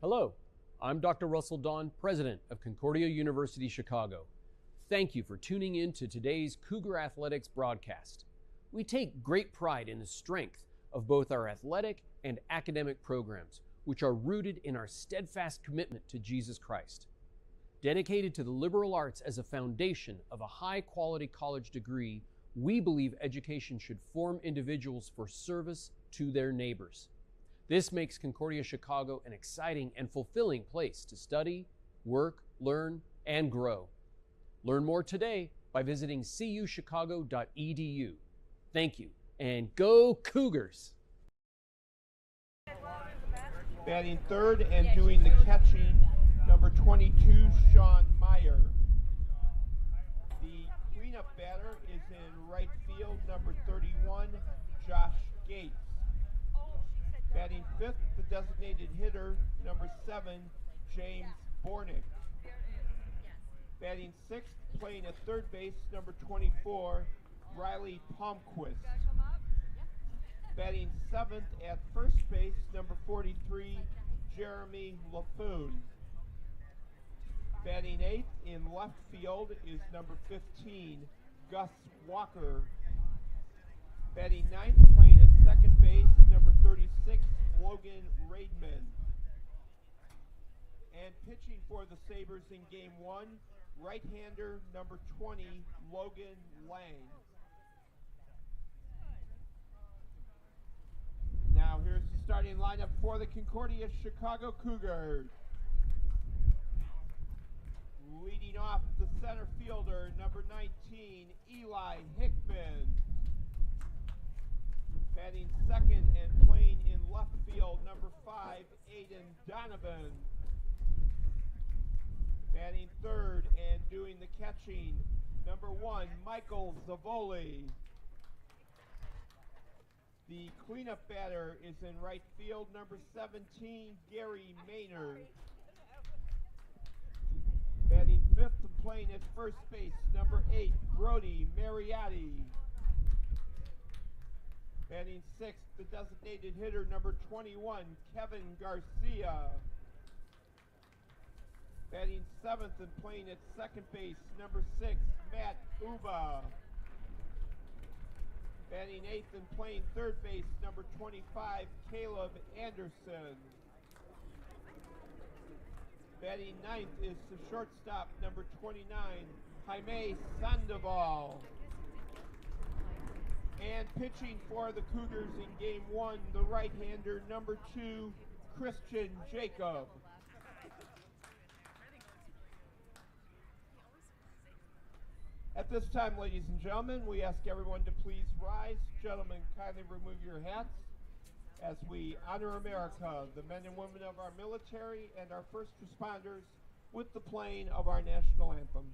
Hello, I'm Dr. Russell Dawn, President of Concordia University Chicago. Thank you for tuning in to today's Cougar Athletics broadcast. We take great pride in the strength of both our athletic and academic programs, which are rooted in our steadfast commitment to Jesus Christ. Dedicated to the liberal arts as a foundation of a high-quality college degree, we believe education should form individuals for service to their neighbors. This makes Concordia Chicago an exciting and fulfilling place to study, work, learn, and grow. Learn more today by visiting cuchicago.edu. Thank you, and go Cougars! Batting third and doing the catching, number 22, Sean Meyer. The cleanup batter is in right field, number 31, Josh Gates. Batting fifth, the designated hitter, number 7, James Bornick. Batting sixth, playing at third base, number 24, Riley Palmquist. Batting seventh at first base, number 43, Jeremy LaFoon. Batting eighth in left field is number 15, Gus Walker. Batting ninth, playing at second base, number 36, Logan Raidman. And pitching for the Sabres in game one, right-hander, number 20, Logan Lang. Now here's the starting lineup for the Concordia Chicago Cougars. Leading off the center fielder, number 19, Eli Hickman. Batting second and playing in left field, number 5, Aiden Donovan. Batting third and doing the catching, number 1, Michael Zavoli. The cleanup batter is in right field, number 17, Gary Maynard. Batting fifth and playing at first base, number 8, Brody Mariotti. Batting sixth, the designated hitter, number 21, Kevin Garcia. Batting seventh and playing at second base, number 6, Matt Uba. Batting eighth and playing third base, number 25, Caleb Anderson. Batting ninth is the shortstop, number 29, Jaime Sandoval. And pitching for the Cougars in game one, the right-hander, number 2, Christian Jacob. At this time, ladies and gentlemen, we ask everyone to please rise. Gentlemen, kindly remove your hats as we honor America, the men and women of our military and our first responders with the playing of our national anthem.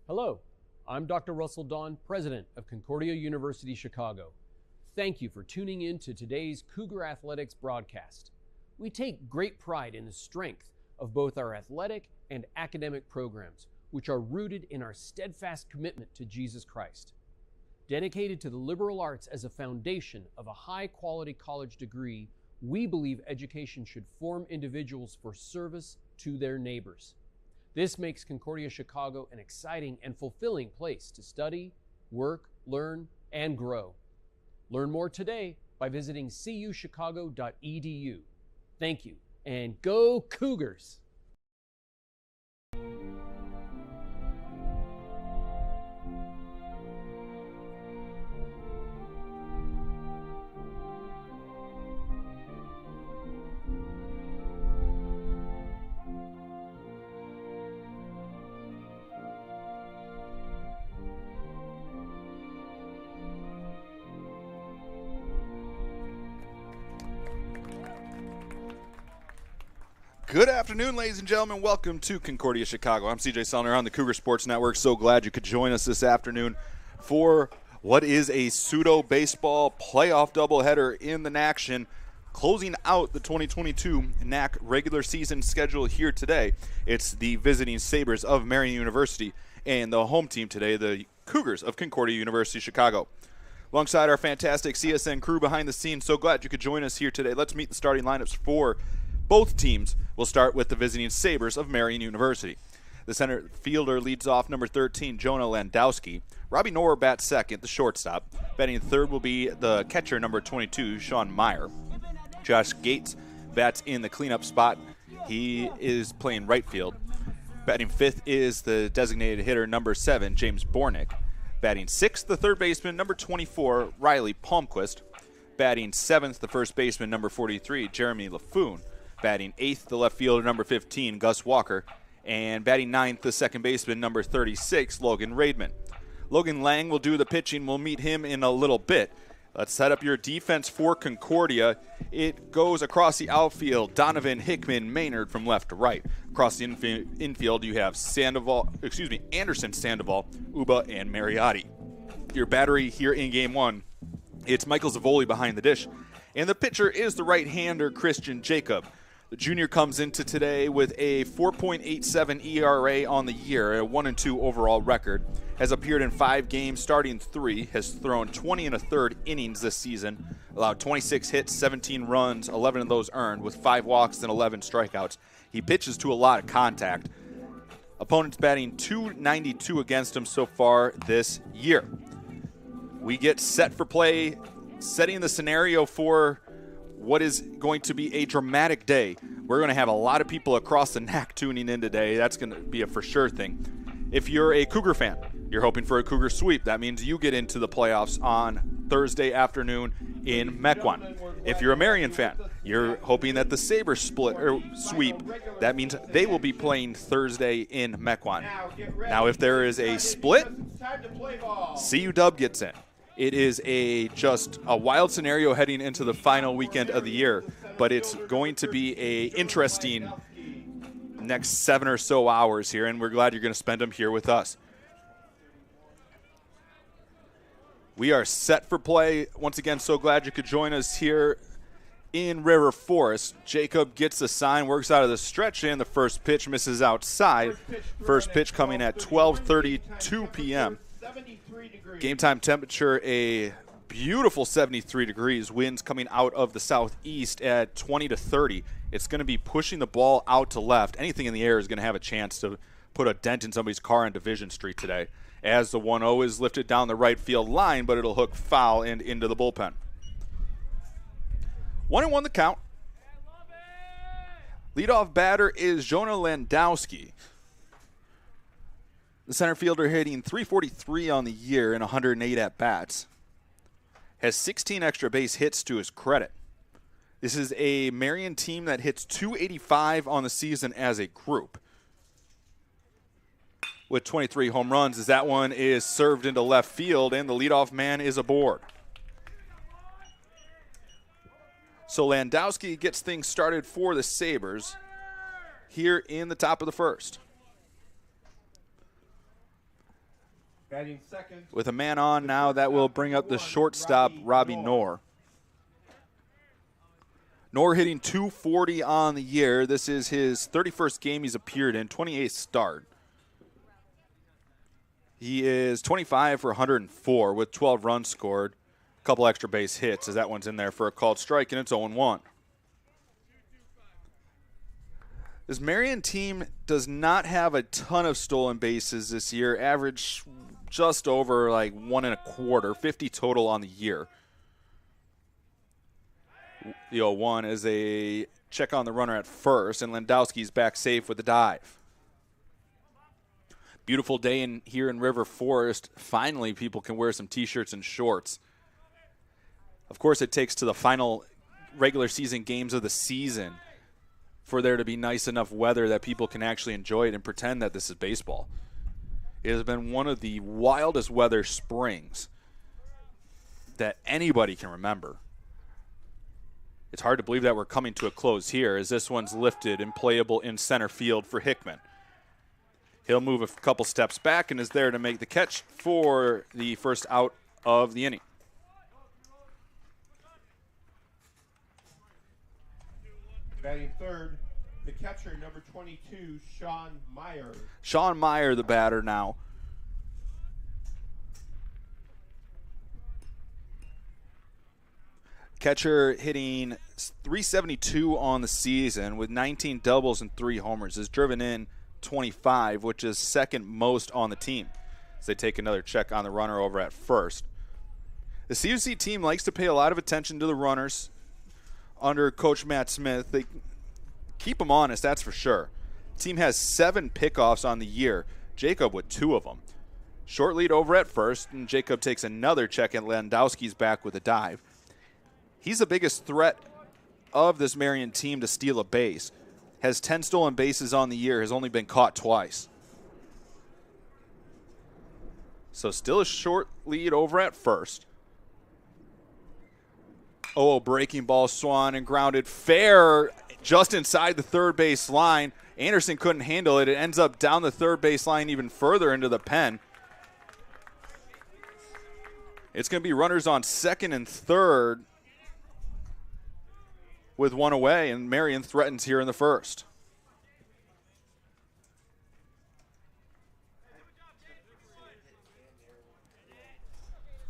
Hello, I'm Dr. Russell Dawn, President of Concordia University Chicago. Thank you for tuning in to today's Cougar Athletics broadcast. We take great pride in the strength of both our athletic and academic programs, which are rooted in our steadfast commitment to Jesus Christ. Dedicated to the liberal arts as a foundation of a high-quality college degree, we believe education should form individuals for service to their neighbors. This makes Concordia Chicago an exciting and fulfilling place to study, work, learn, and grow. Learn more today by visiting cuchicago.edu. Thank you, and go Cougars! Good afternoon, ladies and gentlemen. Welcome to Concordia Chicago. I'm CJ Sellner on the Cougar Sports Network. So glad you could join us this afternoon for what is a pseudo-baseball playoff doubleheader in the NACtion, closing out the 2022 NAC regular season schedule here today. It's the visiting Sabres of Marion University and the home team today, the Cougars of Concordia University Chicago. Alongside our fantastic CSN crew behind the scenes, so glad you could join us here today. Let's meet the starting lineups for both teams. We'll start with the visiting Sabres of Marion University. The center fielder leads off number 13, Jonah Landowski. Robbie Knorr bats second, the shortstop. Batting third will be the catcher, number 22, Sean Meyer. Josh Gates bats in the cleanup spot. He is playing right field. Batting fifth is the designated hitter, number 7, James Bornick. Batting sixth, the third baseman, number 24, Riley Palmquist. Batting seventh, the first baseman, number 43, Jeremy LaFoon. Batting eighth, the left fielder, number 15, Gus Walker. And batting ninth, the second baseman, number 36, Logan Raidman. Logan Lang will do the pitching. We'll meet him in a little bit. Let's set up your defense for Concordia. It goes across the outfield. Donovan, Hickman, Maynard from left to right. Across the infield, you have Anderson, Sandoval, Uba, and Mariotti. Your battery here in Game 1, it's Michael Zavoli behind the dish. And the pitcher is the right-hander, Christian Jacob. The junior comes into today with a 4.87 ERA on the year, a 1-2 overall record. Has appeared in 5 games, starting 3. Has thrown 20 1/3 innings this season. Allowed 26 hits, 17 runs, 11 of those earned, with 5 walks and 11 strikeouts. He pitches to a lot of contact. Opponents batting .292 against him so far this year. We get set for play, setting the scenario for what is going to be a dramatic day. We're going to have a lot of people across the NAC tuning in today. That's going to be a for sure thing. If you're a Cougar fan, you're hoping for a Cougar sweep. That means you get into the playoffs on Thursday afternoon in Mequon. If you're a Marian fan, you're hoping that the Sabres split or sweep. That means they will be playing Thursday in Mequon. Now, if there is a split, CUW gets in. It is just a wild scenario heading into the final weekend of the year, but it's going to be a interesting next 7 or so hours here, and we're glad you're going to spend them here with us. We are set for play. Once again, so glad you could join us here in River Forest. Jacob gets the sign, works out of the stretch, and the first pitch misses outside. First pitch coming at 12:32 p.m. Game time temperature, a beautiful 73 degrees. Winds coming out of the southeast at 20 to 30. It's going to be pushing the ball out to left. Anything in the air is going to have a chance to put a dent in somebody's car on Division Street today, as the 1-0 is lifted down the right field line, but it'll hook foul and into the bullpen. 1-1 the count. Leadoff batter is Jonah Landowski. The center fielder hitting .343 on the year in 108 at-bats. Has 16 extra base hits to his credit. This is a Marion team that hits .285 on the season as a group, with 23 home runs, as that one is served into left field, and the leadoff man is aboard. So Landowski gets things started for the Sabres here in the top of the first. Batting second. With a man on now, that will bring up the shortstop, Robbie Knorr. Knorr hitting .240 on the year. This is his 31st game he's appeared in, 28th start. He is 25 for 104 with 12 runs scored. A couple extra base hits, as that one's in there for a called strike, and it's 0-1. This Marion team does not have a ton of stolen bases this year. Average just over like 1 1/4, 50 total on the year. The 0-1 is a check on the runner at first, and Landowski's back safe with the dive. Beautiful day here in River Forest. Finally, people can wear some T-shirts and shorts. Of course, it takes to the final regular season games of the season for there to be nice enough weather that people can actually enjoy it and pretend that this is baseball. It has been one of the wildest weather springs that anybody can remember. It's hard to believe that we're coming to a close here, as this one's lifted and playable in center field for Hickman. He'll move a couple steps back and is there to make the catch for the first out of the inning. Batting third, the catcher, number 22, Sean Meyer. Sean Meyer, the batter now. Catcher hitting .372 on the season with 19 doubles and 3 homers. Has driven in 25, which is second most on the team. As they take another check on the runner over at first. The CUC team likes to pay a lot of attention to the runners under Coach Matt Smith. They keep them honest, that's for sure. The team has 7 pickoffs on the year. Jacob with 2 of them. Short lead over at first, and Jacob takes another check, and Landowski's back with a dive. He's the biggest threat of this Marion team to steal a base. Has 10 stolen bases on the year, has only been caught twice. So still a short lead over at first. Oh, breaking ball swung and grounded fair just inside the third base line. Anderson couldn't handle it. It ends up down the third base line even further into the pen. It's going to be runners on second and third with 1 away, and Marion threatens here in the first.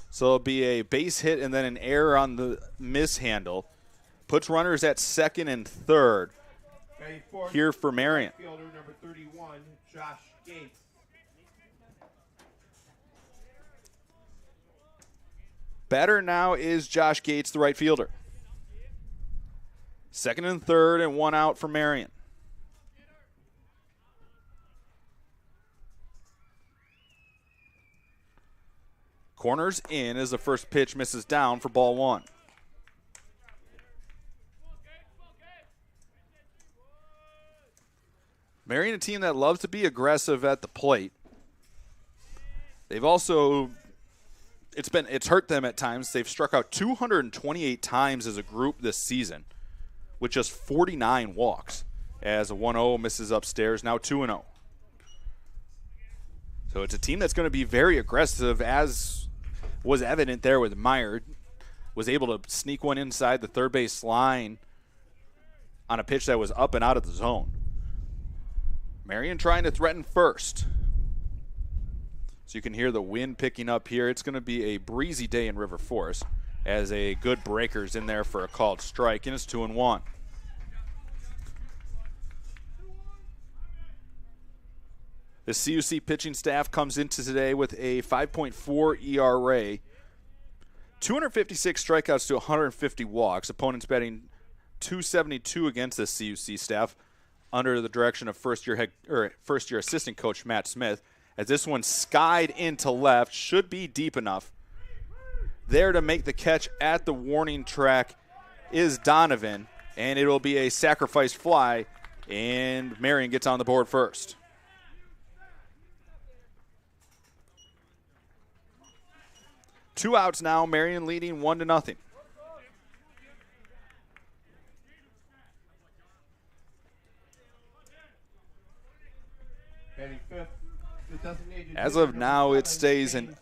So it'll be a base hit and then an error on the mishandle. Puts runners at second and third here for Marion. Fielder number 31, Josh Gates. Batter now is Josh Gates, the right fielder. Second and third and 1 out for Marion. Corners in as the first pitch misses down for ball 1. Marion, a team that loves to be aggressive at the plate. They've also, it's hurt them at times. They've struck out 228 times as a group this season with just 49 walks. As a 1-0 misses upstairs, now 2-0. So it's a team that's going to be very aggressive, as was evident there with Meyer. Was able to sneak one inside the third base line on a pitch that was up and out of the zone. Marion trying to threaten first. So you can hear the wind picking up here. It's going to be a breezy day in River Forest as a good breaker's in there for a called strike, and it's 2-1. The CUC pitching staff comes into today with a 5.4 ERA, 256 strikeouts to 150 walks. Opponents batting .272 against the CUC staff under the direction of first-year assistant coach Matt Smith. As this one skied into left, should be deep enough. There to make the catch at the warning track is Donovan, and it will be a sacrifice fly, and Marion gets on the board first. Two outs now, Marion leading 1-0. As of now, it stays an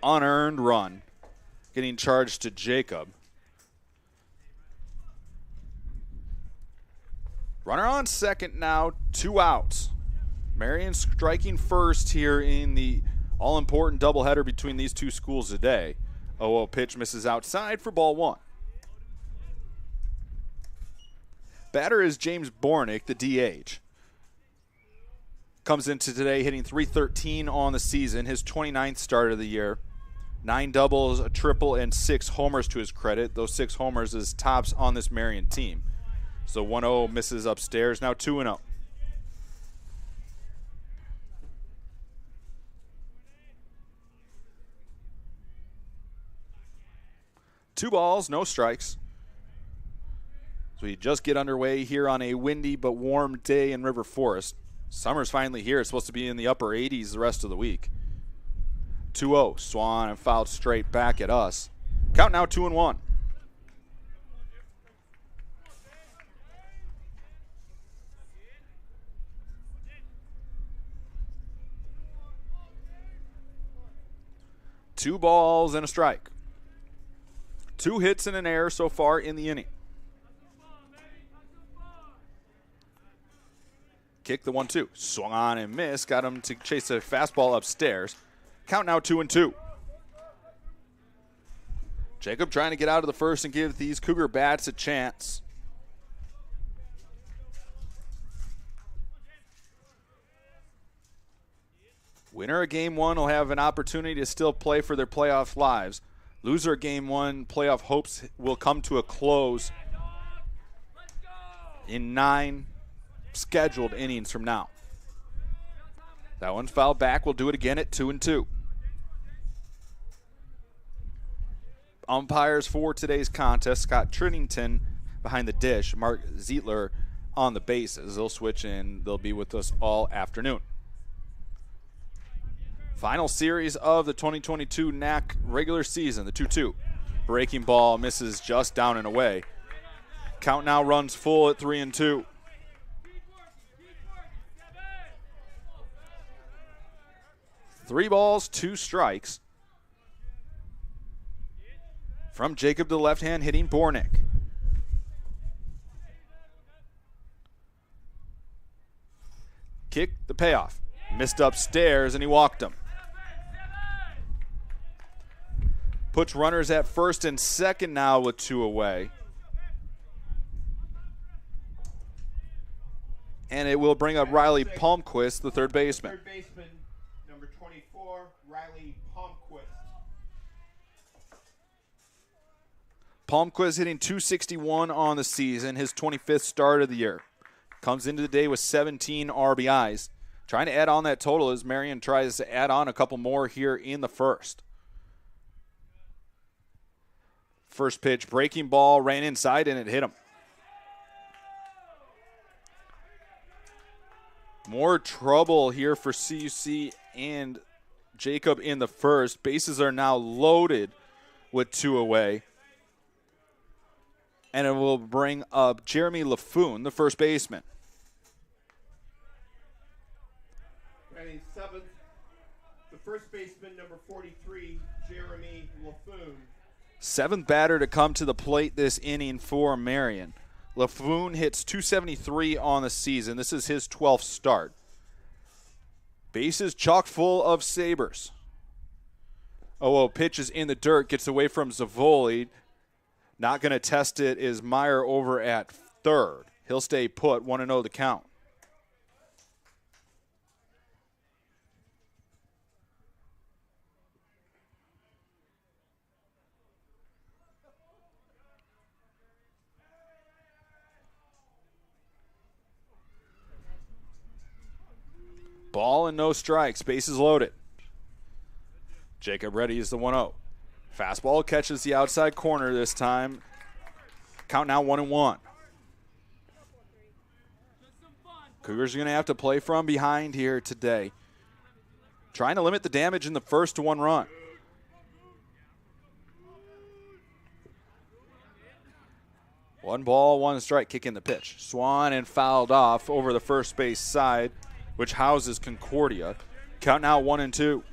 unearned run, getting charged to Jacob. Runner on second now, 2 outs. Marion striking first here in the all-important doubleheader between these two schools today. 0-0 pitch misses outside for ball 1. Batter is James Bornick, the DH. Comes into today hitting .313 on the season, his 29th start of the year. 9 doubles, a triple, and 6 homers to his credit. Those 6 homers is tops on this Marion team. So 1-0 misses upstairs, now 2-0. Two balls, no strikes. So we just get underway here on a windy but warm day in River Forest. Summer's finally here. It's supposed to be in the upper 80s the rest of the week. 2-0, swung and fouled straight back at us. Count now 2-1. Two balls and a strike. 2 hits and an error so far in the inning. Kick the 1-2. Swung on and missed. Got him to chase a fastball upstairs. Count now 2-2. Jacob trying to get out of the first and give these Cougar bats a chance. Winner of game one will have an opportunity to still play for their playoff lives. Loser of game one, playoff hopes will come to a close in 9 scheduled innings from now. That one's fouled back. We'll do it again at 2-2. Umpires for today's contest: Scott Trinington behind the dish, Mark Zietler on the bases. They'll switch in. They'll be with us all afternoon. Final series of the 2022 NAC regular season, the 2-2. Breaking ball misses just down and away. Count now runs full at 3-2. Three balls, 2 strikes from Jacob, the left-hand hitting Bornick. Kick the payoff. Missed upstairs and he walked him. Puts runners at first and second now with 2 away. And it will bring up Riley Palmquist, the third baseman. Third baseman, number 24, Riley Palmquist. Palmquist hitting .261 on the season, his 25th start of the year. Comes into the day with 17 RBIs. Trying to add on that total as Marion tries to add on a couple more here in the first. First pitch, breaking ball, ran inside and it hit him. More trouble here for CUC and Jacob in the first. Bases are now loaded with 2 away. And it will bring up Jeremy LaFoon, the first baseman. Batting 7th, the first baseman, number 43, Jeremy LaFoon. 7th batter to come to the plate this inning for Marion. LaFoon hits .273 on the season. This is his 12th start. Bases chock full of Sabres. Pitches in the dirt, gets away from Zavoli. Not going to test it is Meyer over at third. He'll stay put, 1-0 the count. Ball and no strikes. Bases loaded. Jacob ready is the 1-0. Fastball catches the outside corner this time. Count now 1-1. Cougars are going to have to play from behind here today. Trying to limit the damage in the first to 1 run. One ball, 1 strike, kick in the pitch. Swan and fouled off over the first base side, which houses Concordia. Count now 1-2.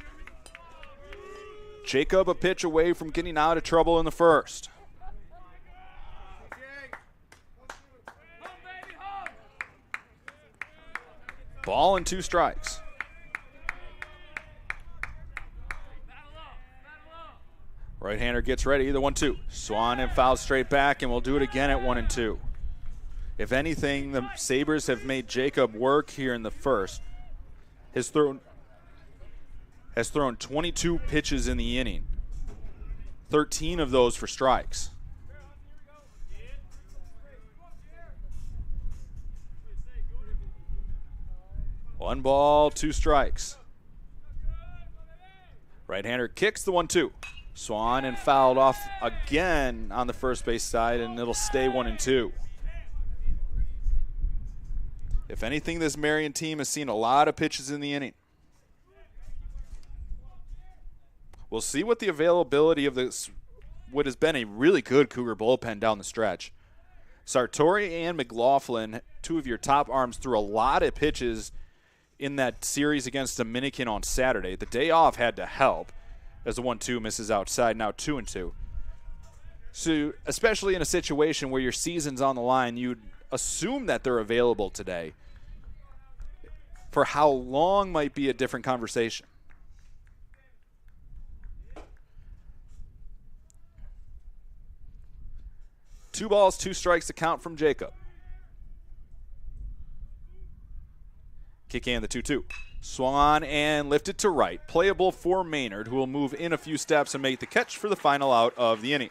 Jacob a pitch away from getting out of trouble in the first. Ball and 2 strikes. Right-hander gets ready, the 1-2. Swan and foul straight back, and we'll do it again at 1-2. If anything, the Sabres have made Jacob work here in the first. Has thrown 22 pitches in the inning. 13 of those for strikes. One ball, 2 strikes. Right-hander kicks the 1-2. Swan and fouled off again on the first base side, and it'll stay 1-2. If anything, this Marion team has seen a lot of pitches in the inning. We'll see what the availability of this, what has been a really good Cougar bullpen down the stretch. Sartori and McLaughlin, 2 of your top arms, threw a lot of pitches in that series against Dominican on Saturday. The day off had to help as the 1-2 misses outside, now 2-2. So especially in a situation where your season's on the line, you'd assume that they're available today. For how long might be a different conversation. 2 balls, 2 strikes to count from Jacob. Kick in the 2-2. Swung on and lifted to right. Playable for Maynard, who will move in a few steps and make the catch for the final out of the inning.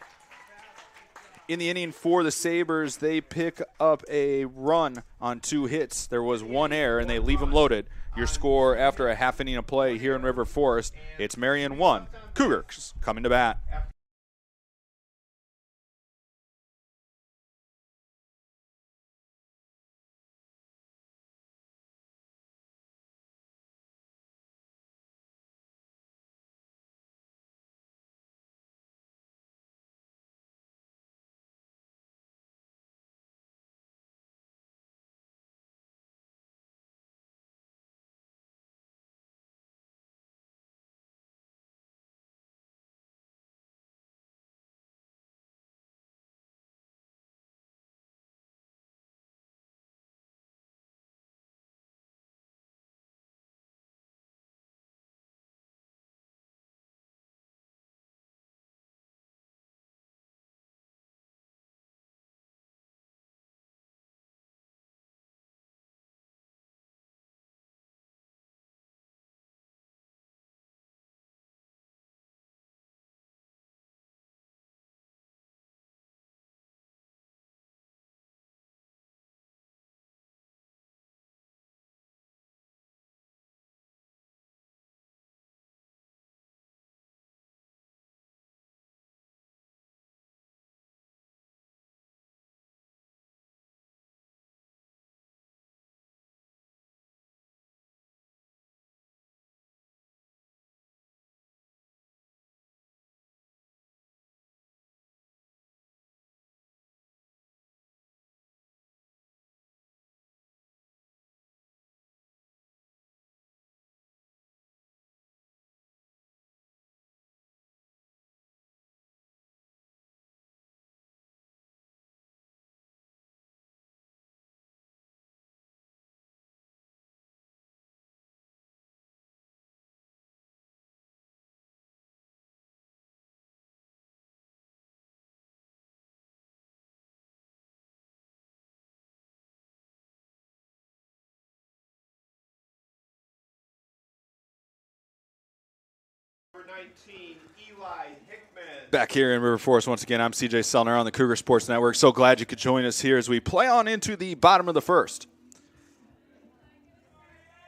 In the inning for the Sabres, they pick up a run on 2 hits. There was 1 error, and they leave them loaded. Your score after a half inning of play here in River Forest, it's Marion 1, Cougars coming to bat. Number 19, Eli Hickman. Back here in River Forest once again, I'm CJ Sellner on the Cougar Sports Network. So glad you could join us here as we play on into the bottom of the first.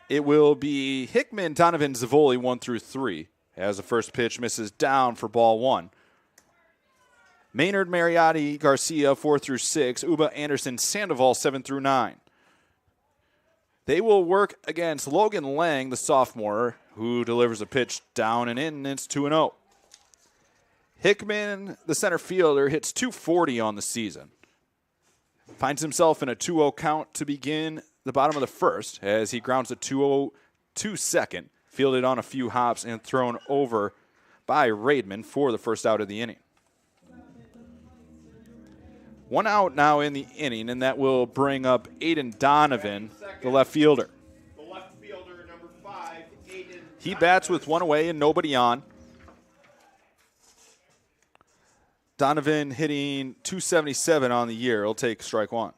It will be Hickman, Donovan, Zavoli 1 through 3 as the first pitch misses down for ball 1. Maynard, Mariotti, Garcia 4 through 6. Uba, Anderson, Sandoval 7 through 9. They will work against Logan Lang, the sophomore, who delivers a pitch down and in, and it's 2-0. Hickman, the center fielder, hits .240 on the season. Finds himself in a 2-0 count to begin the bottom of the first as he grounds a 2-0 to second, fielded on a few hops and thrown over by Raidman for the first out of the inning. 1 out now in the inning, and that will bring up Aiden Donovan, the left fielder. The left fielder, number 5, Aiden. He bats with 1 away and nobody on. Donovan hitting .277 on the year. He'll take strike 1.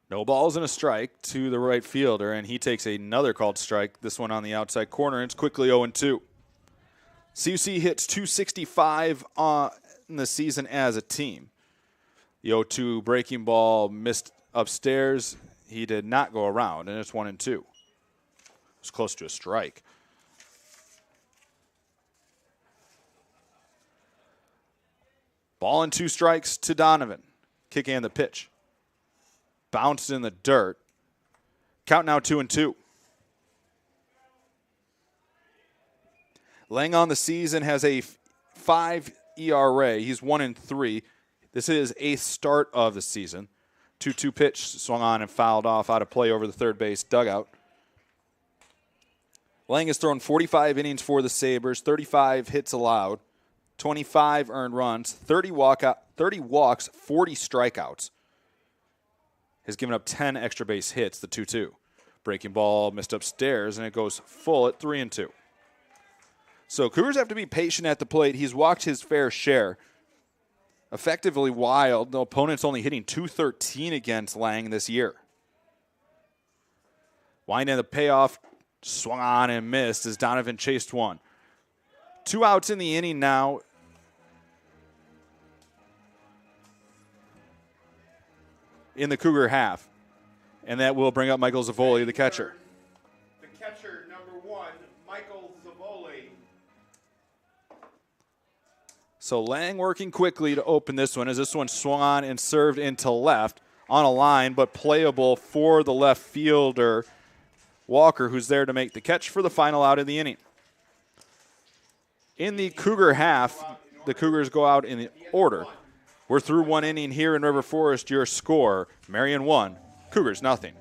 No balls and a strike to the right fielder, and he takes another called strike, this one on the outside corner, and it's quickly 0-2. CUC hits .265 on the season as a team. The 0-2 breaking ball missed upstairs. He did not go around, and it's 1-2. It was close to a strike. Ball and 2 strikes to Donovan. Kick and the pitch. Bounced in the dirt. Count now 2-2. Lang on the season has a 5 ERA. He's 1-3. This is 8th start of the season. 2-2 pitch swung on and fouled off out of play over the third base dugout. Lang has thrown 45 innings for the Sabres, 35 hits allowed, 25 earned runs, 30 walks, 40 strikeouts. Has given up 10 extra base hits, the 2-2. Breaking ball missed upstairs, and it goes full at 3-2. So Cougars have to be patient at the plate. He's walked his fair share. Effectively wild. The opponent's only hitting .213 against Lang this year. Winding the payoff, swung on and missed as Donovan chased one. 2 outs in the inning now. In the Cougar half. And that will bring up Michael Zavoli, the catcher. The catcher, number 1, Michael Zavoli. So Lang working quickly to open this one as this one swung on and served into left on a line, but playable for the left fielder, Walker, who's there to make the catch for the final out of the inning. In the Cougar half, the Cougars go out in the order. We're through 1 inning here in River Forest. Your score, Marion 1, Cougars nothing.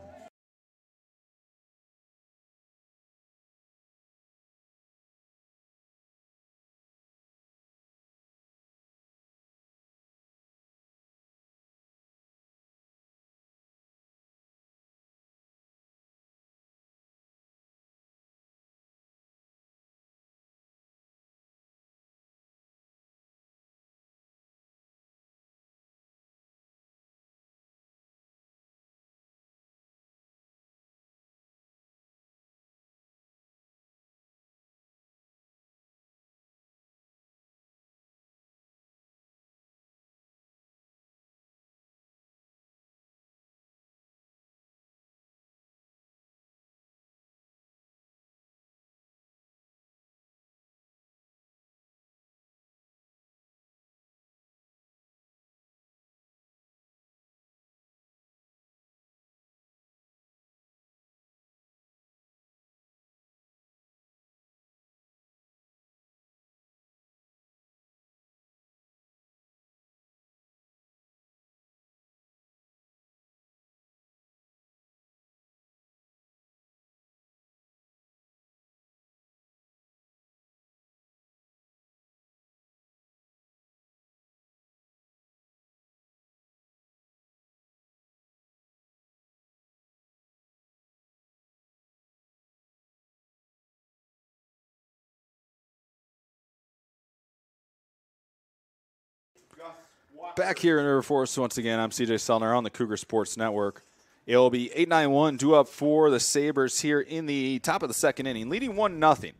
Back here in River Forest once again, I'm CJ Sellner on the Cougar Sports Network. It will be 8-9-1 due up for the Sabres here in the top of the second inning, leading 1-0.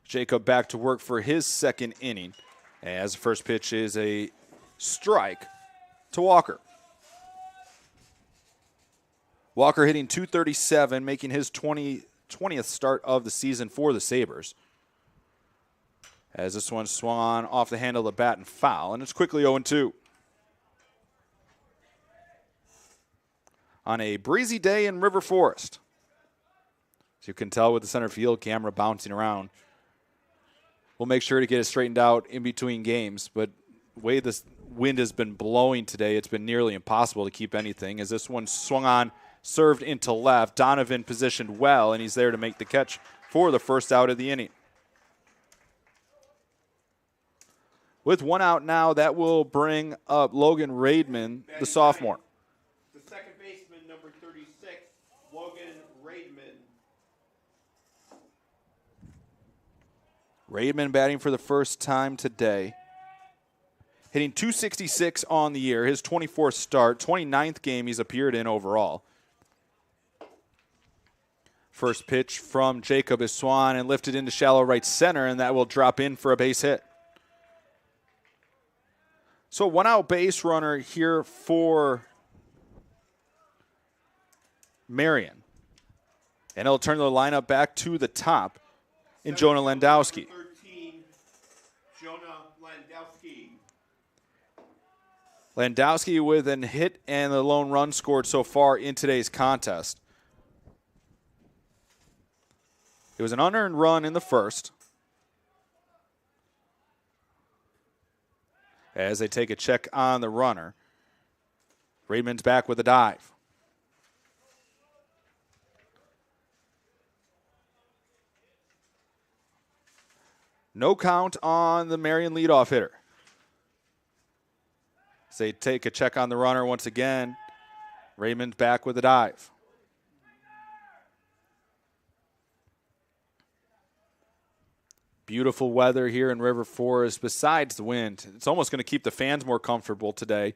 Jacob back to work for his second inning as the first pitch is a strike to Walker. Walker hitting .237, making his 20th start of the season for the Sabres. As this one swung on off the handle of the bat and foul, and it's quickly 0-2. On a breezy day in River Forest. As you can tell with the center field camera bouncing around. We'll make sure to get it straightened out in between games, but the way this wind has been blowing today, it's been nearly impossible to keep anything. As this one swung on, served into left, Donovan positioned well, and he's there to make the catch for the first out of the inning. With 1 out now, that will bring up Logan Raidman, the sophomore. The second baseman, number 36, Logan Raidman. Raidman batting for the first time today. Hitting .266 on the year, his 24th start, 29th game he's appeared in overall. First pitch from Jacob is swung and lifted into shallow right center, and that will drop in for a base hit. So 1 out base runner here for Marion. And he'll turn the lineup back to the top in Jonah Landowski. 13, Jonah Landowski. Landowski with an hit and the lone run scored so far in today's contest. It was an unearned run in the first. As they take a check on the runner. Raidman's back with a dive. No count on the Marion leadoff hitter. As they take a check on the runner once again. Raidman's back with a dive. Beautiful weather here in River Forest besides the wind. It's almost going to keep the fans more comfortable today.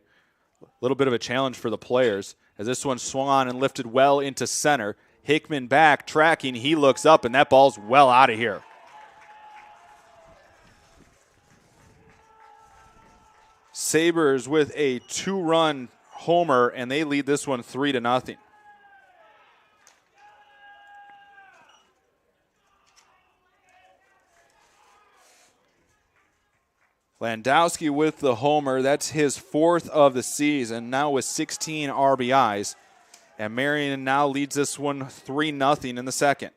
A little bit of a challenge for the players as this one swung on and lifted well into center. Hickman back, tracking. He looks up, and that ball's well out of here. Sabres with a 2-run homer, and they lead this one 3-0. Landowski with the homer. That's his 4th of the season, now with 16 RBIs. And Marion now leads this one 3-0 in the second.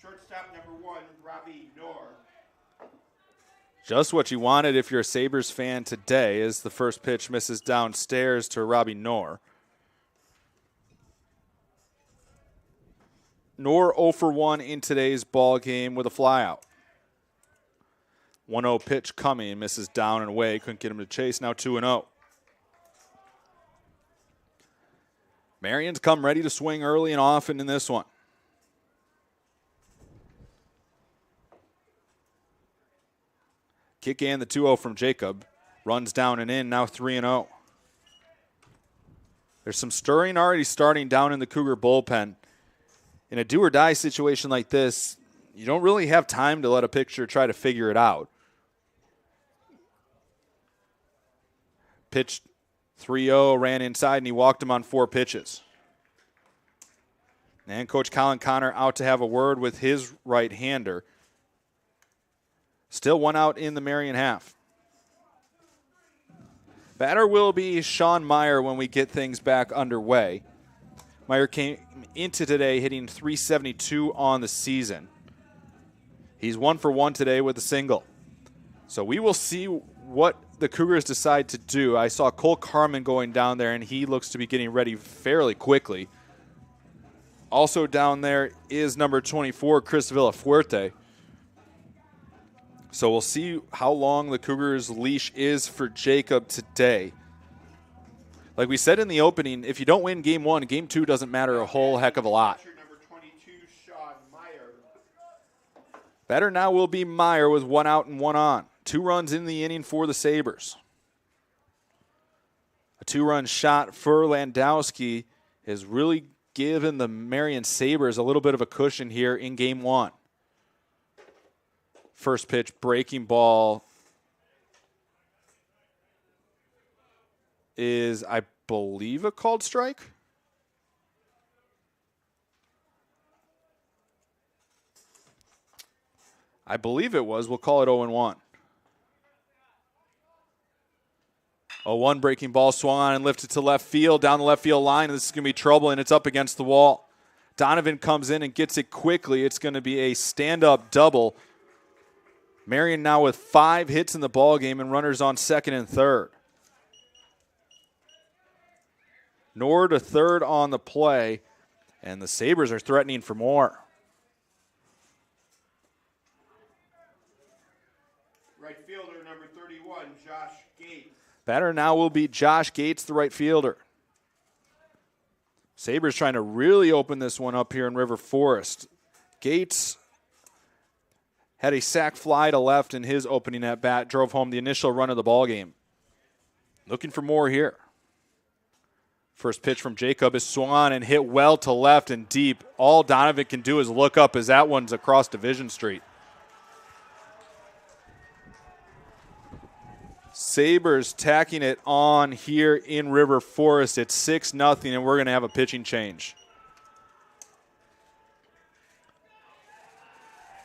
Shortstop number 1, Robbie Knorr. Just what you wanted if you're a Sabres fan today, as the first pitch misses downstairs to Robbie Knorr. Knorr 0 for 1 in today's ball game with a flyout. 1-0 pitch coming, misses down and away. Couldn't get him to chase. Now 2-0. Marion's come ready to swing early and often in this one. Kick in the 2-0 from Jacob. Runs down and in, now 3-0. There's some stirring already starting down in the Cougar bullpen. In a do-or-die situation like this, you don't really have time to let a pitcher try to figure it out. Pitched 3-0, ran inside, and he walked him on 4 pitches. And Coach Colin Connor out to have a word with his right-hander. Still 1 out in the Marion half. Batter will be Sean Meyer when we get things back underway. Meyer came into today hitting .372 on the season. He's 1 for 1 today with a single. So we will see what the Cougars decide to do. I saw Cole Carman going down there, and he looks to be getting ready fairly quickly. Also down there is number 24, Chris Villafuerte. So we'll see how long the Cougars' leash is for Jacob today. Like we said in the opening, if you don't win game 1, game 2 doesn't matter a whole heck of a lot. Number 22, Sean Meyer. Batter now will be Meyer with 1 out and 1 on. 2 runs in the inning for the Sabres. A 2-run shot for Landowski has really given the Marion Sabres a little bit of a cushion here in game 1. First pitch, breaking ball is, I believe, a called strike. I believe it was. We'll call it 0-1. 0-1 breaking ball, swung on and lifted to left field, down the left field line, and this is going to be trouble, and it's up against the wall. Donovan comes in and gets it quickly. It's going to be a stand-up double. Marion now with 5 hits in the ballgame and runners on second and third. Knorr to third on the play, and the Sabres are threatening for more. Right fielder, number 31, Josh Gates. Batter now will be Josh Gates, the right fielder. Sabres trying to really open this one up here in River Forest. Gates had a sac fly to left in his opening at bat, drove home the initial run of the ball game. Looking for more here. First pitch from Jacob is swung on and hit well to left and deep. All Donovan can do is look up as that one's across Division Street. Sabres tacking it on here in River Forest. It's 6-0, and we're going to have a pitching change.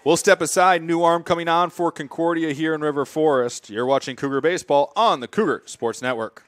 We'll step aside. New arm coming on for Concordia here in River Forest. You're watching Cougar Baseball on the Cougar Sports Network.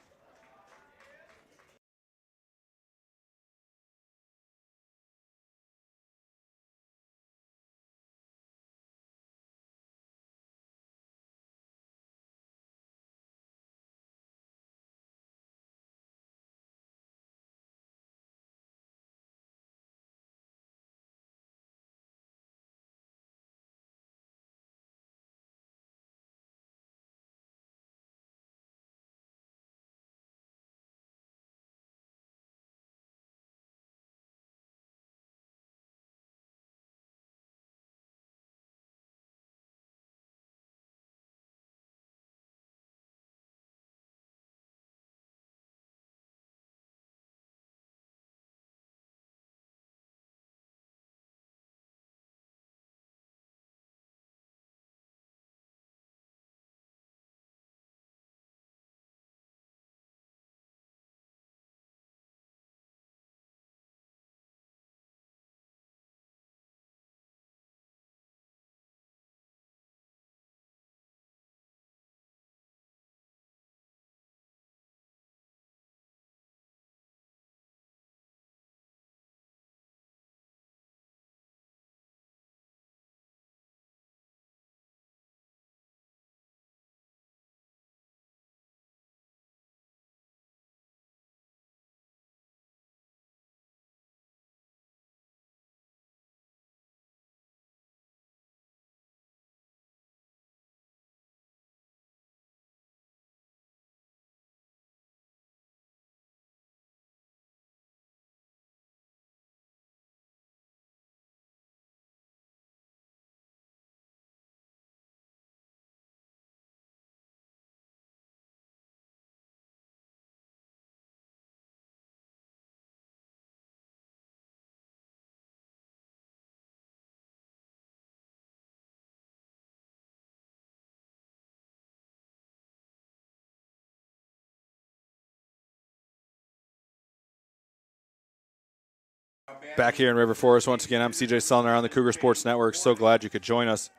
Back here in River Forest once again, I'm CJ Sellner on the Cougar Sports Network. So glad you could join us.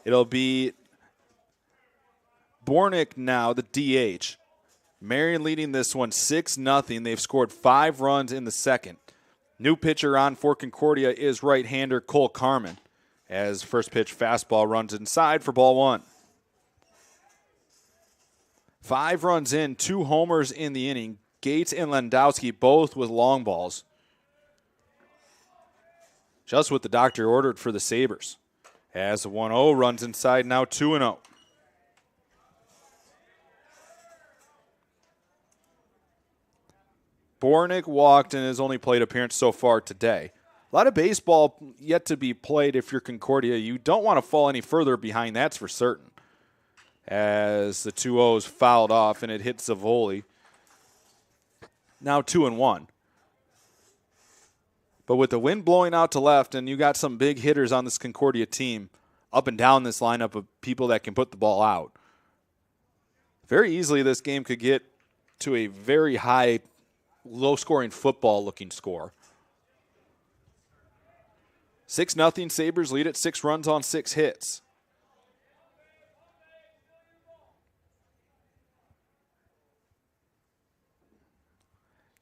It'll be Bornick now, the DH. Marion leading this one 6-0. They've scored 5 runs in the second. New pitcher on for Concordia is right-hander Cole Carmen, as first pitch fastball runs inside for ball 1. 5 runs in, 2 homers in the inning. Gates and Landowski both with long balls. Just what the doctor ordered for the Sabres. As the 1-0 runs inside, now 2-0. Bornick walked in his only plate appearance so far today. A lot of baseball yet to be played if you're Concordia. You don't want to fall any further behind, that's for certain. As the 2-0's fouled off and it hits Zavoli. Now 2-1. But with the wind blowing out to left and you got some big hitters on this Concordia team up and down this lineup of people that can put the ball out, very easily this game could get to a very high, low-scoring football-looking score. 6-0 Sabres lead it, 6 runs on 6 hits.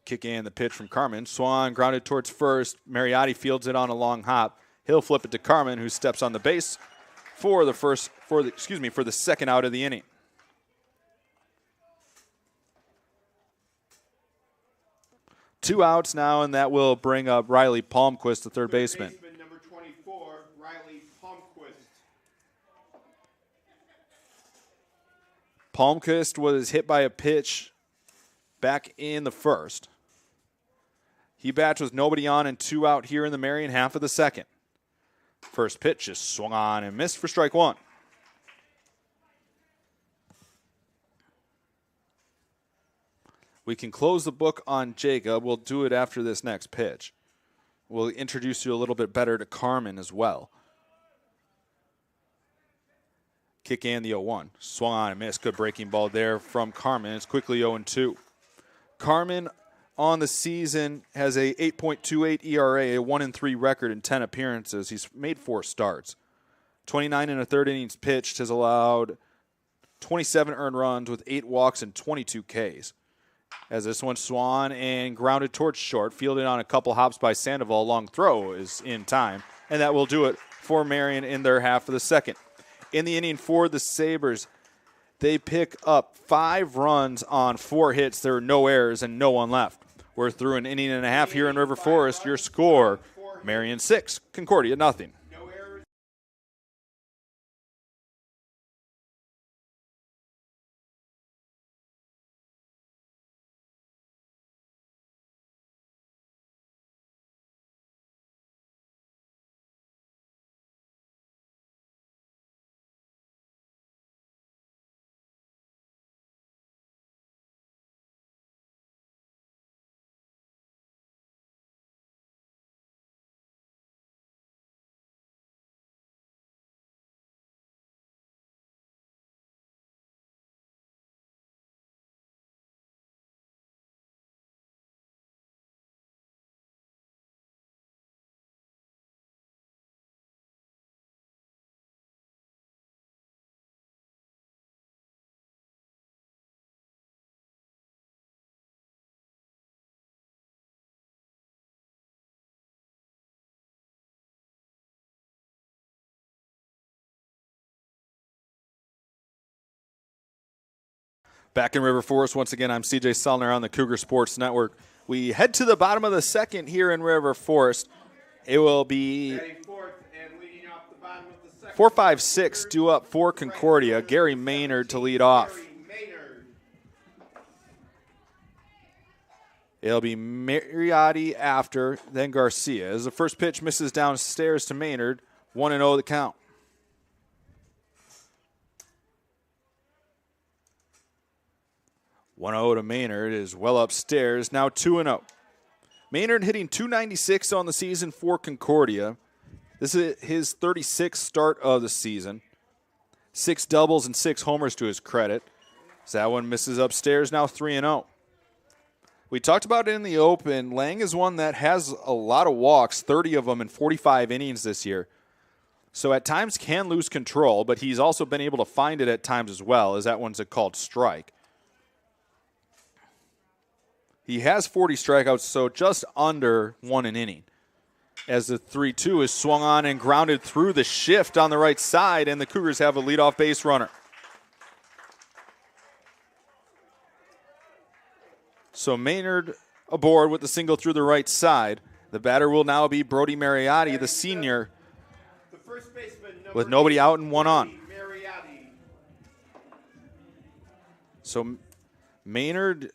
Kick in the pitch from Carmen. Swan grounded towards first. Mariotti fields it on a long hop. He'll flip it to Carmen, who steps on the base for the second out of the inning. Two outs now, and that will bring up Riley Palmquist, the third baseman. Number 24, Riley Palmquist. Palmquist was hit by a pitch back in the first. He bats with nobody on and 2 out here in the Marion half of the second. First pitch just swung on and missed for strike 1. We can close the book on Jacob. We'll do it after this next pitch. We'll introduce you a little bit better to Carmen as well. Kick in the 0-1. Swung on and missed. Good breaking ball there from Carmen. It's quickly 0-2. Carmen on the season has a 8.28 ERA, a 1-3 record in 10 appearances. He's made 4 starts. 29 and a third innings pitched, has allowed 27 earned runs with 8 walks and 22 Ks. As this one swung and grounded towards short, fielded on a couple hops by Sandoval. Long throw is in time, and that will do it for Marion in their half of the second. In the inning for the Sabres, they pick up 5 runs on 4 hits. There are no errors and no one left. We're through an inning and a half here in River Forest. Your score, Marion 6, Concordia nothing. Back in River Forest, once again, I'm CJ Sellner on the Cougar Sports Network. We head to the bottom of the second here in River Forest. It will be 4-5-6 due up for Concordia. Gary Maynard to lead off. It'll be Mariotti after, then Garcia. As the first pitch misses downstairs to Maynard, 1-0 the count. To Maynard is well upstairs, now 2-0. Maynard hitting .296 on the season for Concordia. This is his 36th start of the season. 6 doubles and 6 homers to his credit. So that one misses upstairs, now 3-0. We talked about it in the open. Lang is one that has a lot of walks, 30 of them in 45 innings this year. So at times can lose control, but he's also been able to find it at times as well, as that one's a called strike. He has 40 strikeouts, so just under 1 an inning. As the 3-2 is swung on and grounded through the shift on the right side, and the Cougars have a leadoff base runner. So Maynard aboard with the single through the right side. The batter will now be Brody Mariotti, the senior, The first baseman, with nobody out and one on. Mariotti. So Maynard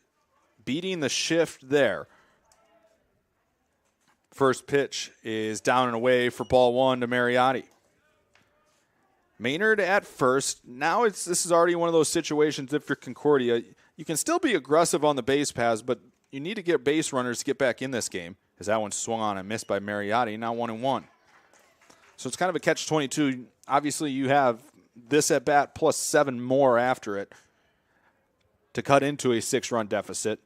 beating the shift there. First pitch is down and away for ball 1 to Mariotti. Maynard at first. Now this is already one of those situations if you're Concordia. You can still be aggressive on the base paths, but you need to get base runners to get back in this game, as that one swung on and missed by Mariotti, now 1-1. So it's kind of a catch-22. Obviously, you have this at-bat plus 7 more after it to cut into a 6-run deficit.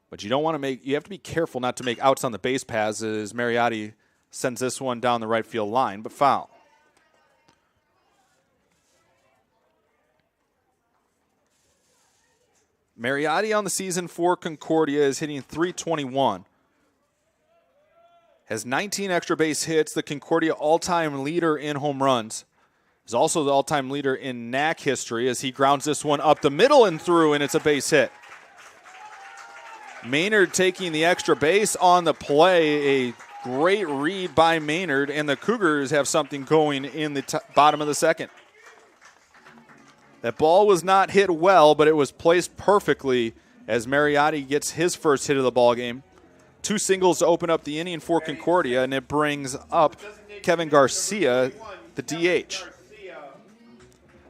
But you don't want to you have to be careful not to make outs on the base paths as Mariotti sends this one down the right field line, but foul. Mariotti on the season for Concordia is hitting .321. Has 19 extra base hits, the Concordia all-time leader in home runs. Is also the all-time leader in NAC history as he grounds this one up the middle and through, and it's a base hit. Maynard taking the extra base on the play. A great read by Maynard, and the Cougars have something going in the bottom of the second. That ball was not hit well, but it was placed perfectly as Mariotti gets his first hit of the ball game. 2 singles to open up the inning for Concordia, and it brings up Kevin Garcia, the DH.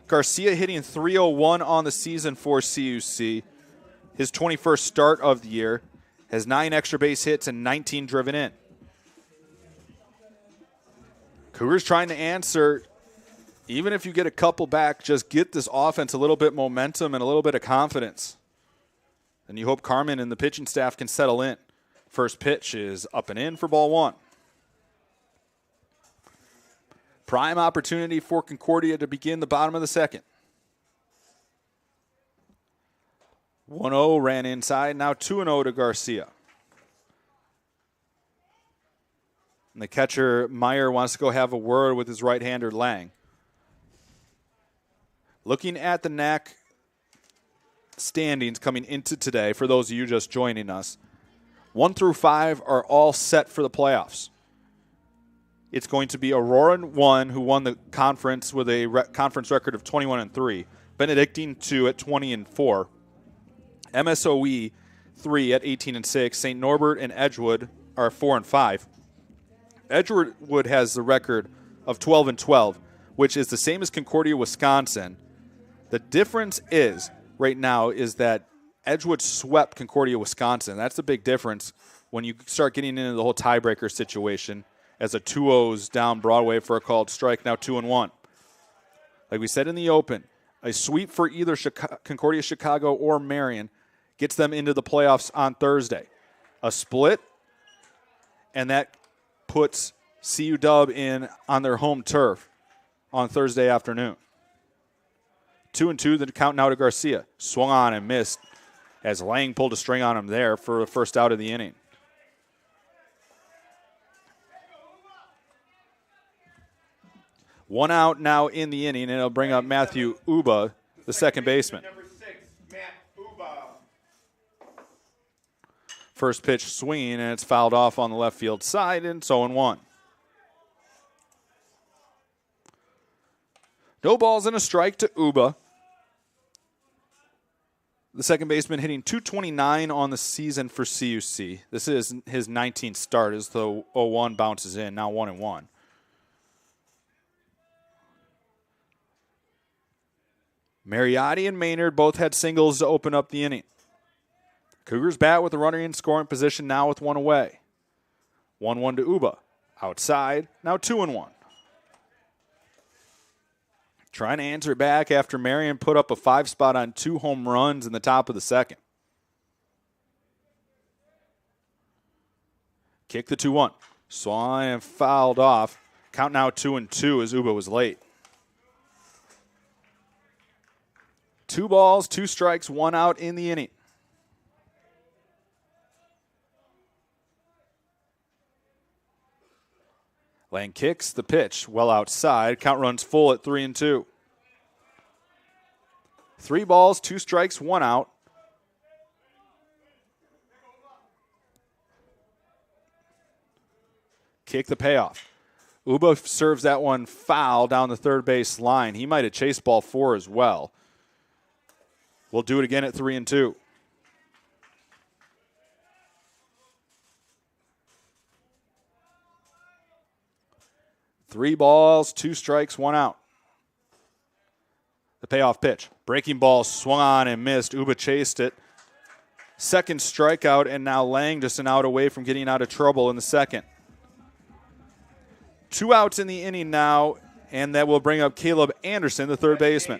Garcia hitting .301 on the season for CUC. His 21st start of the year. Has 9 extra base hits and 19 driven in. Cougars trying to answer. Even if you get a couple back, just get this offense a little bit momentum and a little bit of confidence. And you hope Carmen and the pitching staff can settle in. First pitch is up and in for ball 1. Prime opportunity for Concordia to begin the bottom of the second. 1-0 ran inside, now 2-0 to Garcia. And the catcher, Meyer, wants to go have a word with his right-hander, Lang. Looking at the NAC standings coming into today, for those of you just joining us, 1 through 5 are all set for the playoffs. It's going to be Aurora 1, who won the conference with a conference record of 21-3, Benedictine 2 at 20-4, MSOE 3 at 18-6, St. Norbert and Edgewood are 4-5. Edgewood has the record of 12-12, which is the same as Concordia, Wisconsin. The difference is, right now, is that Edgewood swept Concordia, Wisconsin. That's the big difference when you start getting into the whole tiebreaker situation as a 2-0's down Broadway for a called strike, now 2-1. Like we said in the open, a sweep for either Concordia, Chicago, or Marion gets them into the playoffs on Thursday. A split, and that puts CU Dub in on their home turf on Thursday afternoon. 2-2, the count now to Garcia. Swung on and missed as Lang pulled a string on him there for the first out of the inning. One out now in the inning, and it'll bring up Matthew Uba, the second baseman. Number 6, Matt Uba. First pitch swinging, and it's fouled off on the left field side, and so 0-1. No balls and a strike to Uba. The second baseman hitting .229 on the season for CUC. This is his 19th start as the 0-1 bounces in, now 1-1. Mariotti and Maynard both had singles to open up the inning. Cougars bat with the runner in scoring position now with 1 away. 1-1 to Uba. Outside, now 2-1. Trying to answer it back after Marion put up a 5 spot on 2 home runs in the top of the second. Kick the 2-1. Swung and fouled off. Count now 2-2 as Uba was late. 2 balls, 2 strikes, 1 out in the inning. Lang kicks the pitch well outside. Count runs full at 3-2. 3 balls, 2 strikes, 1 out. Kick the payoff. Uba serves that one foul down the third base line. He might have chased ball 4 as well. We'll do it again at 3-2. Three balls, 2 strikes, 1 out. The payoff pitch. Breaking ball swung on and missed. Uba chased it. Second strikeout, and now Lang just an out away from getting out of trouble in the second. 2 outs in the inning now, and that will bring up Caleb Anderson, the third baseman.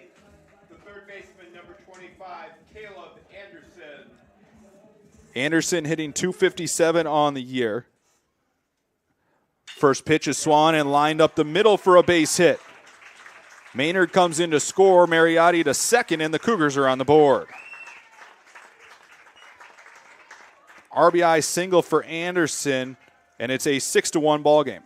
The third baseman, number 25, Caleb Anderson. Anderson hitting .257 on the year. First pitch is swung and lined up the middle for a base hit. Maynard comes in to score. Mariotti to second, and the Cougars are on the board. RBI single for Anderson, and it's a 6-1 ball game.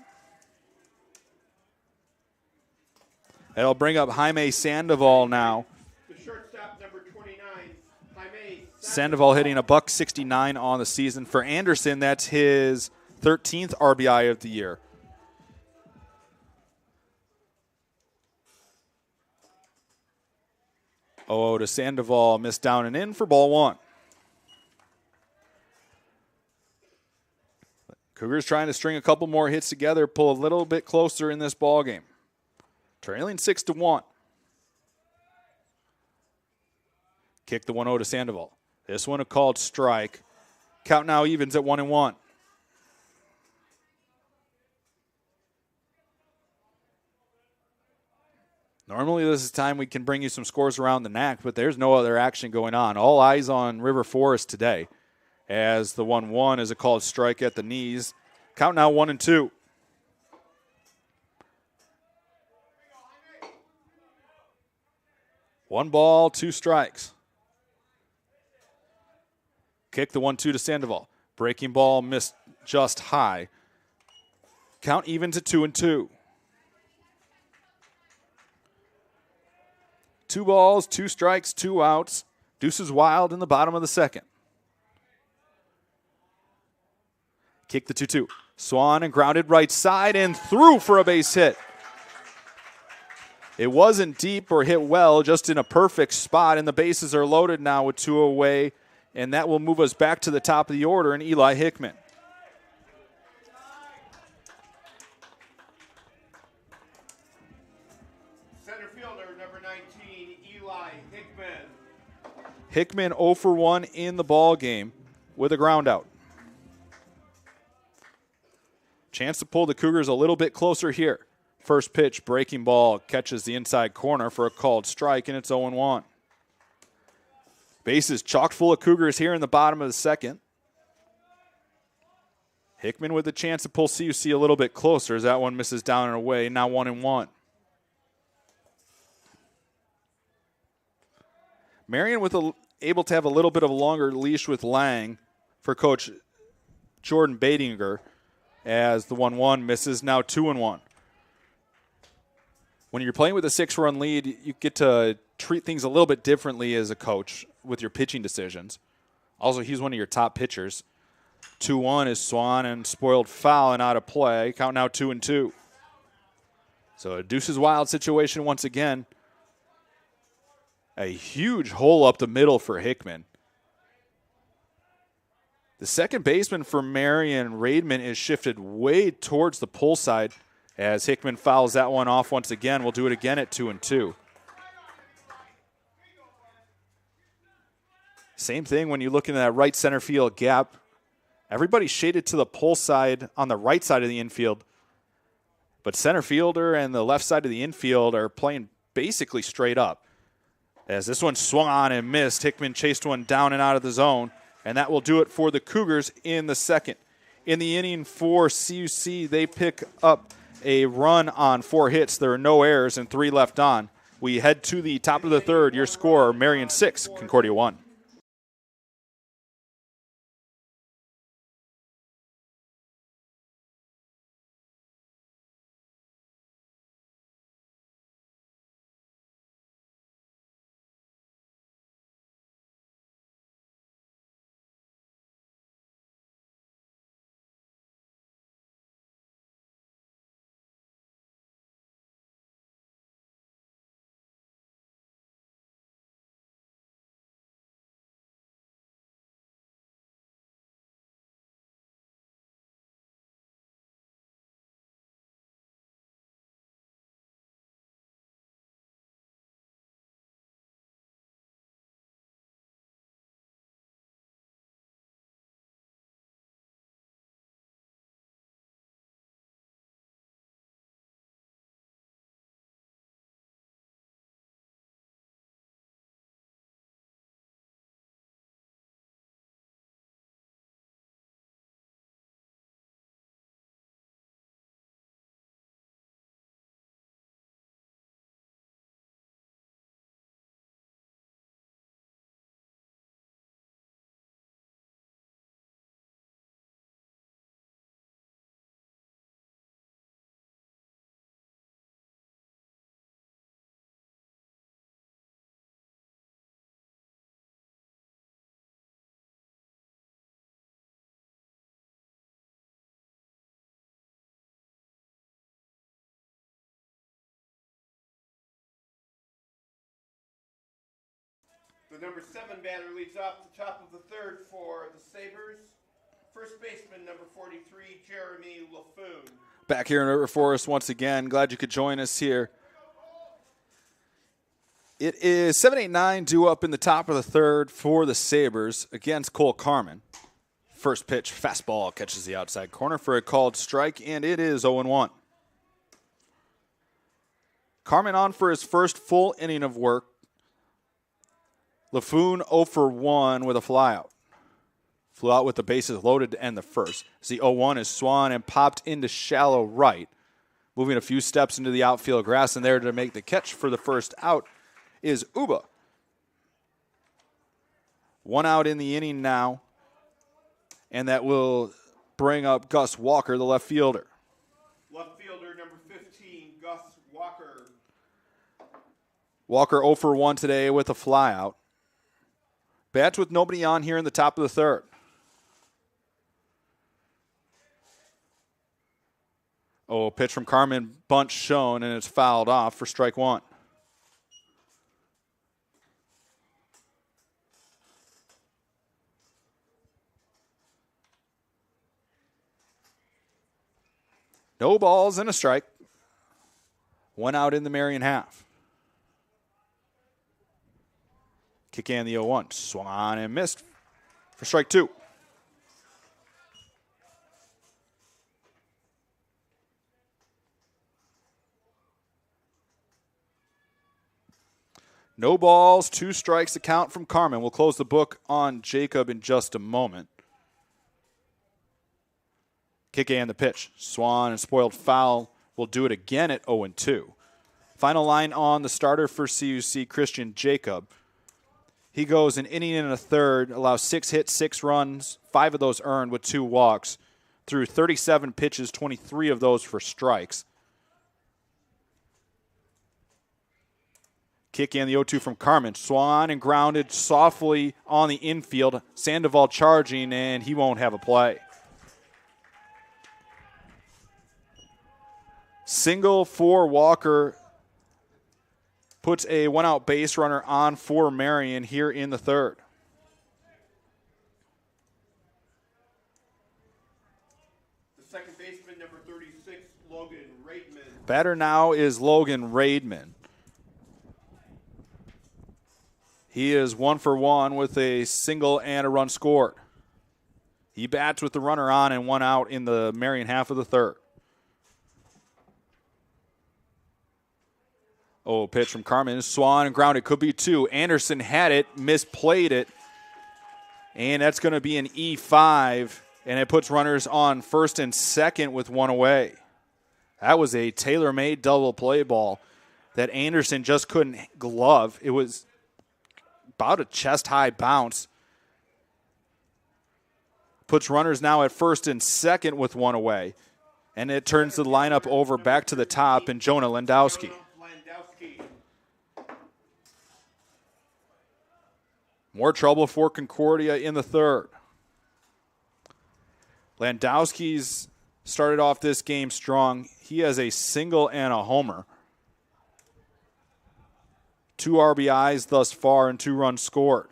That'll bring up Jaime Sandoval now. The shortstop, number 29, Jaime Sandoval hitting $169 on the season. For Anderson, that's his 13th RBI of the year. Oh, to Sandoval, missed down and in for ball 1. Cougars trying to string a couple more hits together, pull a little bit closer in this ball game. Trailing 6-1. Kick the 1-0 to Sandoval. This one a called strike. Count now evens at 1-1. Normally this is time we can bring you some scores around the NAC, but there's no other action going on. All eyes on River Forest today, as the 1-1 is a called strike at the knees. Count now 1-2. One ball, 2 strikes. Kick the 1-2 to Sandoval. Breaking ball missed just high. Count evens at 2-2. 2 balls, 2 strikes, 2 outs. Deuces wild in the bottom of the second. Kick the 2-2. Swan and grounded right side and through for a base hit. It wasn't deep or hit well, just in a perfect spot, and the bases are loaded now with 2 away, and that will move us back to the top of the order, and Eli Hickman. Center fielder, number 19, Eli Hickman. Hickman 0 for 1 in the ball game with a ground out. Chance to pull the Cougars a little bit closer here. First pitch, breaking ball, catches the inside corner for a called strike, and it's 0-1. Bases chock full of Cougars here in the bottom of the second. Hickman with a chance to pull CUC a little bit closer as that one misses down and away. Now 1-1. Marion able to have a little bit of a longer leash with Lang for Coach Jordan Badinger as the 1-1 misses. Now 2-1. When you're playing with a 6-run lead, you get to treat things a little bit differently as a coach with your pitching decisions. Also, he's one of your top pitchers. 2-1 is Swan and spoiled foul and out of play. Count now 2-2. So a deuces wild situation once again. A huge hole up the middle for Hickman. The second baseman for Marion, Raidman, is shifted way towards the pull side as Hickman fouls that one off once again. We'll do it again at 2-2. Same thing when you look into that right center field gap. Everybody's shaded to the pull side on the right side of the infield. But center fielder and the left side of the infield are playing basically straight up. As this one swung on and missed, Hickman chased one down and out of the zone. And that will do it for the Cougars in the second. in the inning for CUC. They pick up a run on 4 hits. There are no errors and 3 left on. We head to the top of the third. Your score, Marion 6, Concordia 1. The number 7 batter leads off the top of the third for the Sabres. First baseman, number 43, Jeremy LaFoon. Back here in River Forest once again. Glad you could join us here. It is 7-8-9 due up in the top of the third for the Sabres against Cole Carmen. First pitch, fastball, catches the outside corner for a called strike, and it is 0-1. Carmen on for his first full inning of work. LaFoon 0 for 1 with a flyout. Flew out with the bases loaded to end the first. As the 0-1 is swung and popped into shallow right. Moving a few steps into the outfield grass, and there to make the catch for the first out is Uba. 1 out in the inning now, and that will bring up Gus Walker, the left fielder. Left fielder, number 15, Gus Walker. Walker 0 for 1 today with a flyout. Bats with nobody on here in the top of the third. Oh, pitch from Carmen, bunt shown, and it's fouled off for strike 1. No balls and a strike. 1 out in the Marion half. Kick in the 0-1. Swung on and missed for strike 2. No balls, 2 strikes to count from Carmen. We'll close the book on Jacob in just a moment. Kick and the pitch. Swan and spoiled foul will do it again at 0-2. Final line on the starter for CUC, Christian Jacob. He goes an inning and a third, allows 6 hits, 6 runs, 5 of those earned with 2 walks. Through 37 pitches, 23 of those for strikes. Kick in the 0-2 from Carmen. Swan and grounded softly on the infield. Sandoval charging, and he won't have a play. Single for Walker puts a 1-out base runner on for Marion here in the third. The second baseman, number 36, Logan Raidman. Batter now is Logan Raidman. He is 1 for 1 with a single and a run scored. He bats with the runner on and 1 out in the Marion half of the third. Oh, pitch from Carmen. Swan and grounded. Could be 2. Anderson had it, misplayed it. And that's going to be an E5. And it puts runners on first and second with one away. That was a tailor-made double play ball that Anderson just couldn't glove. It was about a chest-high bounce. Puts runners now at first and second with one away. And it turns the lineup over back to the top and Jonah Landowski. More trouble for Concordia in the third. Landowski's started off this game strong. He has a single and a homer. 2 RBIs thus far and 2 runs scored.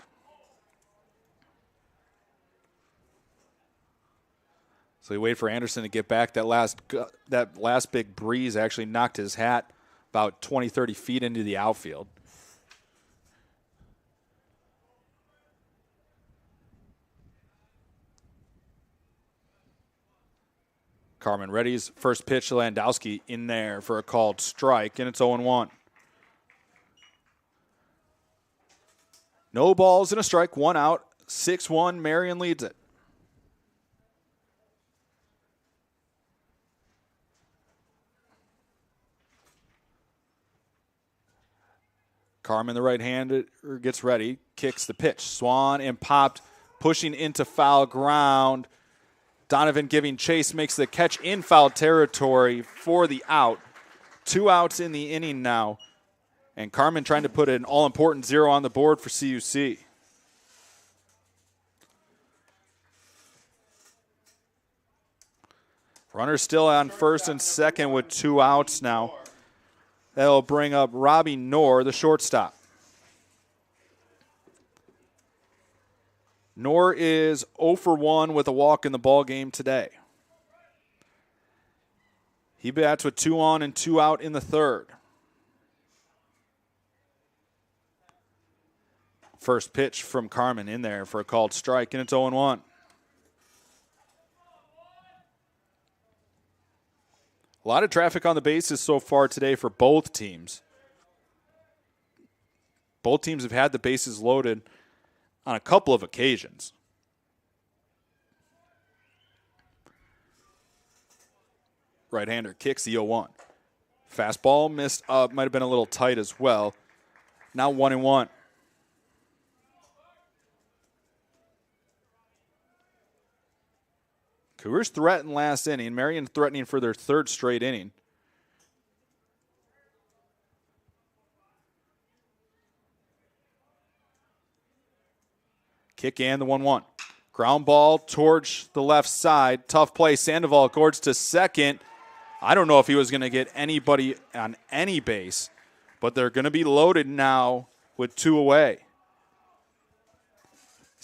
So we wait for Anderson to get back. That last big breeze actually knocked his hat about 20, 30 feet into the outfield. Carmen readies first pitch to Landowski in there for a called strike, and it's 0-1. No balls and a strike, 1 out, 6-1. Marion leads it. Carmen, the right-hander, gets ready, kicks the pitch. Swan and popped, pushing into foul ground. Donovan giving chase, makes the catch in foul territory for the out. 2 outs in the inning now. And Carmen trying to put an all-important 0 on the board for CUC. Runners still on first and second with 2 outs now. That'll bring up Robbie Knorr, the shortstop. Knorr is 0 for 1 with a walk in the ball game today. He bats with 2 on and 2 out in the third. First pitch from Carmen in there for a called strike, and it's 0-1. A lot of traffic on the bases so far today for both teams. Both teams have had the bases loaded on a couple of occasions. Right-hander kicks the 0-1. Fastball missed up, might have been a little tight as well. Now 1-1. Cougars threatened last inning. Marion threatening for their 3rd straight inning. Kick and the 1-1. Ground ball towards the left side. Tough play. Sandoval goes to second. I don't know if he was going to get anybody on any base, but they're going to be loaded now with 2 away.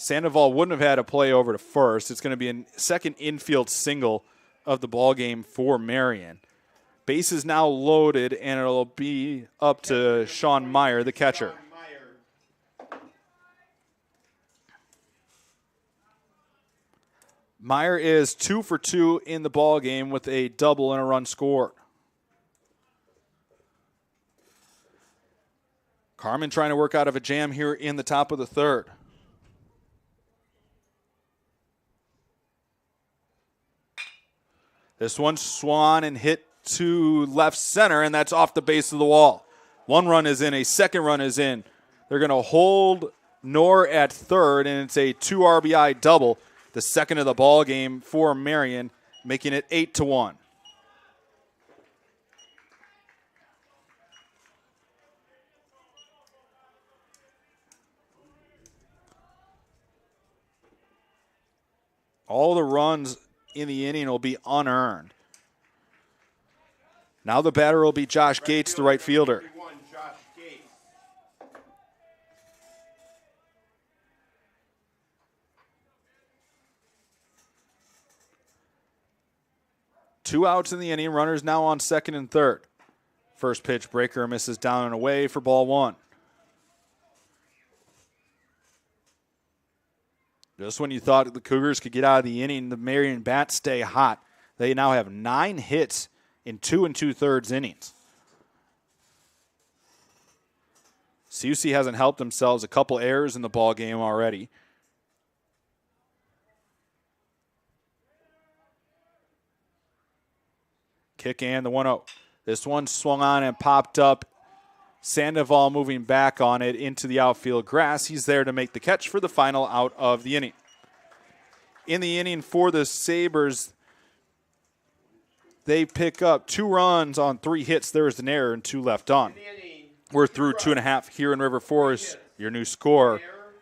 Sandoval wouldn't have had a play over to first. It's going to be a second infield single of the ball game for Marion. Base is now loaded, and it'll be up to Sean Meyer, the catcher. Meyer is 2 for 2 in the ball game with a double and a run scored. Carmen trying to work out of a jam here in the top of the third. This one swung and hit to left center, and that's off the base of the wall. 1 run is in, a 2nd run is in. They're going to hold Knorr at third, and it's a 2 RBI double, the 2nd of the ball game for Marion, making it 8-1. All the runs in the inning will be unearned. Now the batter will be Josh Gates, the right fielder. Two outs in the inning. Runners now on second and third. First pitch breaker misses down and away for ball 1. Just when you thought the Cougars could get out of the inning, the Marion bats stay hot. They now have 9 hits in 2 2/3 innings. CUC hasn't helped themselves. A couple errors in the ball game already. Kick and the 1-0. This one swung on and popped up. Sandoval moving back on it into the outfield grass. He's there to make the catch for the final out of the inning. In the inning for the Sabres, they pick up 2 runs on 3 hits. There is an error and 2 left on. We're through 2.5 here in River Forest. Your new score,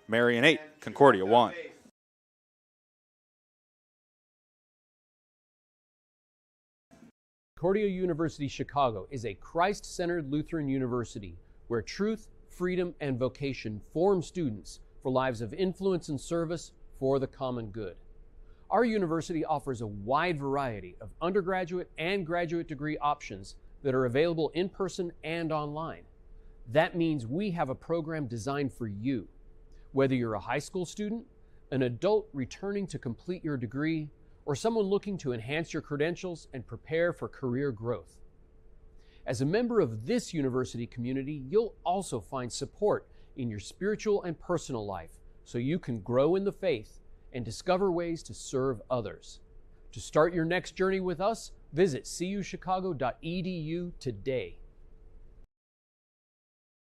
Marion 8, Concordia 1. Concordia University Chicago is a Christ-centered Lutheran university where truth, freedom, and vocation form students for lives of influence and service for the common good. Our university offers a wide variety of undergraduate and graduate degree options that are available in person and online. That means we have a program designed for you. Whether you're a high school student, an adult returning to complete your degree, or someone looking to enhance your credentials and prepare for career growth. As a member of this university community, you'll also find support in your spiritual and personal life so you can grow in the faith and discover ways to serve others. To start your next journey with us, visit cuchicago.edu today.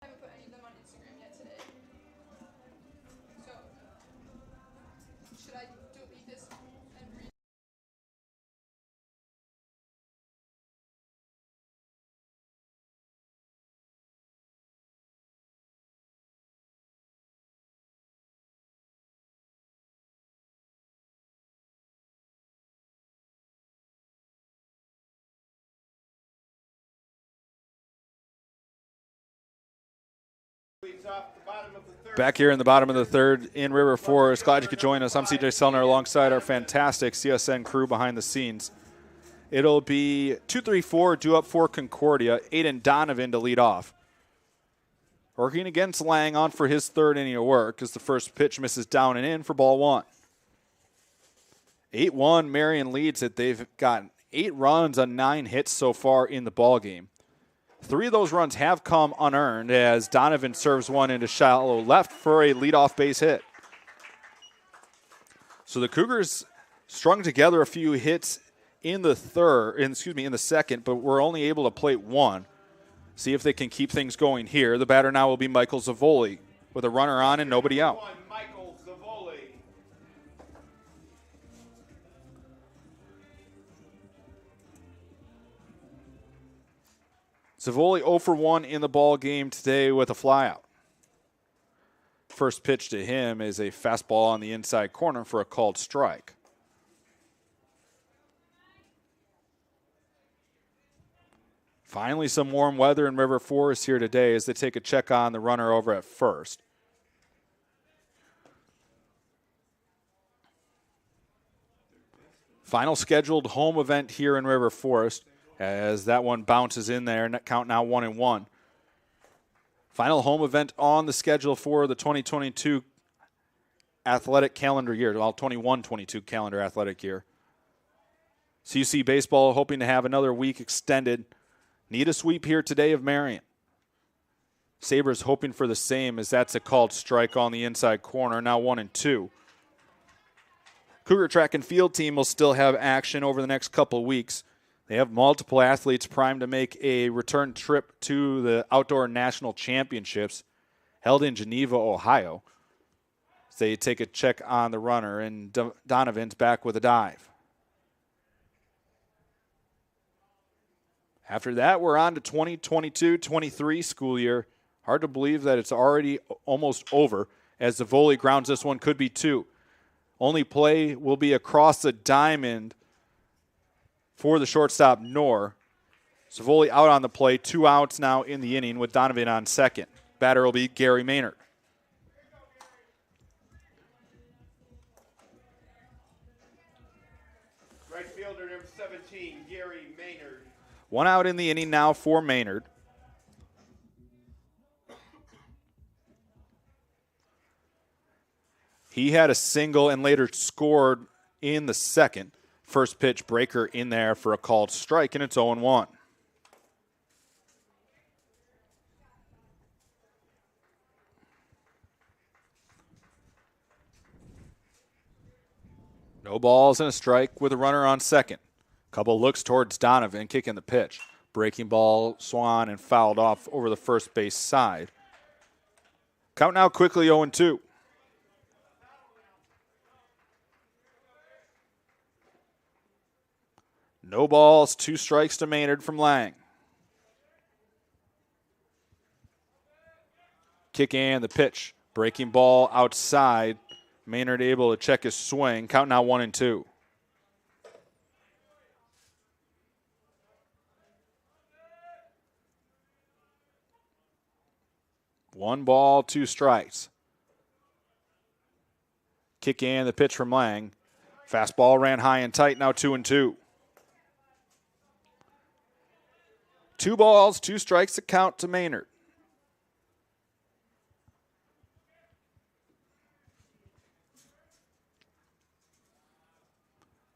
I haven't put any of them on Instagram yet today. So, should I delete this and read? Back here in the bottom of the third in River Forest. Glad you could join us. I'm CJ Sellner alongside our fantastic CSN crew behind the scenes. It'll be 2-3-4 due up for Concordia. Aiden Donovan to lead off. Working against Lang on for his third inning of work as the first pitch misses down and in for ball 1. 8-1, Marian leads it. They've gotten 8 runs on 9 hits so far in the ball game. 3 of those runs have come unearned as Donovan serves one into shallow left for a leadoff base hit. So the Cougars strung together a few hits in the second, but were only able to plate 1. See if they can keep things going here. The batter now will be Michael Zavoli with a runner on and nobody out. Michael Zavoli. Zavoli 0 for 1 in the ball game today with a flyout. First pitch to him is a fastball on the inside corner for a called strike. Finally, some warm weather in River Forest here today as they take a check on the runner over at first. Final scheduled home event here in River Forest as that one bounces in there, count now 1-1. Final home event on the schedule for the 2022 athletic calendar year, well, 21-22 calendar athletic year. CUC baseball hoping to have another week extended. Need a sweep here today of Marion. Sabres hoping for the same as that's a called strike on the inside corner, now 1-2. Cougar track and field team will still have action over the next couple of weeks. They have multiple athletes primed to make a return trip to the Outdoor National Championships held in Geneva, Ohio. They take a check on the runner, and Donovan's back with a dive. After that, we're on to 2022-23 school year. Hard to believe that it's already almost over, as the volley grounds this one, could be 2. Only play will be across the diamond for the shortstop, Knorr. Savoli out on the play, 2 outs now in the inning with Donovan on second. Batter will be Gary Maynard. Right fielder number 17, Gary Maynard. 1 out in the inning now for Maynard. He had a single and later scored in the second. First pitch breaker in there for a called strike, and it's 0-1. No balls and a strike with a runner on second. Couple looks towards Donovan, kicking the pitch. Breaking ball swung and fouled off over the first base side. Count now quickly 0-2. No balls, 2 strikes to Maynard from Lang. Kick and the pitch. Breaking ball outside. Maynard able to check his swing. Count now 1-2. One ball, 2 strikes. Kick and the pitch from Lang. Fastball ran high and tight, now 2-2. 2 balls, 2 strikes to count to Maynard.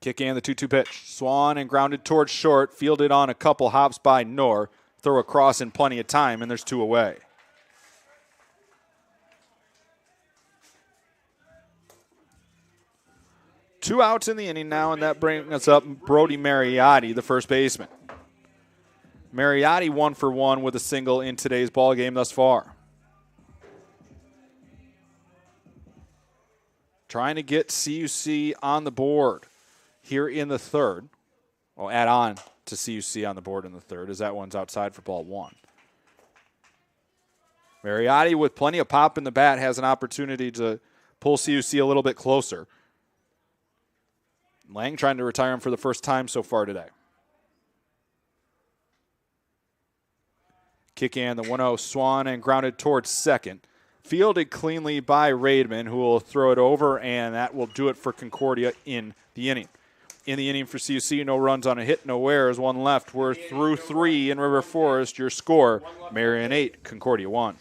Kick and the 2-2 pitch. Swung and grounded towards short. Fielded on a couple hops by Knorr. Throw across in plenty of time, and there's 2 away. Two outs in the inning now, and that brings us up Brody Mariotti, the first baseman. Mariotti 1 for 1 with a single in today's ball game thus far. Trying to get CUC on the board here in the third. Well, add on to CUC on the board in the third, as that one's outside for ball 1. Mariotti, with plenty of pop in the bat, has an opportunity to pull CUC a little bit closer. Lang trying to retire him for the first time so far today. Kick in the 1-0 swung and grounded towards second. Fielded cleanly by Raidman, who will throw it over, and that will do it for Concordia in the inning. In the inning for CUC, no runs on a hit, no errors, 1 left. We're through 3 in River Forest. Your score, Marion 8, Concordia 1.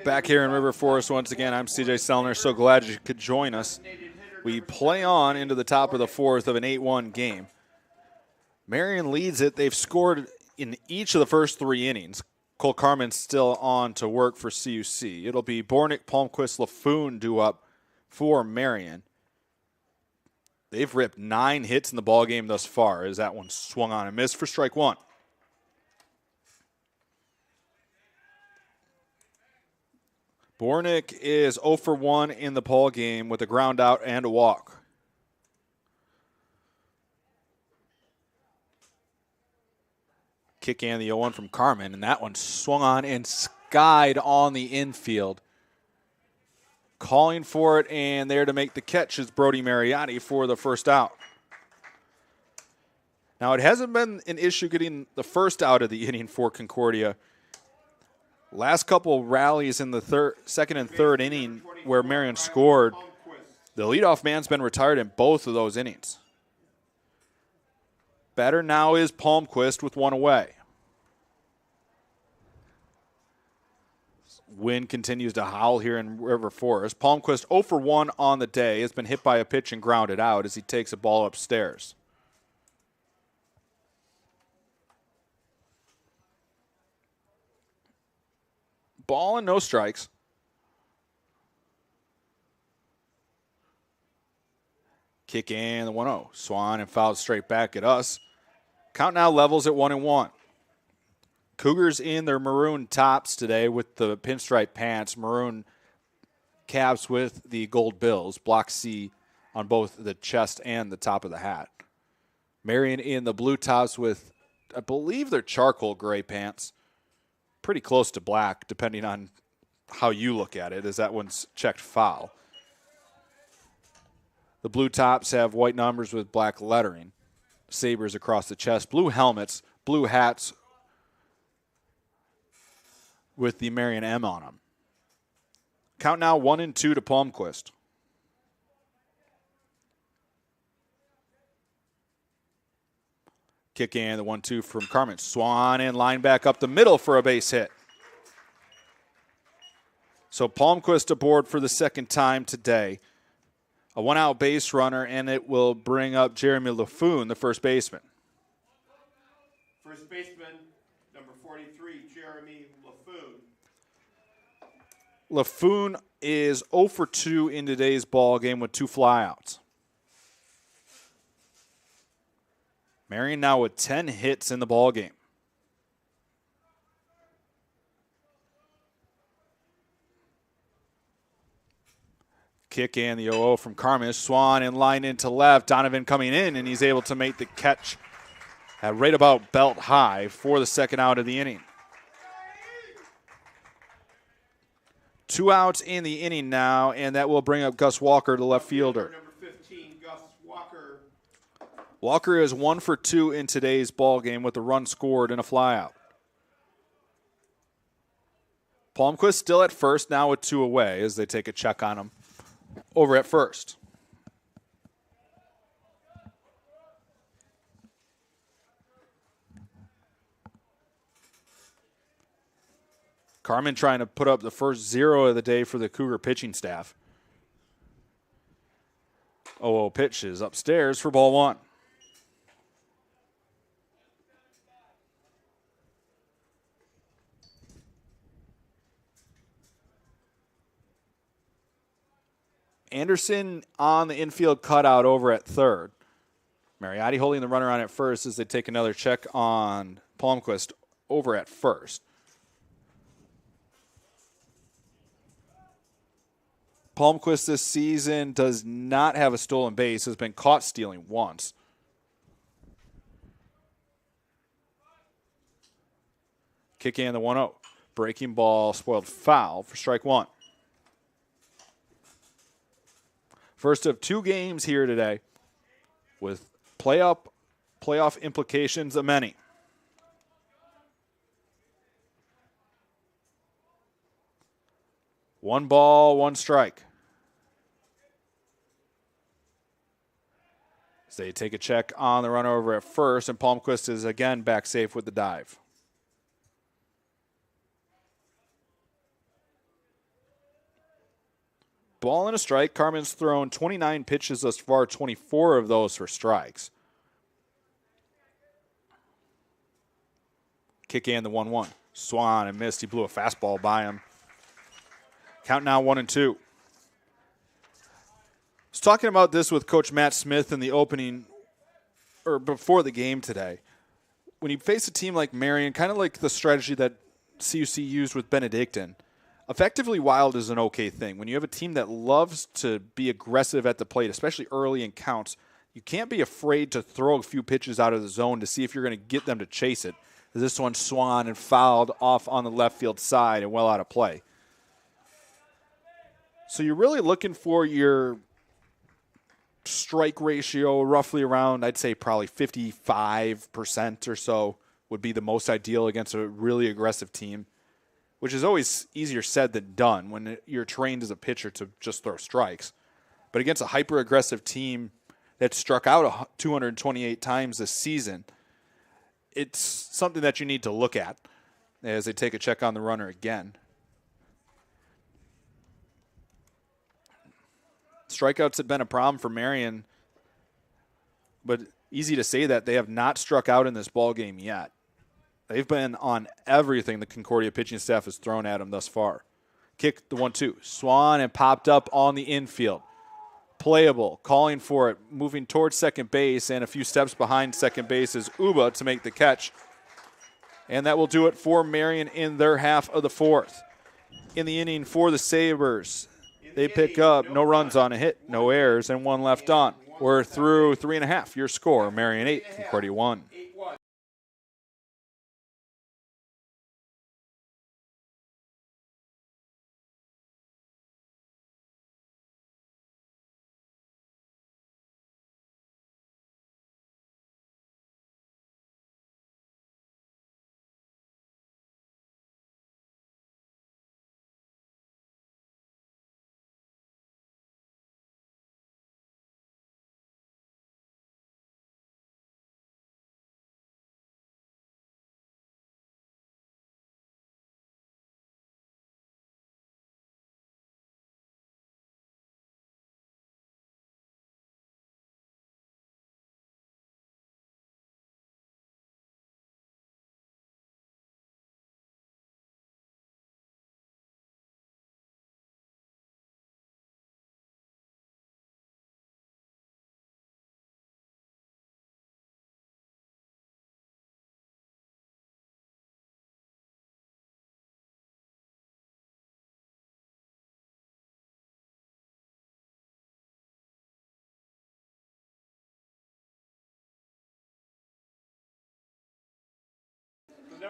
Back here in River Forest once again, I'm CJ Sellner. So glad you could join us. We play on into the top of the fourth of an 8-1 game. Marion leads it. They've scored in each of the first 3 innings. Cole Carmen's still on to work for CUC. It'll be Bornick, Palmquist, LaFoon due up for Marion. They've ripped 9 hits in the ballgame thus far, as that one swung on and missed for strike 1. Bornick is 0 for 1 in the ball game with a ground out and a walk. Kick in the 0-1 from Carmen, and that one swung on and skied on the infield. Calling for it, and there to make the catch is Brody Mariotti for the first out. Now, it hasn't been an issue getting the first out of the inning for Concordia. Last couple rallies in the second and third inning where Marion scored, the leadoff man's been retired in both of those innings. Batter now is Palmquist with one away. Wind continues to howl here in River Forest. Palmquist 0 for 1 on the day. Has been hit by a pitch and grounded out as he takes a ball upstairs. Ball and no strikes. Kick in the 1-0. Swan and fouled straight back at us. Count now levels at 1-1. Cougars in their maroon tops today with the pinstripe pants, maroon caps with the gold bills, block C on both the chest and the top of the hat. Marion in the blue tops with, I believe they're charcoal gray pants. Pretty close to black, depending on how you look at it, as that one's checked foul. The blue tops have white numbers with black lettering. Sabers across the chest. Blue helmets, blue hats with the Marion M on them. Count now 1-2 to Palmquist. Kick in the 1-2 from Carmen. Swan and line back up the middle for a base hit. So Palmquist aboard for the second time today. A one-out base runner, and it will bring up Jeremy Laffoon, the first baseman. First baseman, number 43, Jeremy Laffoon. Laffoon is 0 for 2 in today's ball game with 2 flyouts. Marion now with 10 hits in the ball game. Kick in the 0-0 from Carmen. Swan in line into left. Donovan coming in, and he's able to make the catch at right about belt high for the second out of the inning. 2 outs in the inning now, and that will bring up Gus Walker, the left fielder. Number 15, Gus Walker. Walker is 1 for 2 in today's ball game with a run scored and a flyout. Palmquist still at first, now with 2 away as they take a check on him over at first. Carmen trying to put up the first 0 of the day for the Cougar pitching staff. 0-0 pitch is upstairs for ball 1. Anderson on the infield cutout over at third. Mariotti holding the runner on at first as they take another check on Palmquist over at first. Palmquist this season does not have a stolen base, has been caught stealing once. Kick in the 1-0. Breaking ball, spoiled foul for strike 1. First of 2 games here today with playoff implications of many. One ball, 1 strike. So they take a check on the run over at first, and Palmquist is again back safe with the dive. Ball and a strike. Carmen's thrown 29 pitches thus far, 24 of those for strikes. Kick in the 1-1. Swan and missed. He blew a fastball by him. Count now 1-2. I was talking about this with Coach Matt Smith in the opening, or before the game today. When you face a team like Marion, kind of like the strategy that CUC used with Benedictine, effectively wild is an okay thing. When you have a team that loves to be aggressive at the plate, especially early in counts, you can't be afraid to throw a few pitches out of the zone to see if you're going to get them to chase it. This one swung and fouled off on the left field side and well out of play. So you're really looking for your strike ratio roughly around, I'd say probably 55% or so would be the most ideal against a really aggressive team. which is always easier said than done when you're trained as a pitcher to just throw strikes. But against a hyper-aggressive team that struck out 228 times this season, it's something that you need to look at as they take a check on the runner again. Strikeouts had been a problem for Marion, but easy to say that they have not struck out in this ball game yet. They've been on everything the Concordia pitching staff has thrown at them thus far. Kick the 1-2. Swan and popped up on the infield. Playable, calling for it, moving towards second base, and a few steps behind second base is Uba to make the catch. And that will do it for Marion in their half of the fourth. In the inning for the Sabres, they pick up no runs on a hit, no errors, and one left on. We're through 3.5. Your score, Marion 8, Concordia 1.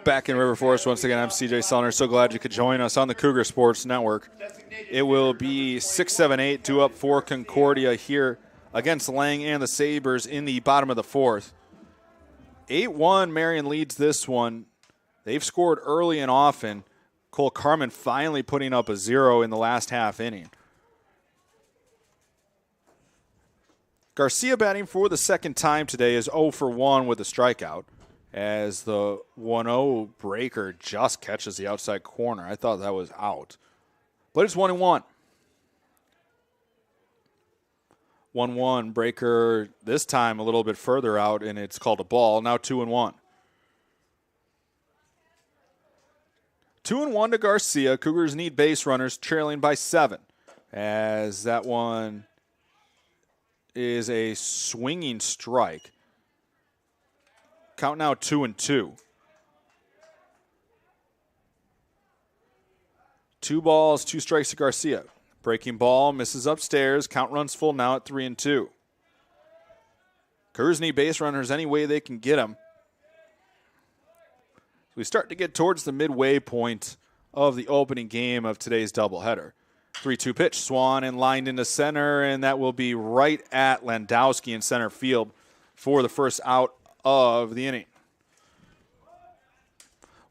Back in River Forest once again, I'm CJ Sellner. So glad you could join us on the Cougar Sports Network. It will be 6-7-8 due up for Concordia here against Lang and the Sabres in the bottom of the fourth. 8-1, Marion leads this one. They've scored early and often. Cole Carmen finally putting up a 0 in the last half inning. Garcia batting for the second time today is 0 for 1 with a strikeout, as the 1-0 breaker just catches the outside corner. I thought that was out. But it's 1-1. 1-1 breaker this time a little bit further out, and it's called a ball. Now 2-1. 2-1 to Garcia. Cougars need base runners, trailing by 7, as that one is a swinging strike. Count now 2-2. 2 balls, 2 strikes to Garcia. Breaking ball misses upstairs. Count runs full now at 3-2. Cougars need base runners any way they can get them. We start to get towards the midway point of the opening game of today's doubleheader. 3-2 pitch. Swan and lined into center, and that will be right at Landowski in center field for the first out of the inning.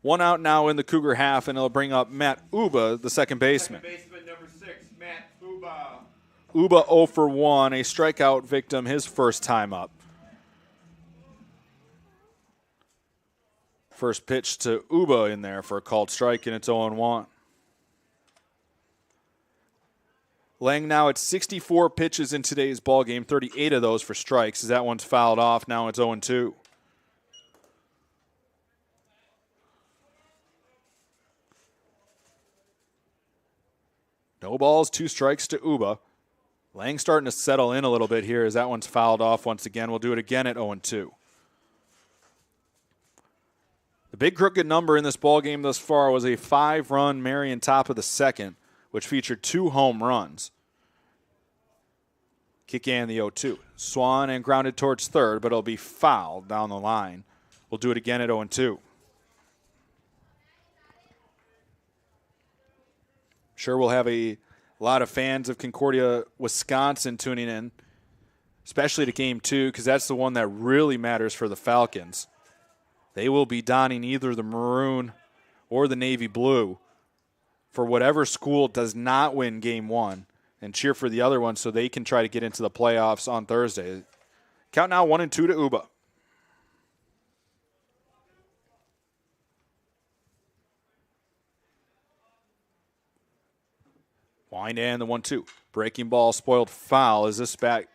1 out now in the Cougar half, and it'll bring up Matt Uba, the second baseman. Second baseman number 6, Matt Uba. Uba 0 for 1, a strikeout victim his first time up. First pitch to Uba in there for a called strike, and it's 0-1. Lang now at 64 pitches in today's ball game, 38 of those for strikes, as that one's fouled off. Now it's 0-2. No balls, 2 strikes to Uba. Lang starting to settle in a little bit here as that one's fouled off once again. We'll do it again at 0-2. The big crooked number in this ball game thus far was a 5-run Marion top of the second, which featured 2 home runs. Kick in the 0-2. Swan and grounded towards third, but it'll be fouled down the line. We'll do it again at 0-2. Sure, we'll have a lot of fans of Concordia, Wisconsin tuning in, especially to Game 2, because that's the one that really matters for the Falcons. They will be donning either the maroon or the navy blue for whatever school does not win game one and cheer for the other one so they can try to get into the playoffs on Thursday. Count now 1-2 to Uba. Wind and the 1-2. Breaking ball, spoiled foul as this bat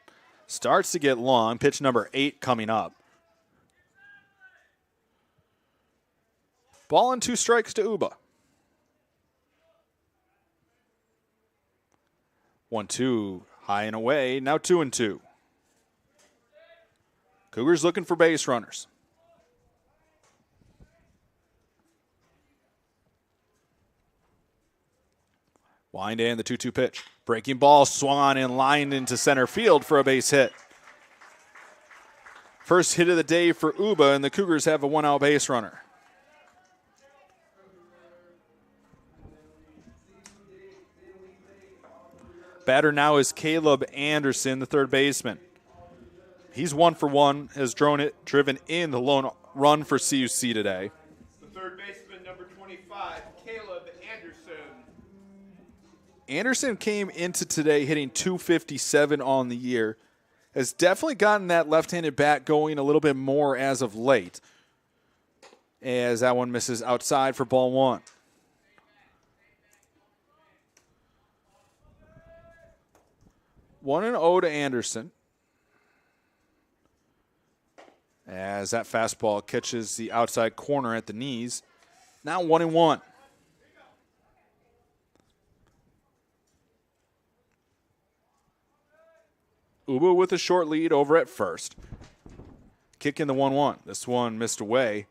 starts to get long. Pitch number 8 coming up. Ball and 2 strikes to Uba. 1-2, high and away. Now 2-2. Cougars looking for base runners. Wind and the 2-2 pitch. Breaking ball swung and lined into center field for a base hit. First hit of the day for Uba, and the Cougars have a 1-out base runner. Batter now is Caleb Anderson, the third baseman. He's 1 for 1, has driven in the lone run for CUC today. The third baseman, number 25, Caleb Anderson. Anderson came into today hitting .257 on the year. Has definitely gotten that left-handed bat going a little bit more as of late. As that one misses outside for ball 1. One and 0 to Anderson. As that fastball catches the outside corner at the knees. Now 1-1. Uba with a short lead over at first. Kick in the 1-1. This one missed away.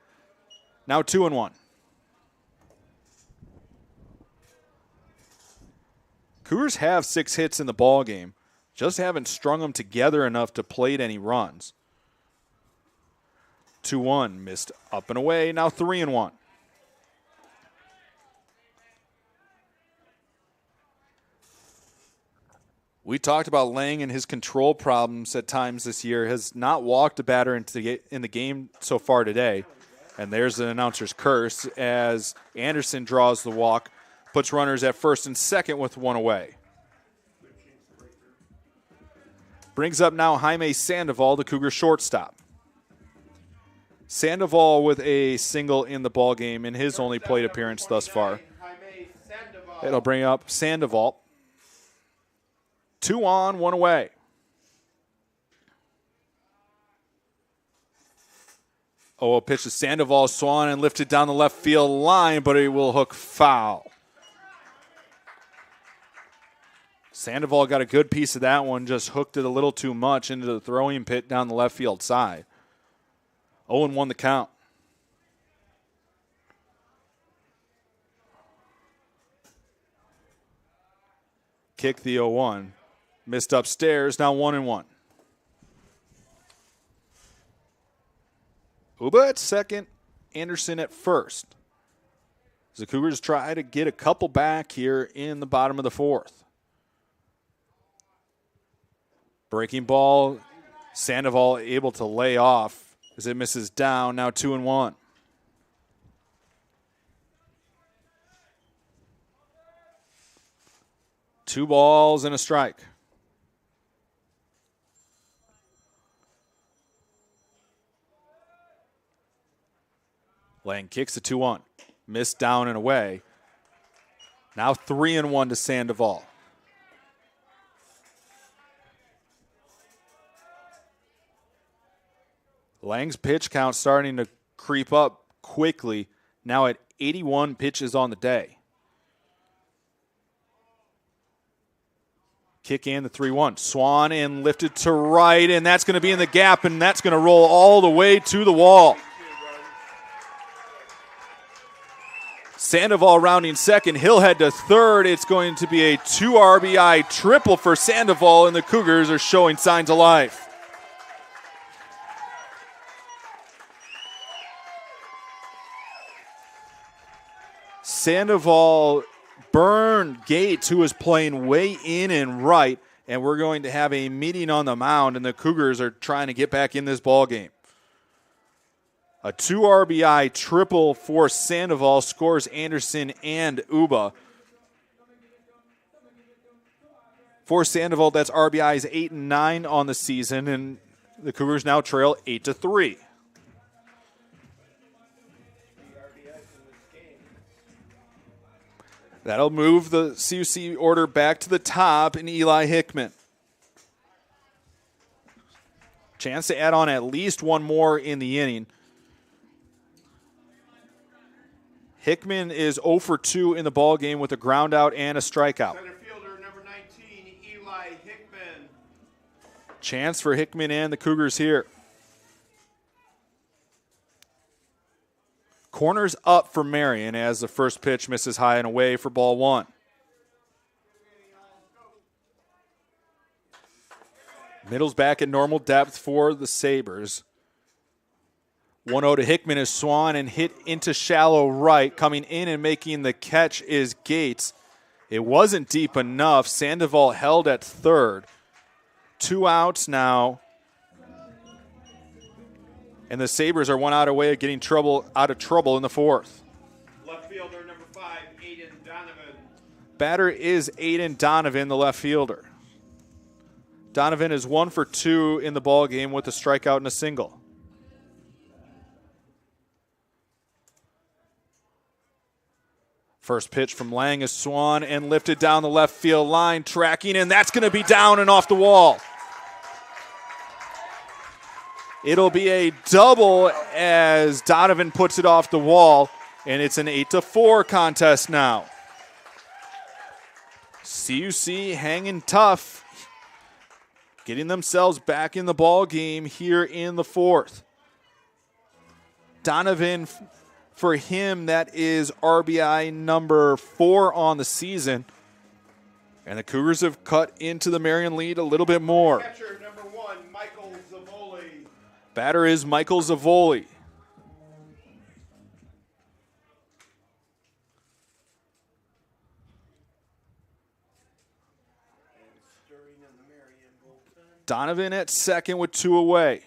Now 2-1. Cougars have 6 hits in the ball game. Just haven't strung them together enough to plate any runs. 2-1, missed up and away. Now 3-1. We talked about Lang and his control problems at times this year. Has not walked a batter in the game so far today. And there's the announcer's curse as Anderson draws the walk, puts runners at first and second with 1 away. Brings up now Jaime Sandoval, the Cougar shortstop. Sandoval with a single in the ball game in his only plate appearance thus far. It'll bring up Sandoval. 2 on, 1 away. Oh, a pitch to Sandoval, swung and lifted down the left field line, but it will hook foul. Sandoval got a good piece of that one, just hooked it a little too much into the throwing pit down the left field side. 0-1 the count. Kick the 0-1. Missed upstairs, now 1-1. Uba at second, Anderson at first. The Cougars try to get a couple back here in the bottom of the 4th. Breaking ball, Sandoval able to lay off as it misses down, now 2-1. Two balls and a strike. Lang kicks the 2-1. Missed down and away. Now 3-1 to Sandoval. Lang's pitch count starting to creep up quickly, now at 81 pitches on the day. Kick in the 3-1. Swan and lifted to right, and that's going to be in the gap, and that's going to roll all the way to the wall. Sandoval rounding second. He'll head to third. It's going to be a 2 RBI triple for Sandoval, and the Cougars are showing signs of life. Sandoval burned Gates, who was playing way in and right, and we're going to have a meeting on the mound, and the Cougars are trying to get back in this ball game. A 2 RBI triple for Sandoval scores Anderson and Uba. For Sandoval, that's RBIs 8 and 9 on the season, and the Cougars now trail 8-3. That'll move the CUC order back to the top in Eli Hickman. Chance to add on at least one more in the inning. Hickman is 0 for 2 in the ball game with a ground out and a strikeout. Center fielder number 19, Eli Hickman. Chance for Hickman and the Cougars here. Corners up for Marion as the first pitch misses high and away for ball 1. Middle's back at normal depth for the Sabres. 1-0 to Hickman is Swan and hit into shallow right. Coming in and making the catch is Gates. It wasn't deep enough. Sandoval held at third. 2 outs now. And the Sabres are 1 out away of getting out of trouble in the 4th. Left fielder number 5, Aiden Donovan. Batter is Aiden Donovan, the left fielder. Donovan is 1 for 2 in the ball game with a strikeout and a single. First pitch from Lang is Swan and lifted down the left field line, tracking, and that's going to be down and off the wall. It'll be a double as Donovan puts it off the wall, and it's an 8-4 contest now. CUC hanging tough, getting themselves back in the ball game here in the 4th. Donovan, for him, that is RBI number 4 on the season. And the Cougars have cut into the Marion lead a little bit more. Catcher number 1, Michael Zavoli. Batter is Michael Zavoli. Donovan at second with 2 away.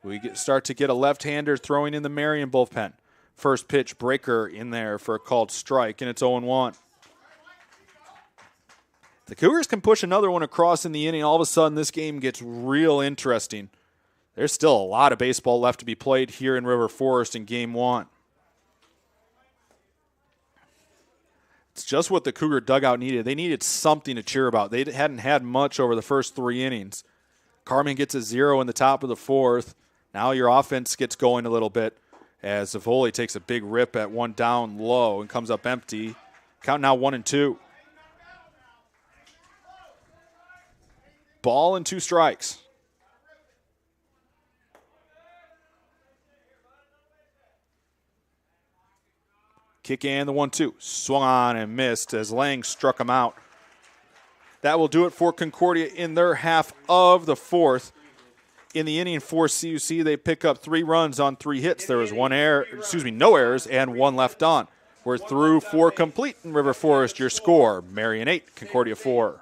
We start to get a left-hander throwing in the Marion bullpen. First pitch breaker in there for a called strike, and it's 0-1. The Cougars can push another one across in the inning. All of a sudden, this game gets real interesting. There's still a lot of baseball left to be played here in River Forest in Game 1. It's just what the Cougar dugout needed. They needed something to cheer about. They hadn't had much over the first 3 innings. Carmen gets a 0 in the top of the 4th. Now your offense gets going a little bit as Zavoli takes a big rip at 1 down low and comes up empty. Count now 1-2. Ball and 2 strikes. Kick and the 1-2. Swung on and missed as Lang struck him out. That will do it for Concordia in their half of the 4th. In the inning for CUC, they pick up 3 runs on 3 hits. There was no errors and 1 left on. We're through 4 complete in River Forest. Your score, Marion 8, Concordia 4.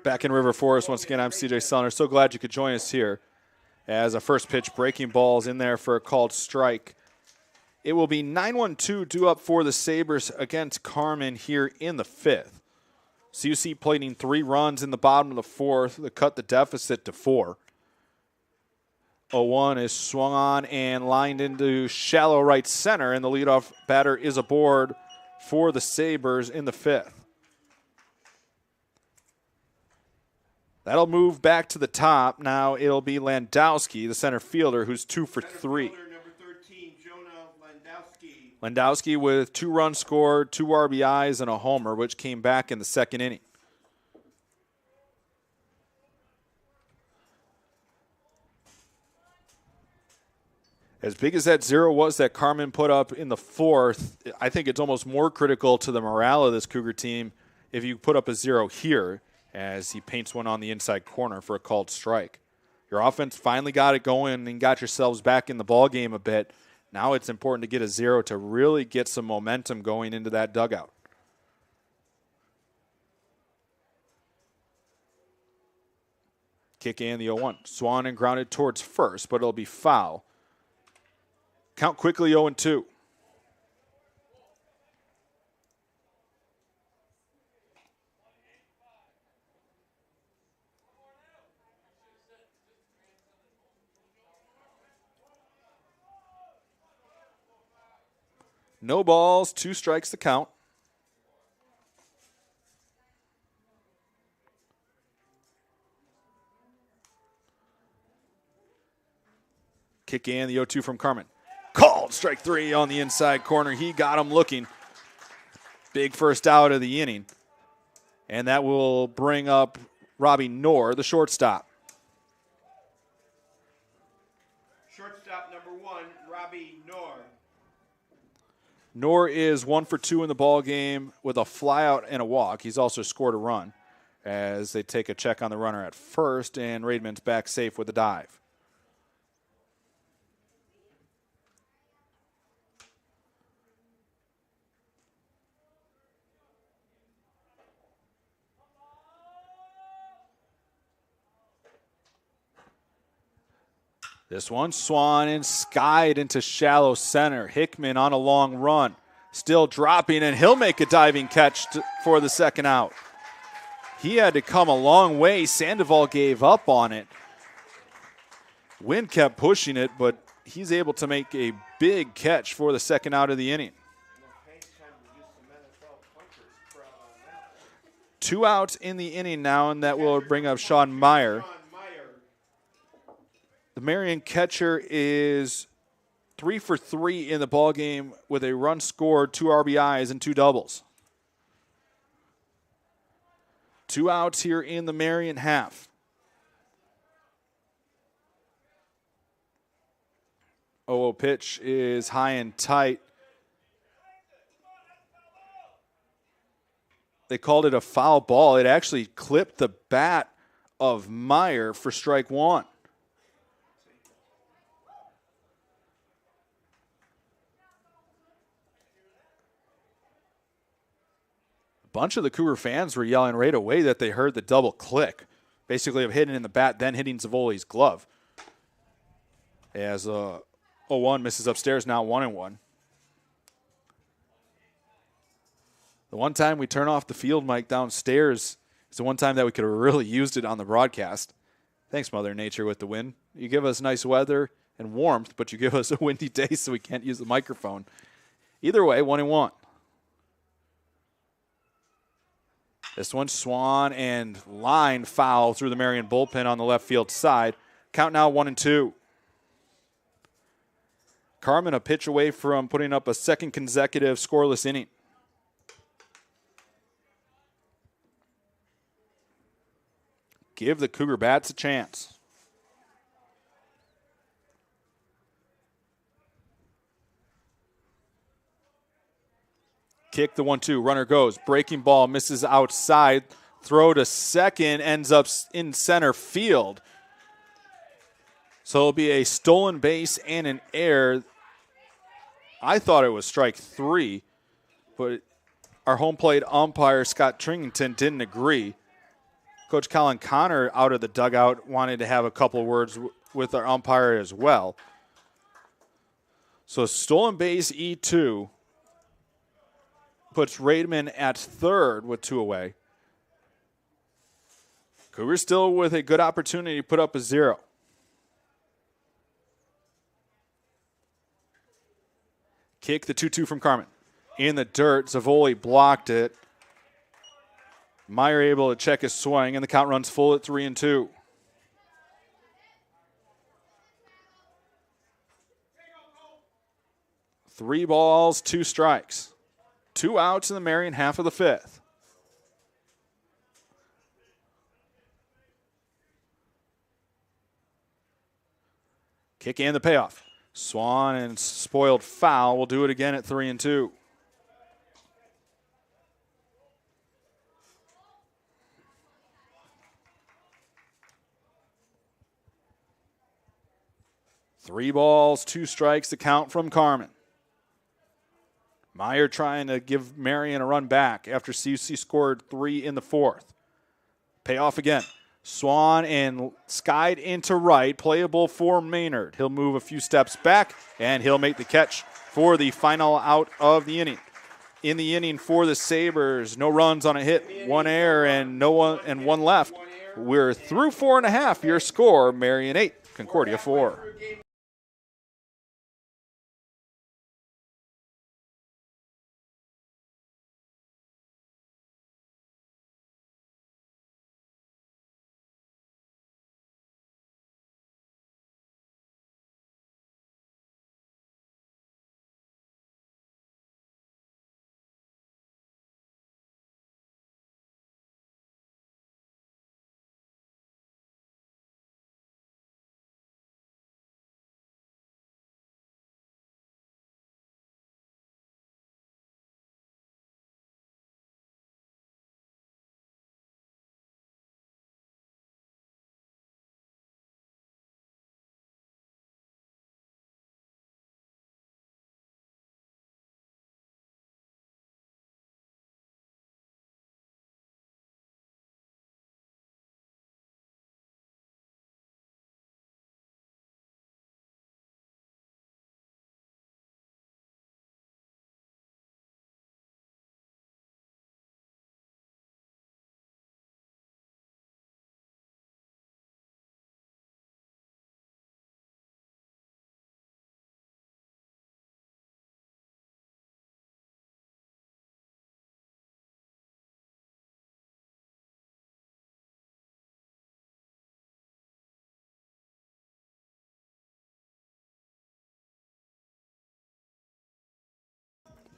Back in River Forest, once again, I'm CJ Sellner. So glad you could join us here as a first pitch breaking ball is in there for a called strike. It will be 9-1-2 due up for the Sabres against Carmen here in the fifth. CUC plating 3 runs in the bottom of the fourth to cut the deficit to 4. 0-1 is swung on and lined into shallow right center, and the leadoff batter is aboard for the Sabres in the fifth. That'll move back to the top. Now it'll be Landowski, the center fielder, who's 2 for 3. Landowski with 2 runs scored, 2 RBIs, and a homer, which came back in the second inning. As big as that 0 was that Carmen put up in the fourth, I think it's almost more critical to the morale of this Cougar team if you put up a 0 here as he paints one on the inside corner for a called strike. Your offense finally got it going and got yourselves back in the ball game a bit. Now it's important to get a 0 to really get some momentum going into that dugout. Kick in the 0-1. Swan and grounded towards first, but it'll be foul. Count quickly 0-2. No balls, 2 strikes to count. Kick in the 0-2 from Carmen. Called strike 3 on the inside corner. He got him looking. Big first out of the inning. And that will bring up Robbie Knorr, the shortstop. Shortstop number 1, Robbie Knorr. Knorr is 1 for 2 in the ball game with a flyout and a walk. He's also scored a run as they take a check on the runner at first, and Raidman's back safe with a dive. This one, Swan and skied into shallow center. Hickman on a long run. Still dropping, and he'll make a diving catch for the second out. He had to come a long way. Sandoval gave up on it. Wind kept pushing it, but he's able to make a big catch for the second out of the inning. 2 outs in the inning now, and that will bring up Sean Meyer. The Marion catcher is 3 for 3 in the ballgame with a run scored, 2 RBIs, and 2 doubles. 2 outs here in the Marion half. 0-0 pitch is high and tight. They called it a foul ball. It actually clipped the bat of Meyer for strike 1. Bunch of the Cougar fans were yelling right away that they heard the double click, basically of hitting in the bat, then hitting Zavoli's glove. As 0-1 misses upstairs, now 1-1. The one time we turn off the field mic downstairs is the one time that we could have really used it on the broadcast. Thanks, Mother Nature, with the wind. You give us nice weather and warmth, but you give us a windy day so we can't use the microphone. Either way, 1-1. This one, Swan and line foul through the Marion bullpen on the left field side. Count now 1-2. Carmen a pitch away from putting up a second consecutive scoreless inning. Give the Cougar bats a chance. Kick the 1-2. Runner goes. Breaking ball misses outside. Throw to second. Ends up in center field. So it'll be a stolen base and an error. I thought it was strike 3, but our home plate umpire, Scott Tringleton, didn't agree. Coach Colin Connor out of the dugout wanted to have a couple words with our umpire as well. So stolen base E2 puts Raidman at third with 2 away. Cougars still with a good opportunity to put up a 0. Kick the 2-2 from Carmen. In the dirt, Zavoli blocked it. Meyer able to check his swing, and the count runs full at 3-2. Three balls, 2 strikes. 2 outs in the Marion half of the 5th. Kick and the payoff. Swan and spoiled foul will do it again at 3-2. Three balls, 2 strikes, the count from Carmen. Meyer trying to give Marion a run back after CUC scored 3 in the 4th. Payoff again. Swan and skied into right, playable for Maynard. He'll move a few steps back, and he'll make the catch for the final out of the inning. In the inning for the Sabres, no runs on a hit, 1 error, and 1 left. We're through 4.5. Your score: Marion 8, Concordia 4.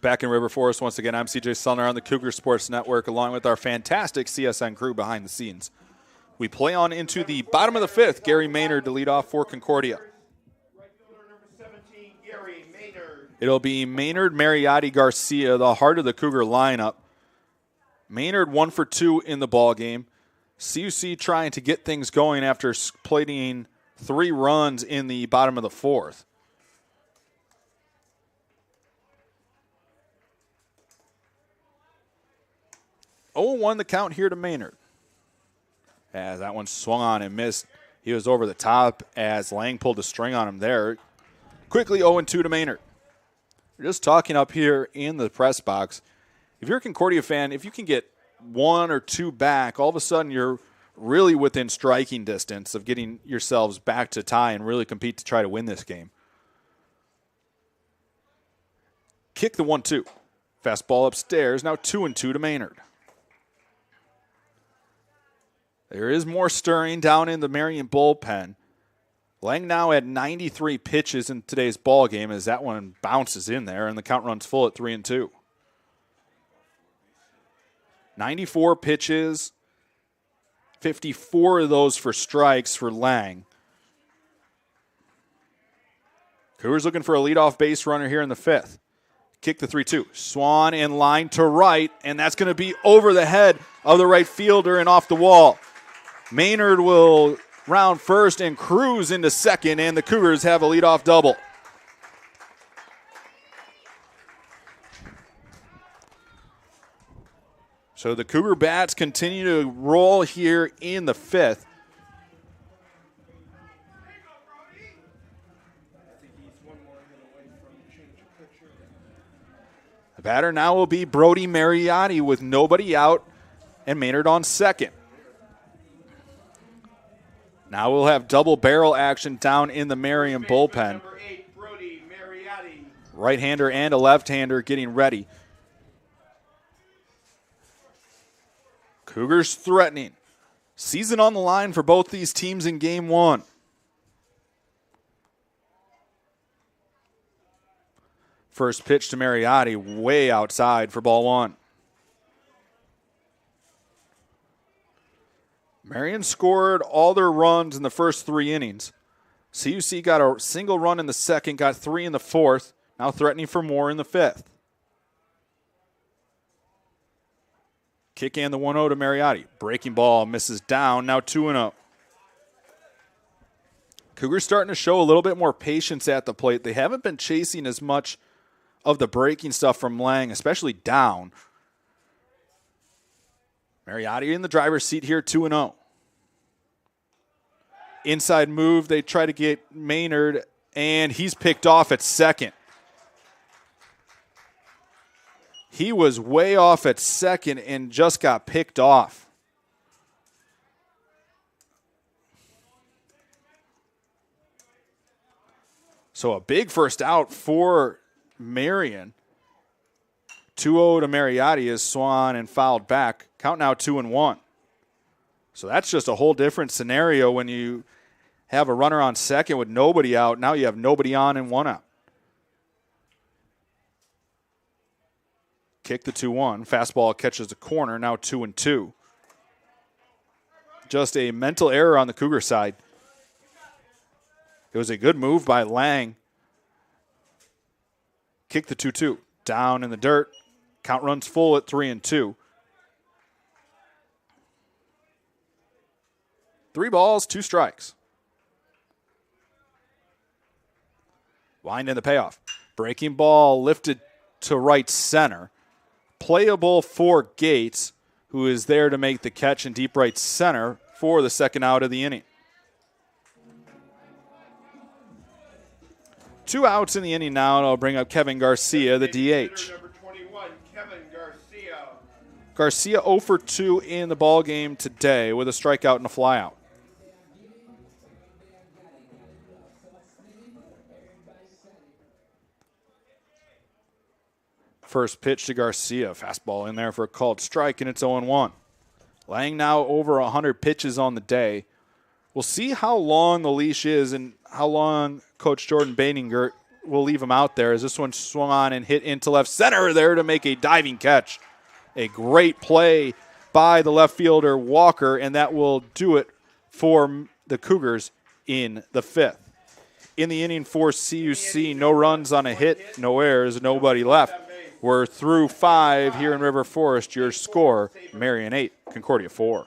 Back in River Forest once again, I'm CJ Sullner on the Cougar Sports Network, along with our fantastic CSN crew behind the scenes. We play on into the bottom of the 5th. Gary Maynard to lead off for Concordia. It'll be Maynard, Mariotti, Garcia, the heart of the Cougar lineup. Maynard 1 for 2 in the ball game. CUC trying to get things going after plating 3 runs in the bottom of the 4th. Oh, 0-1 the count here to Maynard. As that one swung on and missed. He was over the top as Lang pulled the string on him there. Quickly 0-2 to Maynard. We're just talking up here in the press box. If you're a Concordia fan, if you can get 1 or 2 back, all of a sudden you're really within striking distance of getting yourselves back to tie and really compete to try to win this game. Kick the 1-2. Fastball upstairs. Now 2-2 to Maynard. There is more stirring down in the Marion bullpen. Lang now at 93 pitches in today's ball game as that one bounces in there, and the count runs full at 3-2. 94 pitches, 54 of those for strikes for Lang. Cougars looking for a leadoff base runner here in the 5th. Kick the 3-2. Swan in line to right, and that's going to be over the head of the right fielder and off the wall. Maynard will round first and cruise into second, and the Cougars have a leadoff double. So the Cougar bats continue to roll here in the 5th. The batter now will be Brody Mariotti with nobody out and Maynard on second. Now we'll have double barrel action down in the Marion bullpen. Number 8, Brody Mariotti. Right-hander and a left-hander getting ready. Cougars threatening. Season on the line for both these teams in game 1. First pitch to Mariotti, way outside for ball 1. Marion scored all their runs in the first 3 innings. CUC got a single run in the 2nd, got 3 in the 4th, now threatening for more in the 5th. Kick and the 1-0 to Mariotti. Breaking ball misses down, now 2-0. Cougars starting to show a little bit more patience at the plate. They haven't been chasing as much of the breaking stuff from Lang, especially down. Mariotti in the driver's seat here, 2-0. Inside move, they try to get Maynard, and he's picked off at second. He was way off at second and just got picked off. So a big first out for Marion. 2-0 to Mariotti is swung and fouled back. Count now 2-1. So that's just a whole different scenario when you have a runner on second with nobody out. Now you have nobody on and 1 out. Kick the 2-1. Fastball catches the corner. Now 2-2. Just a mental error on the Cougar side. It was a good move by Lang. Kick the 2-2. Down in the dirt. Count runs full at 3-2. 3 balls, 2 strikes. Wind in the payoff. Breaking ball lifted to right center. Playable for Gates, who is there to make the catch in deep right center for the 2nd out of the inning. 2 outs in the inning now, and I'll bring up Kevin Garcia, the DH. Number 21, Kevin Garcia. Garcia 0 for 2 in the ball game today with a strikeout and a flyout. First pitch to Garcia. Fastball in there for a called strike, and it's 0-1. Lang now over 100 pitches on the day. We'll see how long the leash is and how long Coach Jordan Baininger will leave him out there as this one swung on and hit into left center there to make a diving catch. A great play by the left fielder Walker, and that will do it for the Cougars in the 5th. In the inning for CUC, no runs on a hit, no errors, nobody left. We're through 5 here in River Forest. Your score, Marion 8, Concordia 4.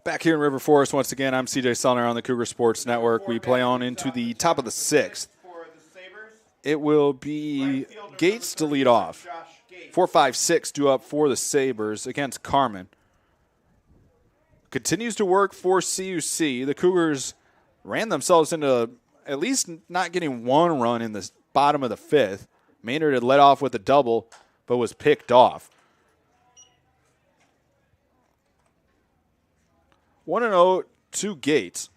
Back here in River Forest once again, I'm CJ Sellner on the Cougar Sports Network. We play on into the top of the 6th. It will be Gates to lead off. 4-5-6 due up for the Sabres against Carmen. Continues to work for CUC. The Cougars ran themselves into at least not getting one run in the bottom of the 5th. Maynard had led off with a double, but was picked off. 1-0 to Gates.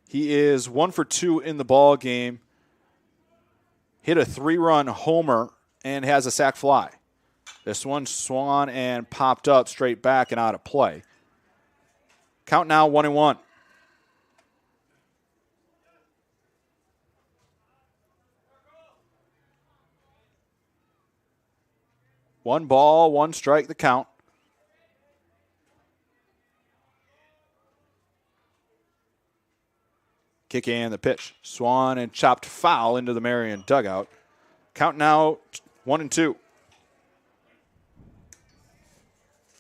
He is 1 for 2 in the ball game. Hit a 3-run homer and has a sac fly. This one swung and popped up straight back and out of play. Count now 1-1. One ball, one strike, the count. Kick and the pitch. Swung and chopped foul into the Marion dugout. Count now 1-2.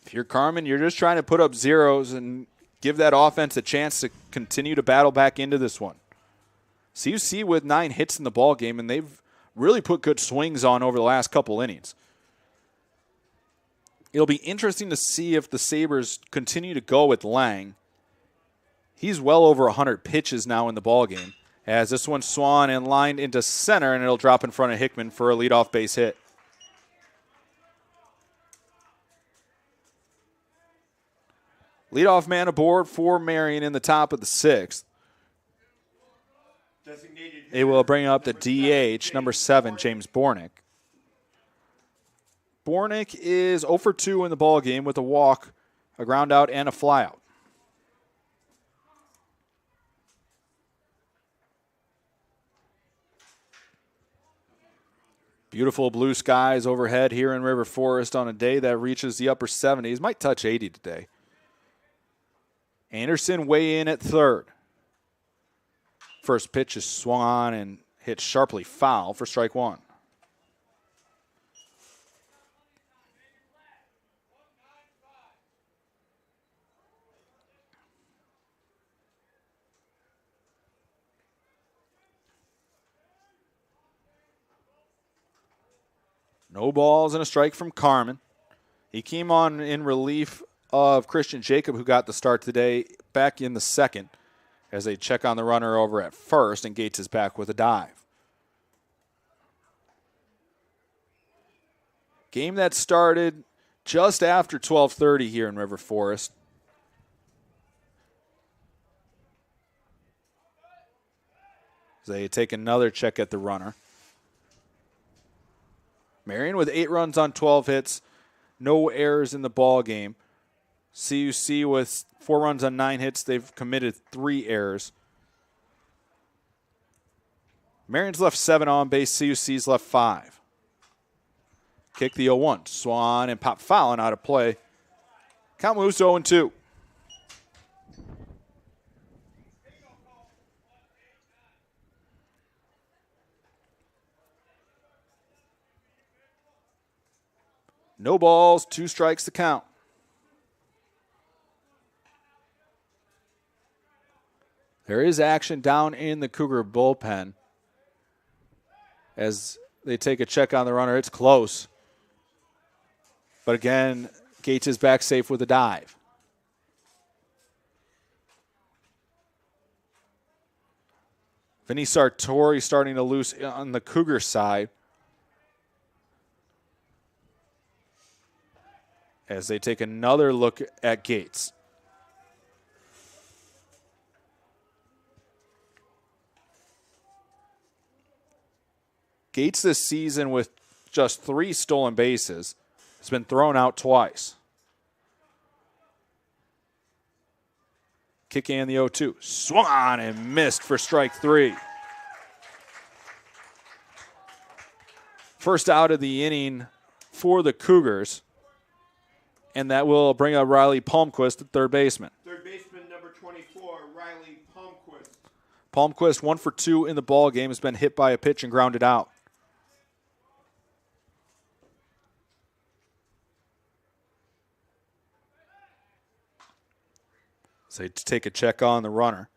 If you're Carmen, you're just trying to put up zeros and give that offense a chance to continue to battle back into this one. CUC with 9 hits in the ball game, and they've really put good swings on over the last couple innings. It'll be interesting to see if the Sabres continue to go with Lang. He's well over 100 pitches now in the ballgame, as this one swung and lined into center, and it'll drop in front of Hickman for a leadoff base hit. Leadoff man aboard for Marion in the top of the 6th. It will bring up the DH, number 7, James Bornick. Bornick is 0 for 2 in the ballgame with a walk, a ground out, and a flyout. Beautiful blue skies overhead here in River Forest on a day that reaches the upper 70s. Might touch 80 today. Anderson weigh in at third. First pitch is swung on and hit sharply foul for strike one. No balls and a strike from Carmen. He came on in relief of Christian Jacob, who got the start today, back in the 2nd, as they check on the runner over at first, and Gates is back with a dive. Game that started just after 12:30 here in River Forest. They take another check at the runner. Marion with 8 runs on 12 hits, no errors in the ball game. CUC with 4 runs on 9 hits, they've committed 3 errors. Marion's left 7 on base, CUC's left 5. Kick the 0-1, swung and popped foul and out of play. Count moves to 0-2. No balls, 2 strikes to count. There is action down in the Cougar bullpen as they take a check on the runner. It's close. But again, Gates is back safe with a dive. Vinny Sartori starting to loose on the Cougar side, as they take another look at Gates. Gates this season with just 3 stolen bases has been thrown out twice. Kick in the 0-2. Swung on and missed for strike 3. First out of the inning for the Cougars. And that will bring up Riley Palmquist at third baseman. Third baseman number 24, Riley Palmquist. Palmquist 1 for 2 in the ball game, has been hit by a pitch and grounded out. So they take a check on the runner.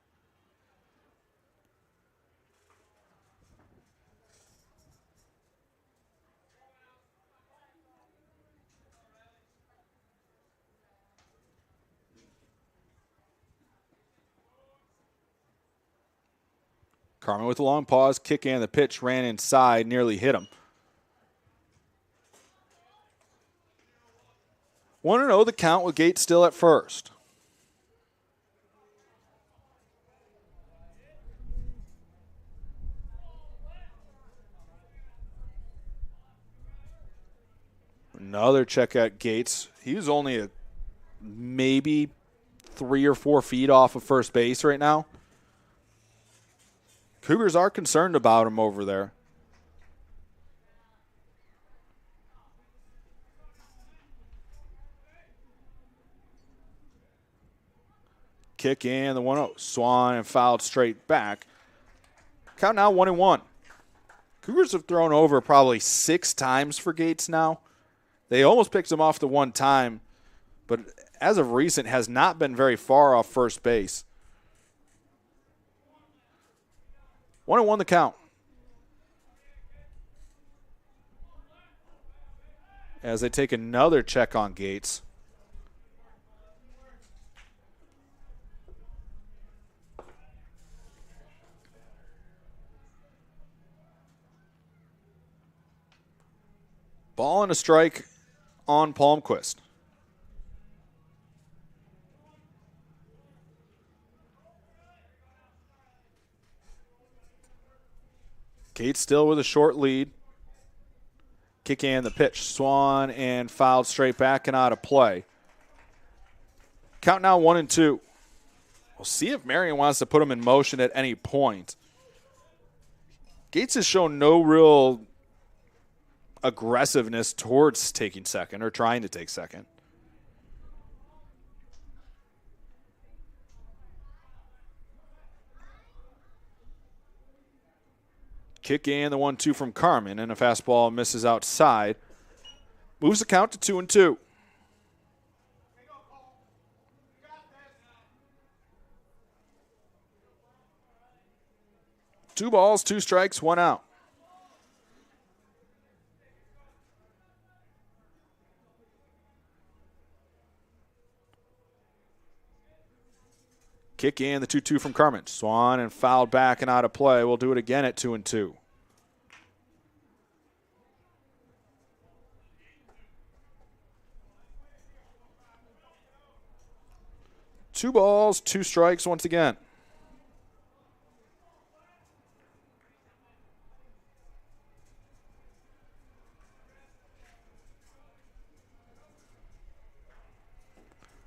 Carmen with a long pause, kick and the pitch, ran inside, nearly hit him. 1-0 the count with Gates still at first. Another check at Gates. He was only maybe 3 or 4 feet off of first base right now. Cougars are concerned about him over there. Kick in the 1-0. Swan and fouled straight back. Count now 1-1. Cougars have thrown over probably 6 times for Gates now. They almost picked him off the one time, but as of recent has not been very far off first base. 1-1 the count. As they take another check on Gates. Ball and a strike on Palmquist. Gates still with a short lead. Kick and the pitch. Swan and fouled straight back and out of play. Count now 1-2. We'll see if Marion wants to put him in motion at any point. Gates has shown no real aggressiveness towards taking second or trying to take second. Kick in the 1-2 from Carmen, and a fastball misses outside. Moves the count to 2-2. Two balls, 2 strikes, 1 out. Kick in the 2-2 from Carmen. Swan and fouled back and out of play. We'll do it again at 2-2. Two balls, 2 strikes once again.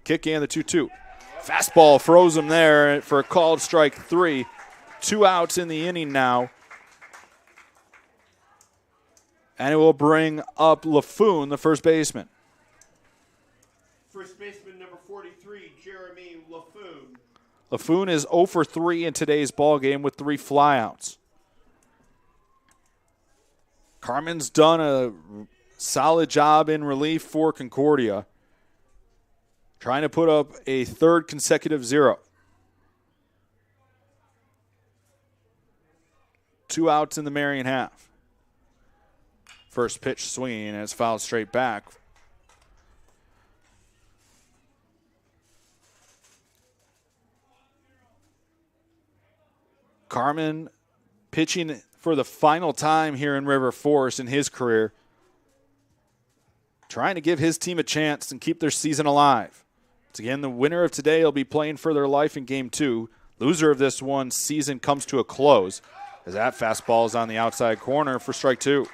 Kick in the 2-2. Fastball froze him there for a called strike 3. 2 outs in the inning now. And it will bring up LaFoon, the first baseman. First baseman number 43, Jeremy LaFoon. LaFoon is 0 for 3 in today's ball game with 3 flyouts. Carmen's done a solid job in relief for Concordia, trying to put up a 3rd consecutive 0. 2 outs in the Marion half. First pitch swinging, and it's fouled straight back. Carmen pitching for the final time here in River Forest in his career, trying to give his team a chance and keep their season alive. Once again, the winner of today will be playing for their life in Game 2. Loser of this one, season comes to a close, as that fastball is on the outside corner for strike 2.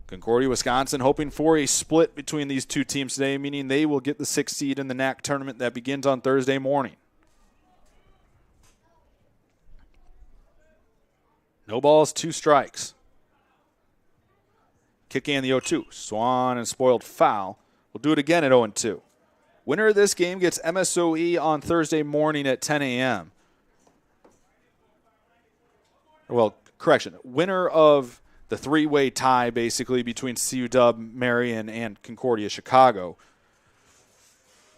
Concordia, Wisconsin hoping for a split between these two teams today, meaning they will get the 6th seed in the NAC tournament that begins on Thursday morning. No balls, 2 strikes. Kick in the 0-2. Swan and spoiled foul. We'll do it again at 0-2. Winner of this game gets MSOE on Thursday morning at 10 a.m. Well, correction. Winner of the 3-way tie, basically, between CUW, Marion, and Concordia, Chicago,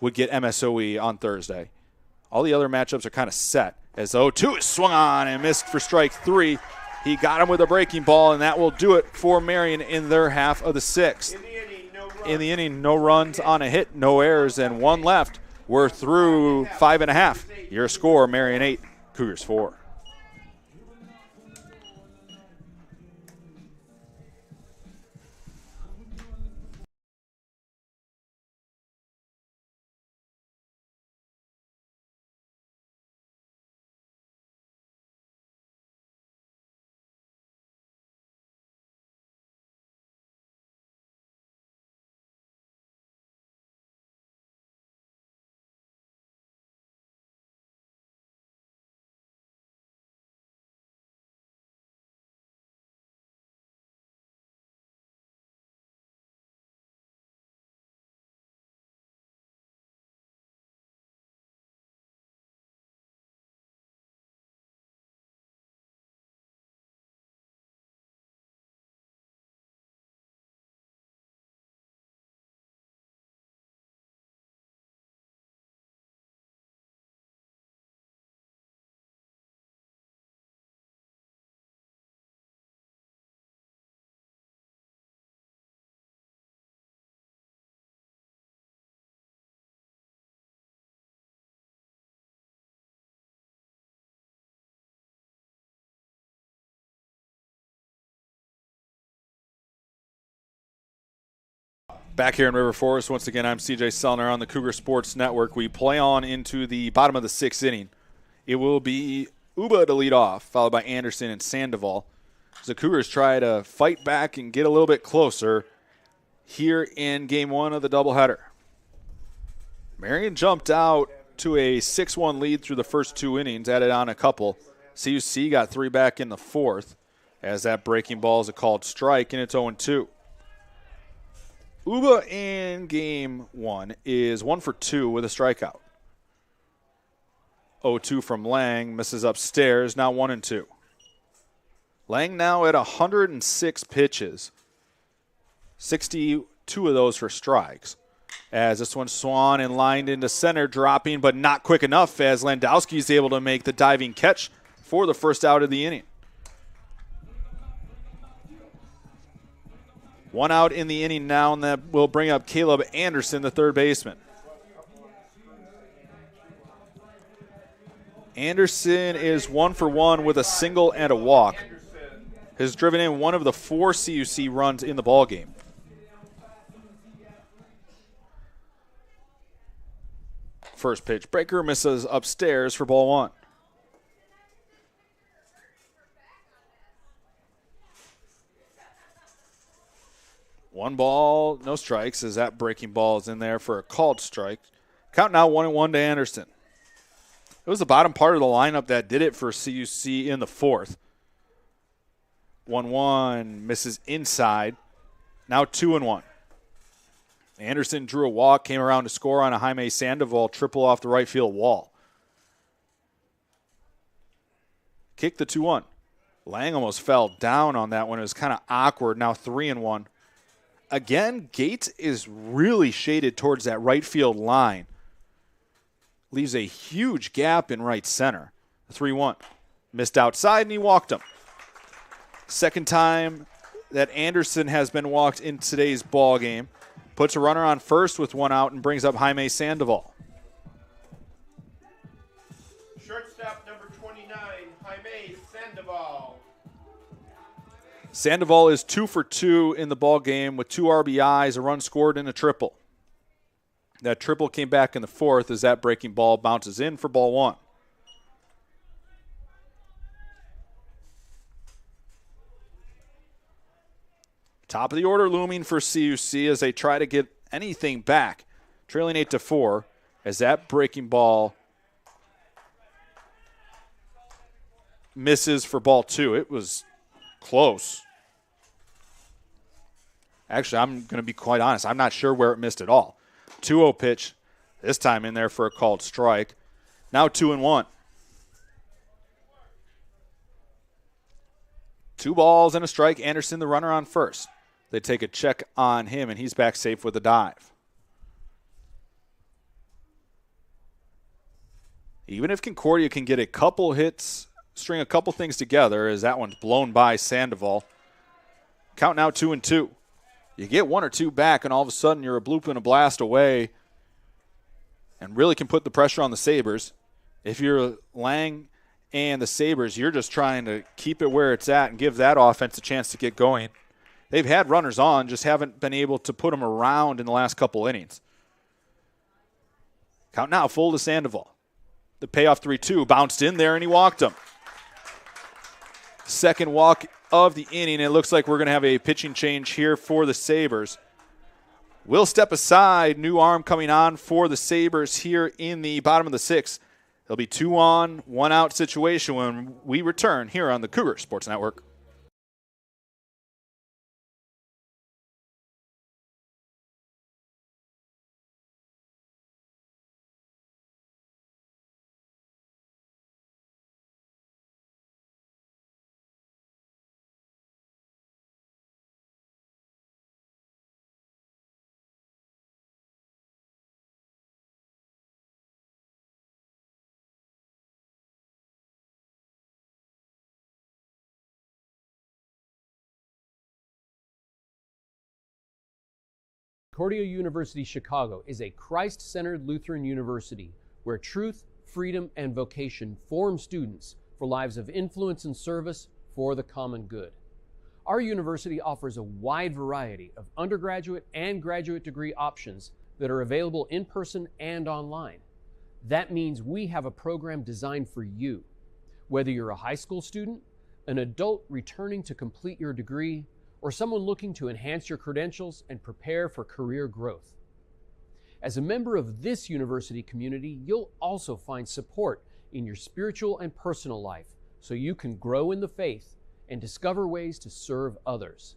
would get MSOE on Thursday. All the other matchups are kind of set. As 0-2 is swung on and missed for strike 3. He got him with a breaking ball, and that will do it for Marion in their half of the 6th. In the inning, no runs on a hit, no errors, and 1 left. We're through 5.5. Your score, Marion 8, Cougars 4. Back here in River Forest, once again, I'm CJ Sellner on the Cougar Sports Network. We play on into the bottom of the 6th inning. It will be Uba to lead off, followed by Anderson and Sandoval. As the Cougars try to fight back and get a little bit closer here in Game 1 of the doubleheader. Marion jumped out to a 6-1 lead through the first 2 innings, added on a couple. CUC got 3 back in the 4th, as that breaking ball is a called strike, and it's 0-2. Uba in Game 1 is 1 for 2 with a strikeout. 0-2 from Lang, misses upstairs, now 1-2. Lang now at 106 pitches, 62 of those for strikes. As this one swung and lined into center, dropping but not quick enough as Landowski is able to make the diving catch for the first out of the inning. 1 out in the inning now, and that will bring up Caleb Anderson, the third baseman. Anderson is 1 for 1 with a single and a walk. Has driven in 1 of the 4 CUC runs in the ballgame. First pitch breaker misses upstairs for ball 1. One ball, no strikes, as that breaking ball is in there for a called strike. Count now 1-1 to Anderson. It was the bottom part of the lineup that did it for CUC in the 4th. 1-1, misses inside. Now 2-1. Anderson drew a walk, came around to score on a Jaime Sandoval triple off the right field wall. Kicked the 2-1. Lang almost fell down on that one. It was kind of awkward. Now 3-1. Again, Gates is really shaded towards that right field line. Leaves a huge gap in right center. 3-1. Missed outside, and he walked him. Second time that Anderson has been walked in today's ball game. Puts a runner on first with 1 out and brings up Jaime Sandoval. Shortstop number 29, Jaime Sandoval. Sandoval is 2 for 2 in the ball game with 2 RBIs, a run scored, and a triple. That triple came back in the 4th as that breaking ball bounces in for ball 1. Top of the order looming for CUC as they try to get anything back. Trailing 8-4 as that breaking ball misses for ball 2. It was close. Actually, I'm going to be quite honest. I'm not sure where it missed at all. 2-0 pitch, this time in there for a called strike. Now 2-1. 2 balls and a strike. Anderson, the runner on first. They take a check on him, and he's back safe with a dive. Even if Concordia can get a couple hits, string a couple things together, as that one's blown by Sandoval. Count now 2-2. You get one or two back, and all of a sudden you're a bloop and a blast away and really can put the pressure on the Sabres. If you're Lang and the Sabres, you're just trying to keep it where it's at and give that offense a chance to get going. They've had runners on, just haven't been able to put them around in the last couple innings. Count now full to Sandoval. The payoff 3-2, bounced in there, and he walked him. Second walk of the inning. It looks like we're going to have a pitching change here for the Sabres. We'll step aside. New arm coming on for the Sabres here in the bottom of the sixth. It'll be 2 on, 1 out situation when we return here on the Cougar Sports Network. Concordia University Chicago is a Christ-centered Lutheran university where truth, freedom, and vocation form students for lives of influence and service for the common good. Our university offers a wide variety of undergraduate and graduate degree options that are available in person and online. That means we have a program designed for you. Whether you're a high school student, an adult returning to complete your degree, or someone looking to enhance your credentials and prepare for career growth. As a member of this university community, you'll also find support in your spiritual and personal life so you can grow in the faith and discover ways to serve others.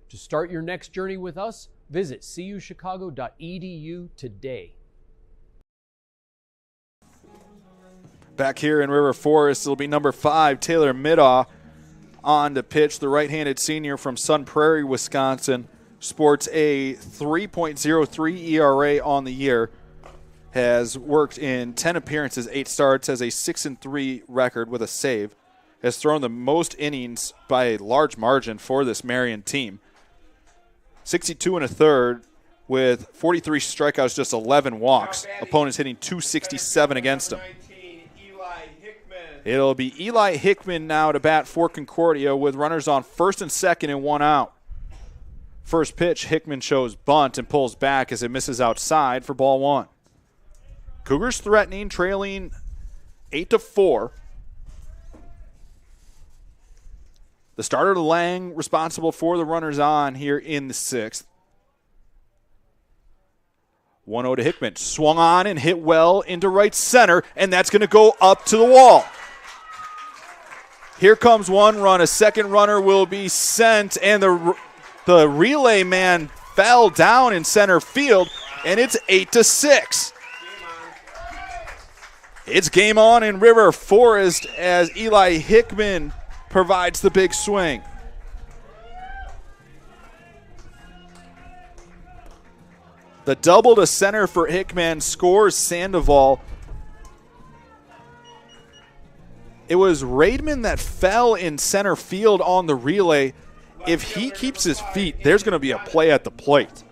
To start your next journey with us, visit cuchicago.edu today. Back here in River Forest, it'll be number 5, Taylor Middaugh, on to pitch. The right-handed senior from Sun Prairie, Wisconsin, sports a 3.03 ERA on the year, has worked in 10 appearances, 8 starts, has a 6-3 record with a save, has thrown the most innings by a large margin for this Marion team. 62 and a third with 43 strikeouts, just 11 walks. Opponents hitting .267 against him. It'll be Eli Hickman now to bat for Concordia with runners on first and second and 1 out. First pitch, Hickman shows bunt and pulls back as it misses outside for ball 1. Cougars threatening, trailing 8-4. The starter, Lang, responsible for the runners on here in the 6th. 1-0 to Hickman. Swung on and hit well into right center, and that's going to go up to the wall. Here comes one run. A second runner will be sent, and the relay man fell down in center field, and it's 8-6. It's game on in River Forest as Eli Hickman provides the big swing. The double to center for Hickman scores Sandoval. It was Raidman that fell in center field on the relay. If he keeps his feet, there's going to be a play at the plate.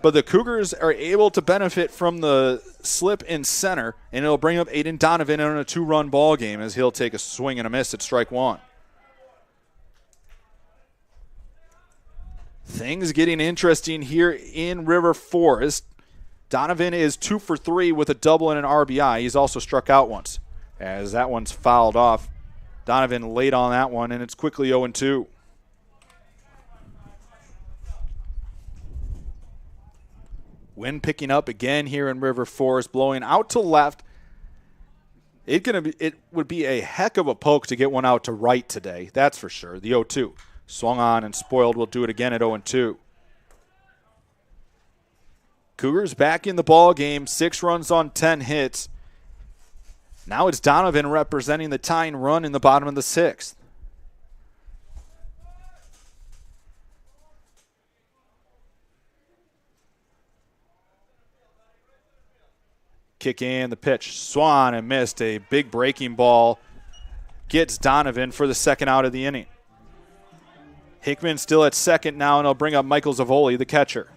But the Cougars are able to benefit from the slip in center, and it'll bring up Aiden Donovan on a 2-run ball game as he'll take a swing and a miss at strike 1. Things getting interesting here in River Forest. Donovan is 2 for 3 with a double and an RBI. He's also struck out once, as that one's fouled off. Donovan late on that one, and it's quickly 0-2. Wind picking up again here in River Forest, blowing out to left. It would be a heck of a poke to get one out to right today, that's for sure. The 0-2. Swung on and spoiled. We'll do it again at 0-2. Cougars back in the ball game, 6 runs on 10 hits. Now it's Donovan representing the tying run in the bottom of the 6th. Kick in the pitch. Swan and missed. A big breaking ball gets Donovan for the second out of the inning. Hickman still at second now, and he'll bring up Michael Zavoli, the catcher.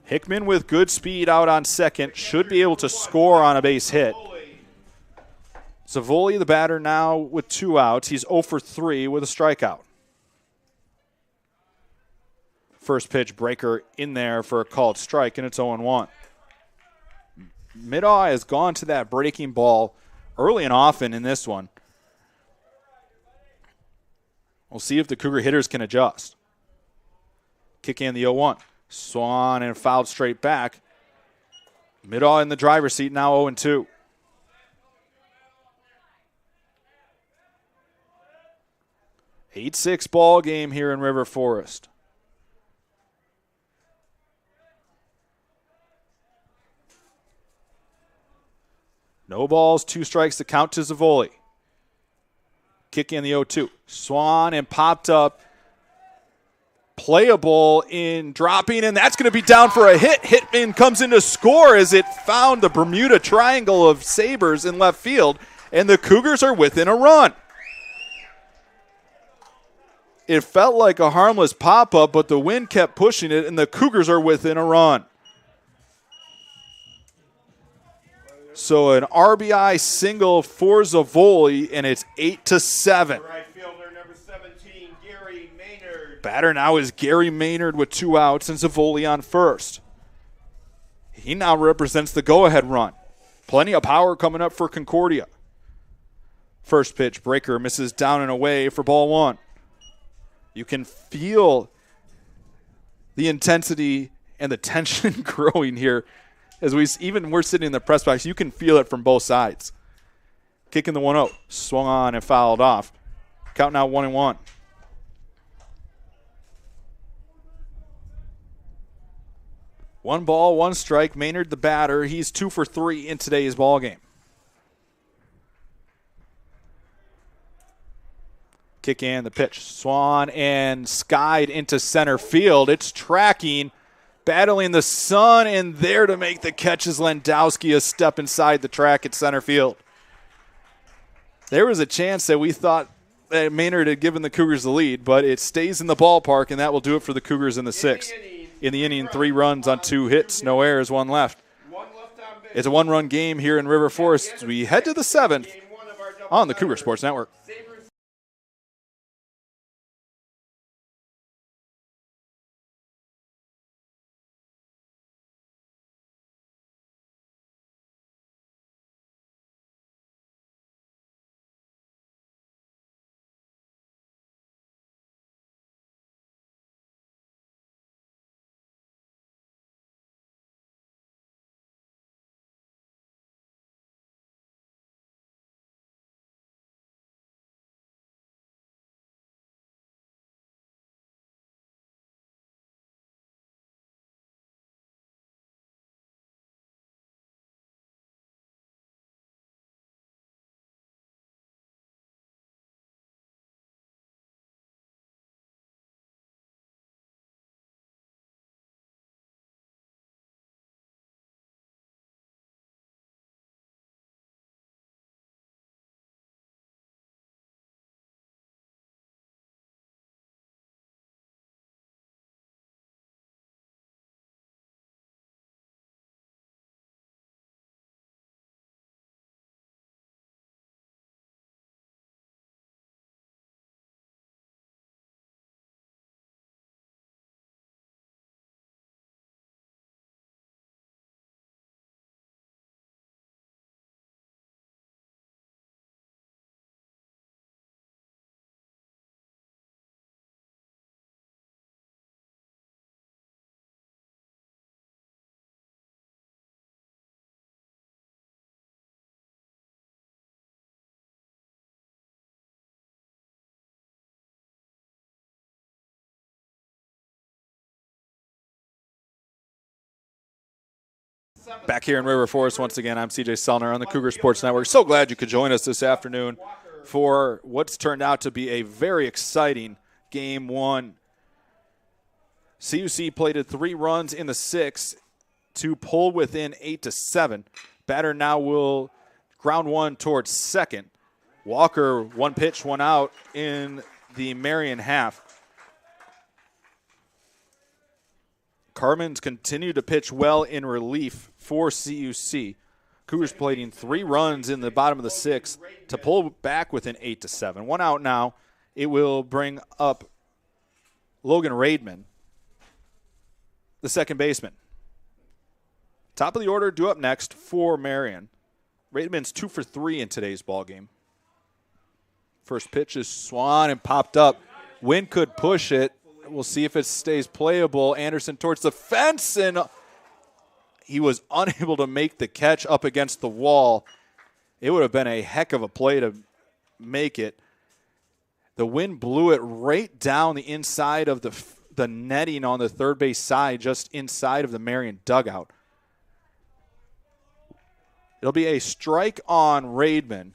Hickman with good speed out on second. Should be able to score on a base hit. Zavoli, the batter, now with 2 outs. He's 0 for 3 with a strikeout. First pitch breaker in there for a called strike, and it's 0-1. Middaugh has gone to that breaking ball early and often in this one. We'll see if the Cougar hitters can adjust. Kick in the 0-1. Swan and fouled straight back. Middaugh in the driver's seat, now 0-2. Eight-6 ball game here in River Forest. No balls, 2 strikes to count to Zavoli. Kick in the 0-2. Swan and popped up. Playable in dropping, and that's going to be down for a hit. Hitman comes in to score as it found the Bermuda Triangle of Sabres in left field, and the Cougars are within a run. It felt like a harmless pop-up, but the wind kept pushing it, and the Cougars are within a run. So an RBI single for Zavoli, and it's 8-7. Right fielder number 17, Gary Maynard. Batter now is Gary Maynard with 2 outs and Zavoli on first. He now represents the go-ahead run. Plenty of power coming up for Concordia. First pitch breaker misses down and away for ball 1. You can feel the intensity and the tension growing here. As we're sitting in the press box, you can feel it from both sides. Kicking the 1-0. Swung on and fouled off. Count now 1-1. One ball, 1 strike. Maynard the batter. He's 2 for 3 in today's ball game. Kick in the pitch. Swan and skied into center field. It's tracking. Battling the sun, and there to make the catch is Landowski, a step inside the track at center field. There was a chance that we thought that Maynard had given the Cougars the lead, but it stays in the ballpark, and that will do it for the Cougars in the 6th. In the inning, 3 runs on 2 hits, no errors, 1 left. It's a 1-run game here in River Forest. We head to the 7th on the Cougar Sports Network. Back here in River Forest once again, I'm CJ Sellner on the Cougar Sports Network. So glad you could join us this afternoon for what's turned out to be a very exciting Game 1. CUC plated 3 runs in the 6th to pull within 8-7. Batter now will ground one towards second. Walker, one pitch, one out in the Marion half. Carmen's continued to pitch well in relief for CUC. Cougars plating 3 runs in the bottom of the 6th to pull back within 8-7. One out now. It will bring up Logan Raidman, the second baseman. Top of the order due up next for Marion. Raidman's 2 for 3 in today's ballgame. First pitch is swung and popped up. Wind could push it. We'll see if it stays playable. Anderson towards the fence, and he was unable to make the catch up against the wall. It would have been a heck of a play to make it. The wind blew it right down the inside of the netting on the third base side, just inside of the Marion dugout. It'll be a strike on Raidman.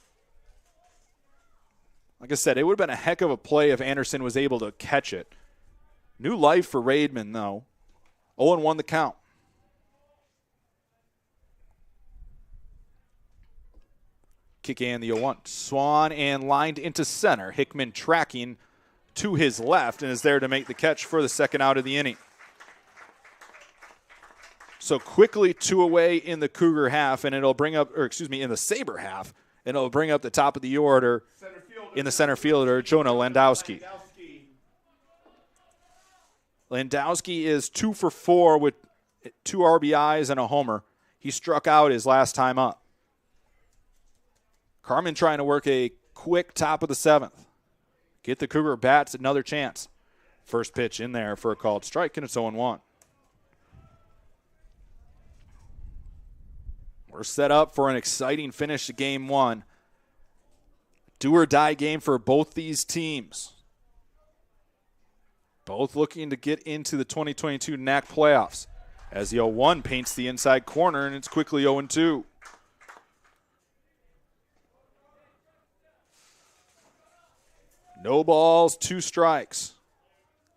Like I said, it would have been a heck of a play if Anderson was able to catch it. New life for Raidman, though. 0-1 the count. Kick and the 0-1. Swan and lined into center. Hickman tracking to his left and is there to make the catch for the second out of the inning. So quickly 2 away in the Cougar half, and it'll bring up, in the Sabre half, and it'll bring up the top of the order in the center fielder, Jonah Landowski. Landowski is 2 for 4 with 2 RBIs and a homer. He struck out his last time up. Carmen trying to work a quick top of the 7th. Get the Cougar bats another chance. First pitch in there for a called strike, and it's 0-1. We're set up for an exciting finish to Game 1. Do-or-die game for both these teams. Both looking to get into the 2022 NAC playoffs. As the 0-1 paints the inside corner, and it's quickly 0-2. No balls, 2 strikes.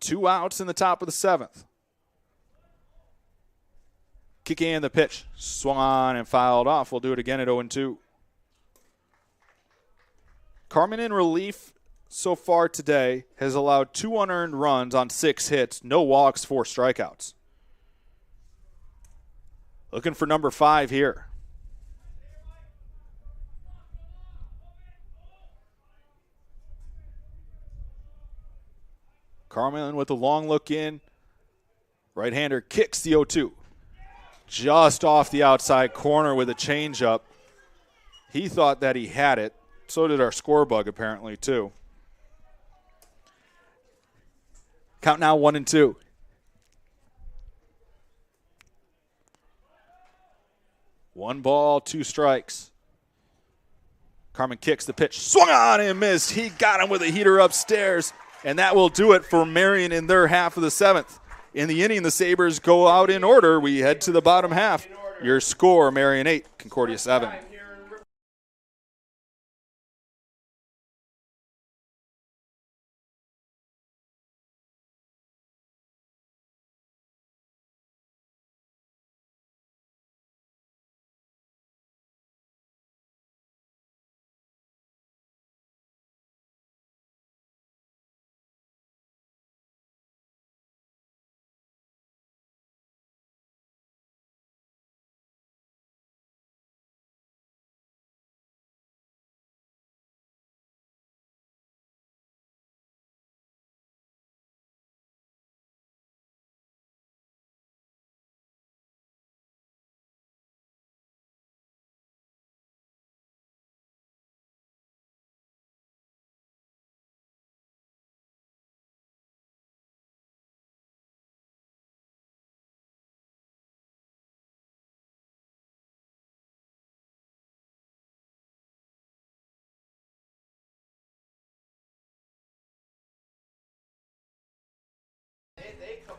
2 outs in the top of the 7th. Kick in the pitch. Swung on and fouled off. We'll do it again at 0-2. Carmen in relief so far today has allowed 2 unearned runs on 6 hits, no walks, 4 strikeouts. Looking for number 5 here. Carmen with a long look in. Right-hander kicks the 0-2. Just off the outside corner with a changeup. He thought that he had it. So did our score bug apparently too. Count now 1-2. One ball, 2 strikes. Carmen kicks the pitch. Swung on and missed. He got him with a heater upstairs. And that will do it for Marion in their half of the 7th. In the inning, the Sabres go out in order. We head to the bottom half. Your score, Marion 8, Concordia 7.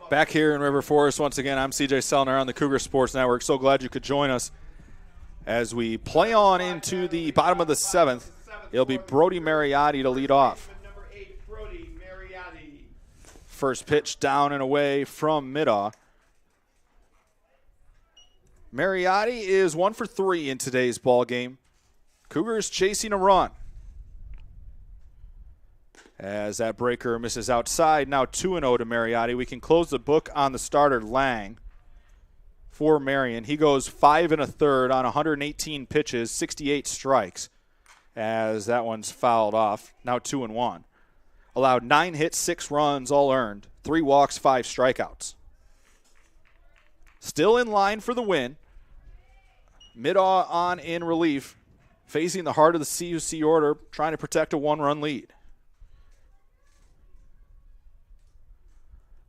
Back here in River Forest once again, I'm CJ Sellner on the Cougar Sports Network. So glad you could join us as we play on into the bottom of the 7th. It'll be Brody Mariotti to lead off. First pitch down and away from Middaugh. Mariotti is 1 for 3 in today's ball game. Cougars chasing a run. As that breaker misses outside, now 2-0 to Mariotti. We can close the book on the starter, Lang, for Marion. He goes 5 1/3 on 118 pitches, 68 strikes, as that one's fouled off. Now 2-1. Allowed 9 hits, 6 runs, all earned. 3 walks, 5 strikeouts. Still in line for the win. Middaugh on in relief, facing the heart of the CUC order, trying to protect a 1-run lead.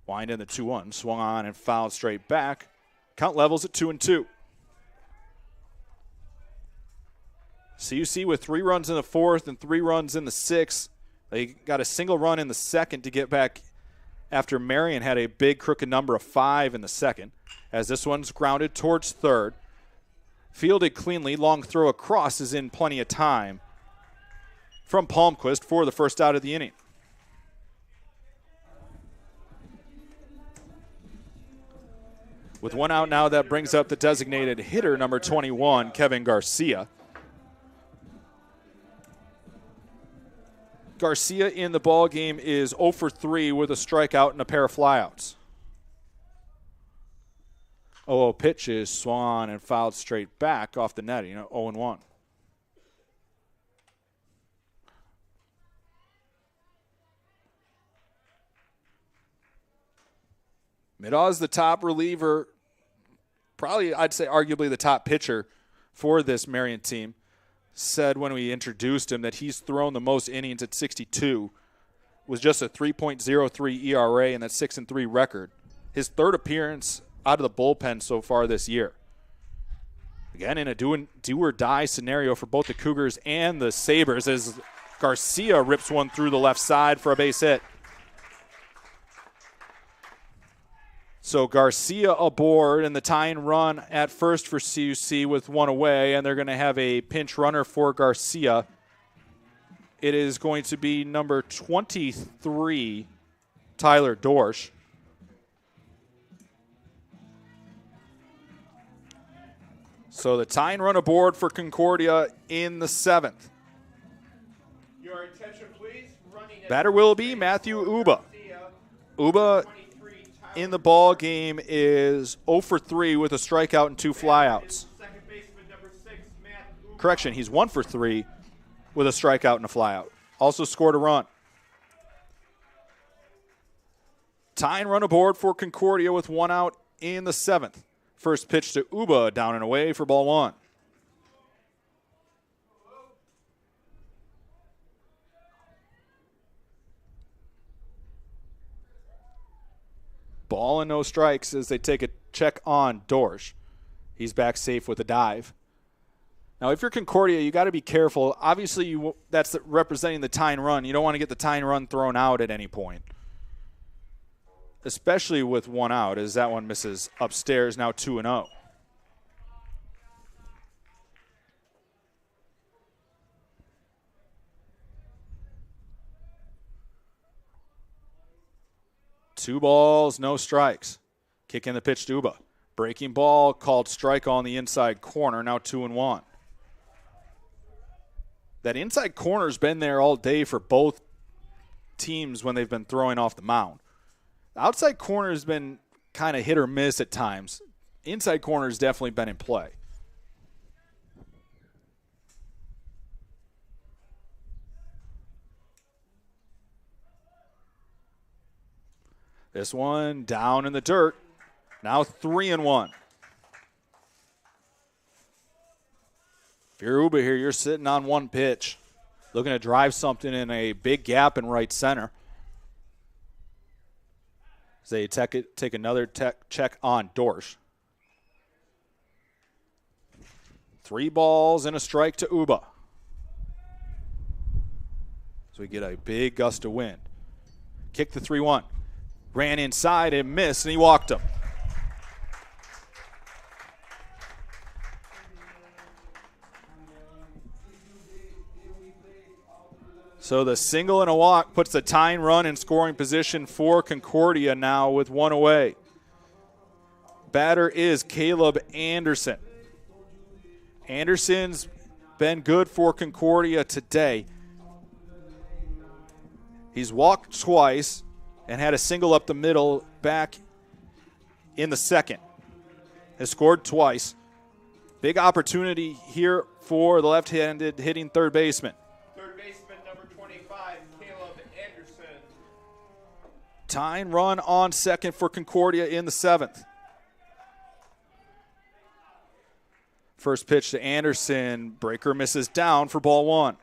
Wind in the 2-1, swung on and fouled straight back. Count levels at 2-2. CUC with 3 runs in the 4th and 3 runs in the 6th. They got a single run in the 2nd to get back after Marion had a big crooked number of 5 in the 2nd. As this one's grounded towards 3rd. Fielded cleanly, long throw across is in plenty of time from Palmquist for the first out of the inning. With 1 out now, that brings up the designated hitter, number 21, Kevin Garcia. Garcia in the ball game is 0 for 3 with a strikeout and a pair of flyouts. 0-0 pitch is swung and fouled straight back off the net, 0-1. Middaugh is the top reliever, probably I'd say arguably the top pitcher for this Marion team. Said when we introduced him that he's thrown the most innings at 62, was just a 3.03 ERA and that 6-3 record. His 3rd appearance out of the bullpen so far this year. Again, in a do or die scenario for both the Cougars and the Sabres as Garcia rips one through the left side for a base hit. So Garcia aboard and the tying run at first for CUC with 1 away, and they're going to have a pinch runner for Garcia. It is going to be number 23, Tyler Dorsch. So the tying run aboard for Concordia in the 7th. Your attention, please. Batter will be Matthew Uba. Uba in the ball game is 0 for 3 with a strikeout and 2 flyouts. Correction, he's 1 for 3 with a strikeout and a flyout. Also scored a run. Tying run aboard for Concordia with 1 out in the 7th. First pitch to Uba, down and away for ball 1. Ball and no strikes as they take a check on Dorsch. He's back safe with a dive. Now, if you're Concordia, you got to be careful. Obviously, that's representing the tying run. You don't want to get the tying run thrown out at any point, especially with 1 out, as that one misses upstairs, now 2-0. Two balls, no strikes. Kick in the pitch to Uba. Breaking ball called strike on the inside corner, now 2-1. That inside corner's been there all day for both teams when they've been throwing off the mound. The outside corner has been kind of hit or miss at times. Inside corner has definitely been in play. This one down in the dirt. Now 3-1. If you're Uba here, you're sitting on 1 pitch, looking to drive something in a big gap in right center. As they take another check on Dorsch. 3 balls and a strike to Uba. So we get a big gust of wind. Kick the 3-1. Ran inside and missed, and he walked him. So the single and a walk puts the tying run in scoring position for Concordia now with 1 away. batter is Caleb Anderson. Anderson's been good for Concordia today. He's walked twice and had a single up the middle back in the second. Has scored twice. Big opportunity here for the left-handed hitting third baseman. Third baseman number 25, Caleb Anderson. Tying run on second for Concordia in the seventh. First pitch to Anderson. Breaker misses down for ball one.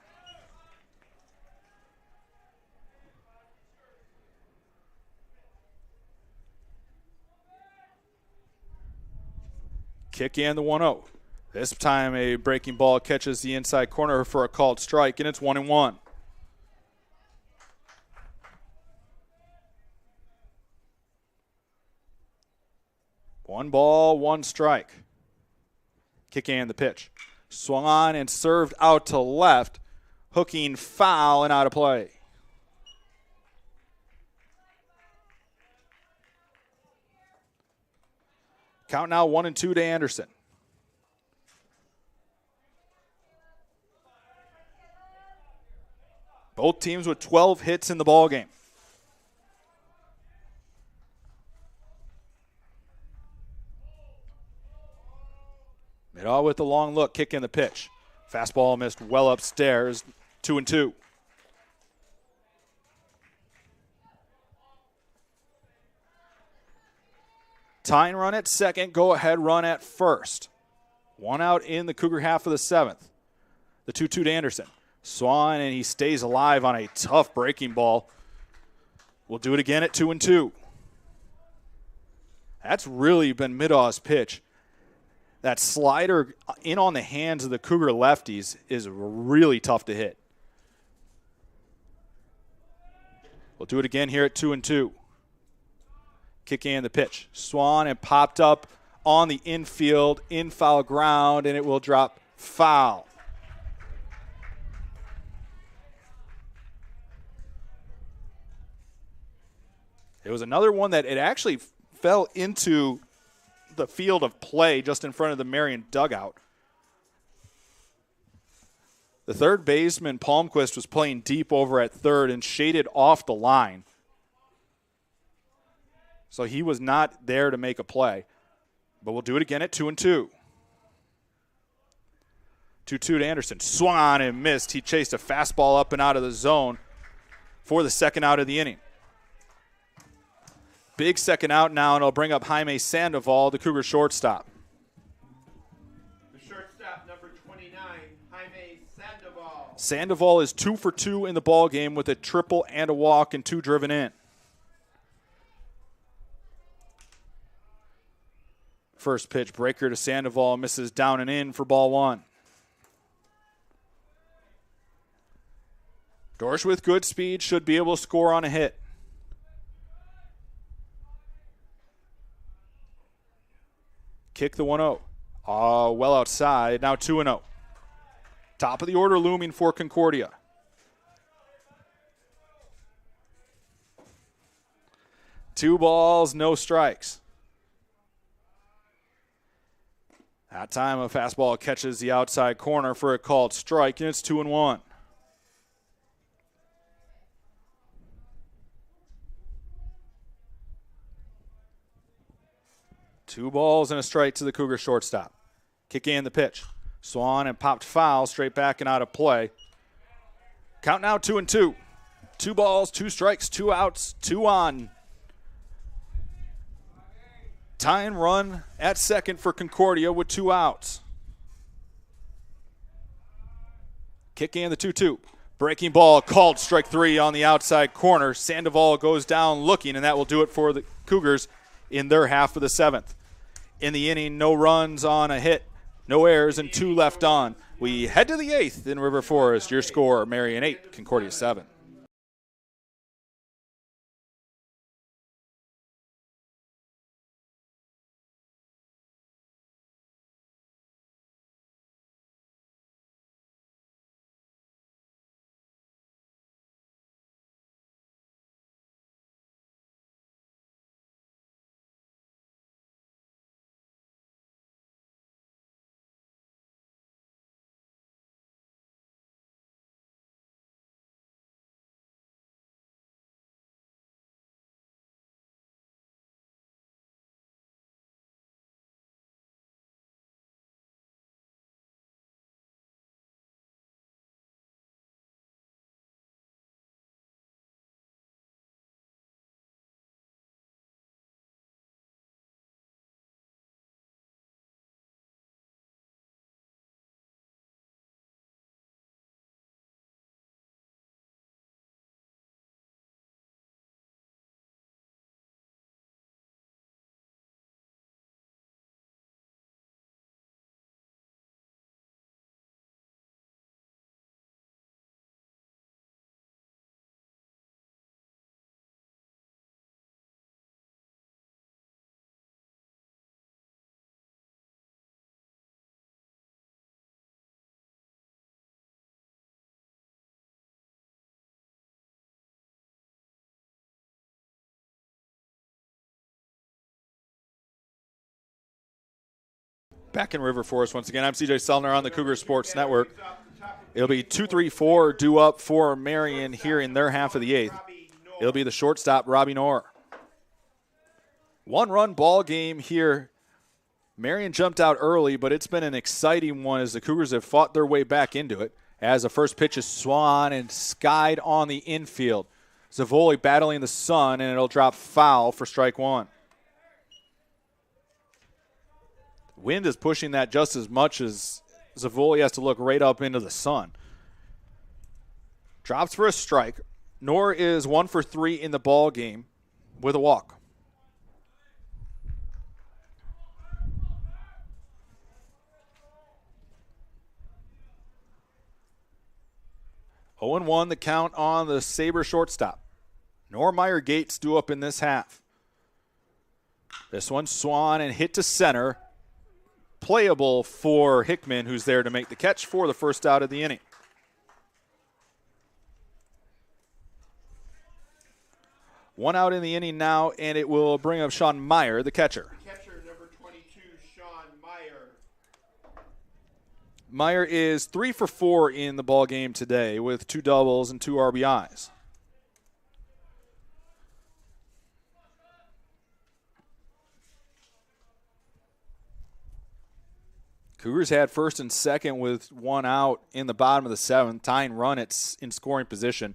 Kick in the 1-0. This time a breaking ball catches the inside corner for a called strike, and it's 1-1. One ball, one strike. Kick in the pitch. Swung on and served out to left. Hooking foul and out of play. Count now 1-2 to Anderson. Both teams with 12 hits in the ballgame. Mid-all with the long look, kick in the pitch. Fastball missed well upstairs, 2-2. Tying run at second, go ahead run at first. One out in the Cougar half of the seventh. The 2-2 to Anderson. Swan, and he stays alive on a tough breaking ball. We'll do it again at 2-2. That's really been Midaw's pitch. That slider in on the hands of the Cougar lefties is really tough to hit. We'll do it again here at 2-2. Kick in the pitch. Swan and popped up on the infield, in foul ground, and it will drop foul. It was another one that it actually fell into the field of play just in front of the Marion dugout. The third baseman, Palmquist, was playing deep over at third and shaded off the line. So he was not there to make a play. But we'll do it again at 2-2. 2-2 to Anderson. Swung on and missed. He chased a fastball up and out of the zone for the second out of the inning. Big second out now, and it'll bring up Jaime Sandoval, the Cougar shortstop. The shortstop, number 29, Jaime Sandoval. Sandoval is 2 for 2 in the ball game with a triple and a walk and 2 driven in. First pitch, breaker to Sandoval, misses down and in for ball one. Dorsch with good speed should be able to score on a hit. Kick the 1-0. Well outside. Now 2-0. Top of the order looming for Concordia. Two balls, no strikes. That time a fastball catches the outside corner for a called strike, and it's 2-1. Two balls and a strike to the Cougar shortstop. Kick in the pitch. Swan and popped foul, straight back and out of play. Count now 2-2. 2 balls, 2 strikes, 2 outs, 2 on. Tying run at second for Concordia with 2 outs. Kick in the 2-2. Breaking ball, called strike 3 on the outside corner. Sandoval goes down looking, and that will do it for the Cougars in their half of the seventh. In the inning, no runs on a hit, no errors, and 2 left on. We head to the 8th in River Forest. Your score, Marion 8, Concordia 7. Back in River Forest once again. I'm CJ Sellner on the Cougar Sports Network. It'll be 2-3-4 due up for Marion here in their half of the 8th. It'll be the shortstop, Robbie Knorr. One-run ball game here. Marion jumped out early, but it's been an exciting one as the Cougars have fought their way back into it. As the first pitch is swung and skied on the infield. Zavoli battling the sun, and it'll drop foul for strike one. Wind is pushing that just as much as Zavoli has to look right up into the sun. Drops for a strike. Knorr is 1 for 3 in the ball game with a walk. Oh and 1 the count on the Sabre shortstop. Normeyer Gates due up in this half. This one swung and hit to center. Playable for Hickman, who's there to make the catch for the first out of the inning. One out in the inning now, and it will bring up Sean Meyer, the catcher. Catcher number 22, Sean Meyer. Meyer is 3 for 4 in the ball game today with 2 doubles and 2 RBIs. Cougars had first and second with 1 out in the bottom of the 7th, tying run in scoring position,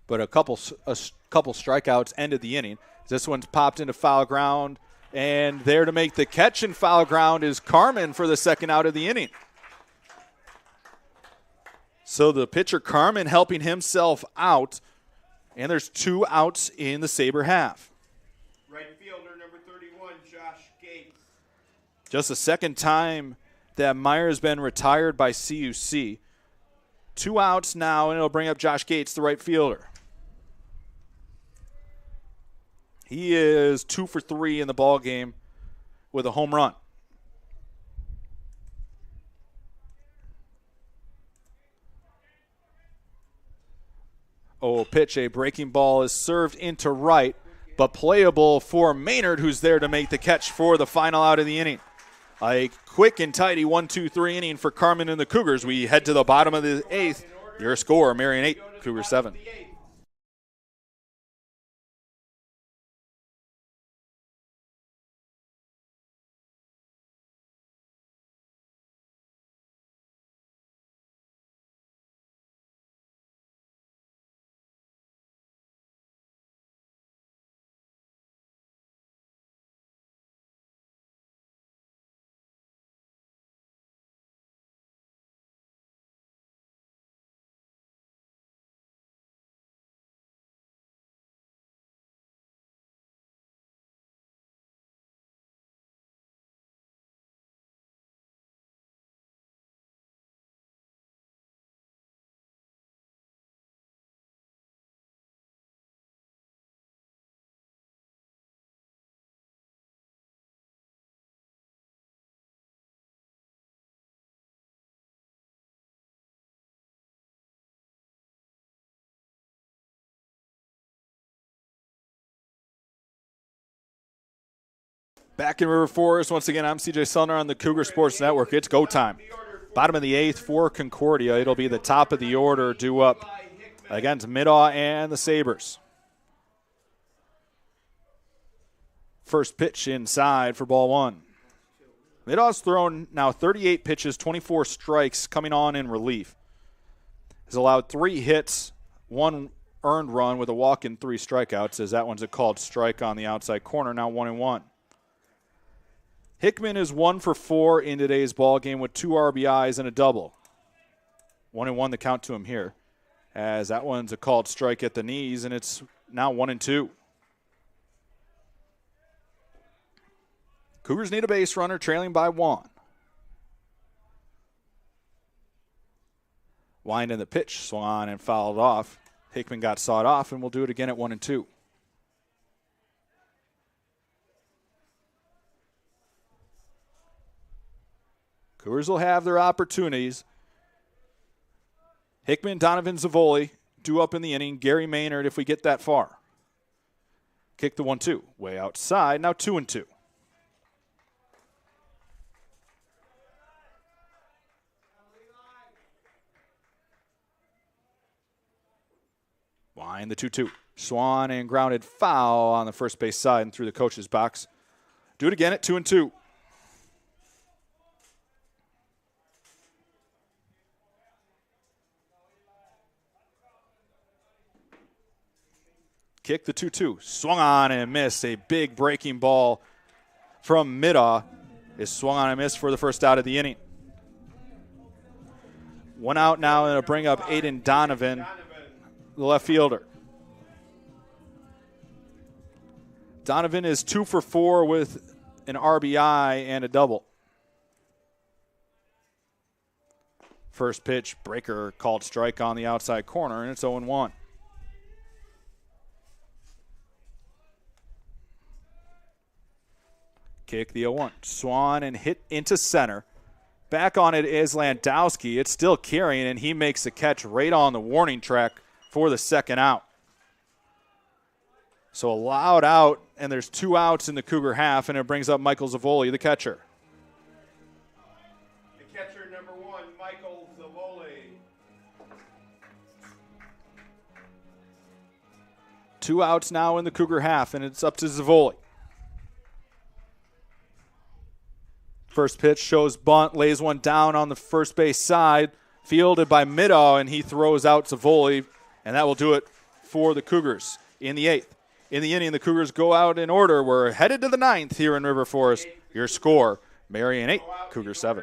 but a couple strikeouts ended the inning. This one's popped into foul ground, and there to make the catch in foul ground is Carmen for the second out of the inning. So the pitcher Carmen helping himself out, and there's 2 outs in the Sabre half. Right fielder number 31, Josh Gates. Just the second time that Meyer has been retired by CUC. 2 outs now, and it'll bring up Josh Gates, the right fielder. He is 2 for 3 in the ball game with a home run. Oh, pitch, a breaking ball is served into right, but playable for Maynard, who's there to make the catch for the final out of the inning. A quick and tidy 1-2-3 inning for Carmen and the Cougars. We head to the bottom of the 8th. Your score, Marion 8, Cougars 7. Back in River Forest, once again, I'm CJ Sellner on the Cougar Sports Network. It's go time. Bottom of the 8th for Concordia. It'll be the top of the order due up against Middaugh and the Sabres. First pitch inside for ball 1. Middaugh's thrown now 38 pitches, 24 strikes coming on in relief. Has allowed 3 hits, 1 earned run with a walk and 3 strikeouts, as that one's a called strike on the outside corner, now 1-1. Hickman is 1 for 4 in today's ball game with 2 RBIs and a double. 1-1 the count to him here, as that one's a called strike at the knees, and it's now 1-2. Cougars need a base runner, trailing by 1. Wind in the pitch, swung on and fouled off. Hickman got sawed off, and we'll do it again at 1-2. Cougars will have their opportunities. Hickman, Donovan Zavoli, due up in the inning. Gary Maynard, if we get that far. Kick the 1-2. Way outside, now 2-2. Behind the 2-2. Swan and grounded foul on the first base side and through the coach's box. Do it again at 2-2. Kick the 2-2. Swung on and missed. A big breaking ball from Middaugh is swung on and missed for the first out of the inning. One out now, and it'll bring up Aiden Donovan, the left fielder. Donovan is 2 for 4 with an RBI and a double. First pitch, breaker called strike on the outside corner, and it's 0-1. Kick the 0-1. Swan and hit into center. Back on it is Landowski. It's still carrying, and he makes the catch right on the warning track for the second out. So a loud out, and there's 2 outs in the Cougar half, and it brings up Michael Zavoli, the catcher. The catcher, number 1, Michael Zavoli. 2 outs now in the Cougar half, and it's up to Zavoli. First pitch shows bunt, lays one down on the first base side, fielded by Middaugh, and he throws out Zavoli, and that will do it for the Cougars in the 8th. In the inning, the Cougars go out in order. We're headed to the 9th here in River Forest. Your score, Marian 8, Cougar 7.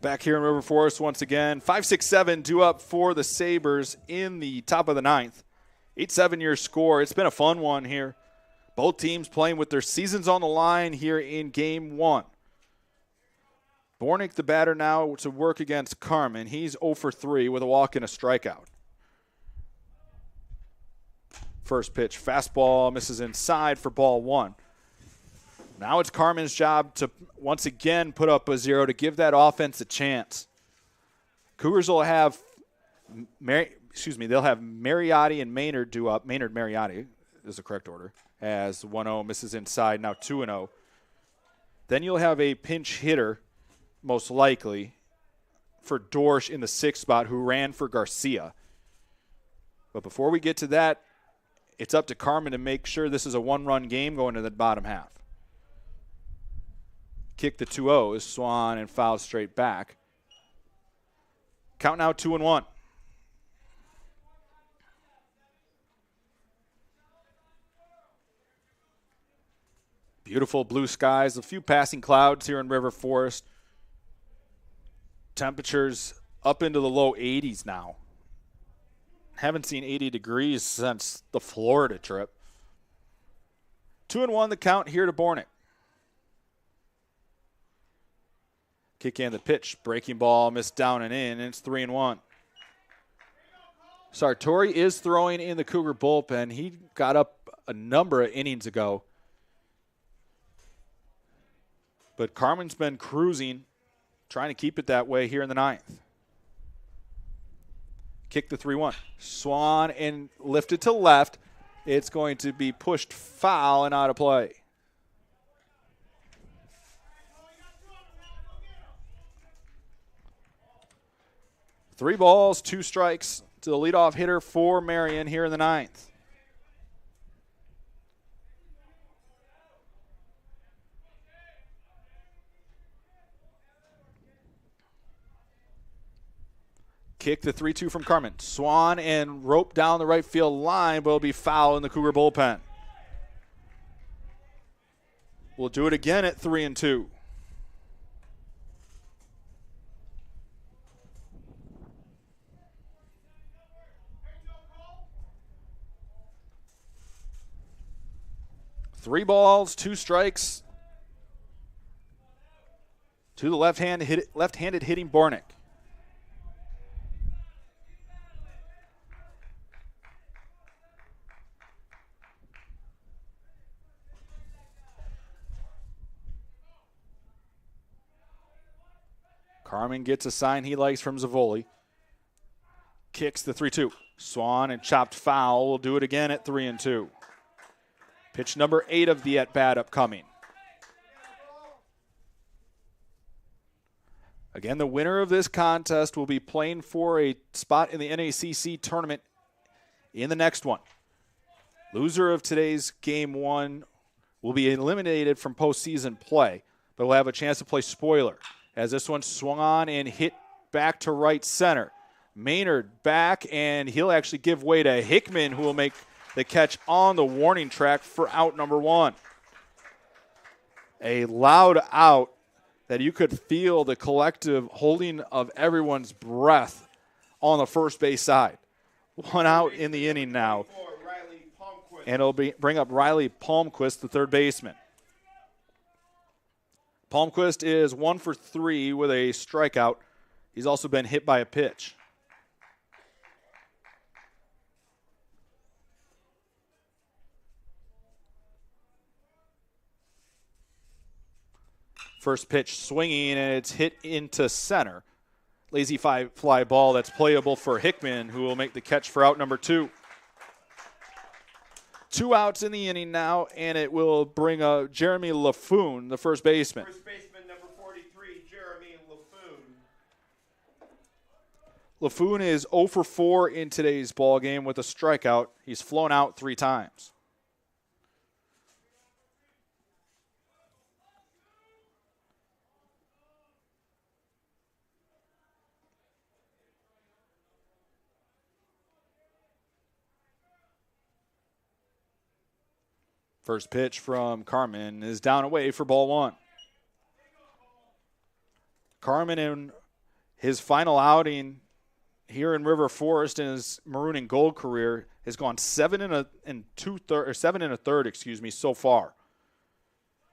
Back here in River Forest once again. 5-6-7 due up for the Sabres in the top of the 9th. 8-7 your score. It's been a fun one here. Both teams playing with their seasons on the line here in game 1. Bornick, the batter, now to work against Carmen. He's 0 for 3 with a walk and a strikeout. First pitch, fastball, misses inside for ball 1. Now it's Carmen's job to once again put up a 0 to give that offense a chance. Cougars will have they'll have Mariotti and Maynard due up. Maynard Mariotti is the correct order. As 1-0 misses inside, now 2-0. Then you'll have a pinch hitter, most likely, for Dorsch in the 6th spot, who ran for Garcia. But before we get to that, it's up to Carmen to make sure this is a 1-run game going to the bottom half. Kick the 2-0 is Swan and foul straight back. Count now 2-1. Beautiful blue skies, a few passing clouds here in River Forest. Temperatures up into the low 80s now. Haven't seen 80 degrees since the Florida trip. 2-1 the count here to Bornick. Kick and the pitch. Breaking ball, missed down and in, and it's 3-1. Sartori is throwing in the Cougar bullpen. He got up a number of innings ago. But Carmen's been cruising, trying to keep it that way here in the 9th. Kick the 3-1. Swan and lifted to left. It's going to be pushed foul and out of play. Three balls, 2 strikes to the leadoff hitter for Marion here in the 9th. Kick the 3-2 from Carmen. Swan and rope down the right field line, but it'll be foul in the Cougar bullpen. We'll do it again at 3-2. Three balls, 2 strikes to the left-handed hitting Bornick. Carmen gets a sign he likes from Zavoli. Kicks the 3-2. Swan and chopped foul. Will do it again at 3-2. Pitch number 8 of the at-bat upcoming. Again, the winner of this contest will be playing for a spot in the NACC tournament in the next one. Loser of today's Game 1 will be eliminated from postseason play, but will have a chance to play spoiler, as this one swung on and hit back to right center. Maynard back, and he'll actually give way to Hickman, who will make the catch on the warning track for out number 1. A loud out that you could feel the collective holding of everyone's breath on the first base side. 1 out in the inning now, and it'll bring up Riley Palmquist, the third baseman. Palmquist is 1 for 3 with a strikeout. He's also been hit by a pitch. First pitch swinging, and it's hit into center. Lazy fly ball that's playable for Hickman, who will make the catch for out number 2. 2 outs in the inning now, and it will bring Jeremy LaFoon, the first baseman. First baseman number 43, Jeremy LaFoon. LaFoon is 0 for 4 in today's ball game with a strikeout. He's flown out 3 times. First pitch from Carmen is down away for ball 1. Carmen, in his final outing here in River Forest in his maroon and gold career, has gone 7 and a third, so far.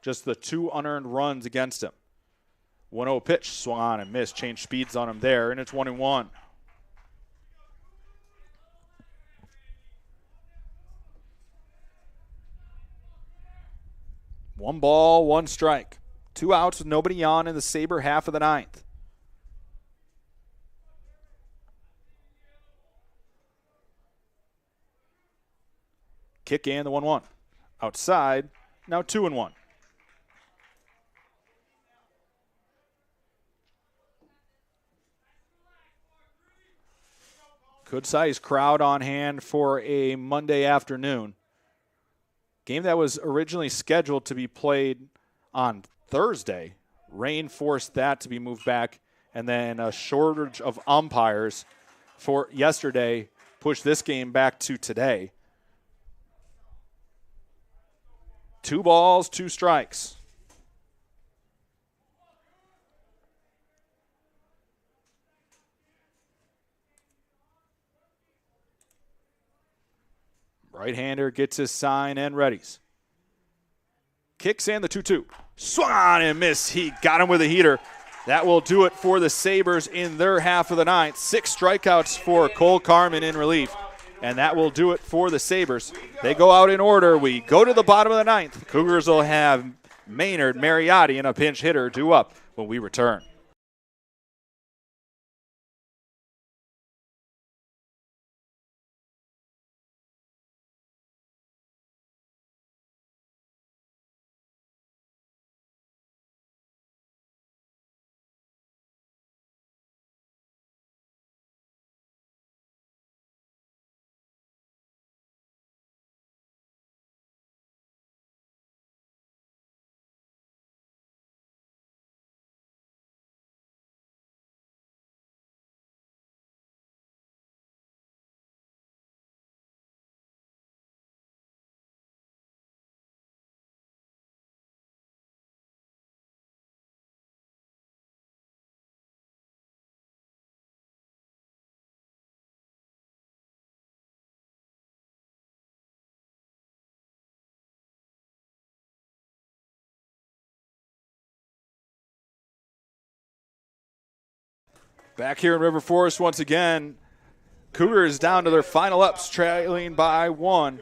Just the 2 unearned runs against him. 1-0 pitch, swung on and missed, changed speeds on him there, and it's 1-1. One ball, 1 strike. 2 outs with nobody on in the Sabre half of the 9th. Kick and the 1-1. Outside, now 2-1. Good-sized crowd on hand for a Monday afternoon. Game that was originally scheduled to be played on Thursday. Rain forced that to be moved back, and then a shortage of umpires for yesterday pushed this game back to today. 2 balls, 2 strikes. Right-hander gets his sign and readies. Kicks and the 2-2. Swung on and missed. He got him with a heater. That will do it for the Sabres in their half of the ninth. 6 strikeouts for Cole Carmen in relief. And that will do it for the Sabres. They go out in order. We go to the bottom of the ninth. Cougars will have Maynard, Mariotti, and a pinch hitter due up when we return. Back here in River Forest once again. Cougars down to their final ups, trailing by 1.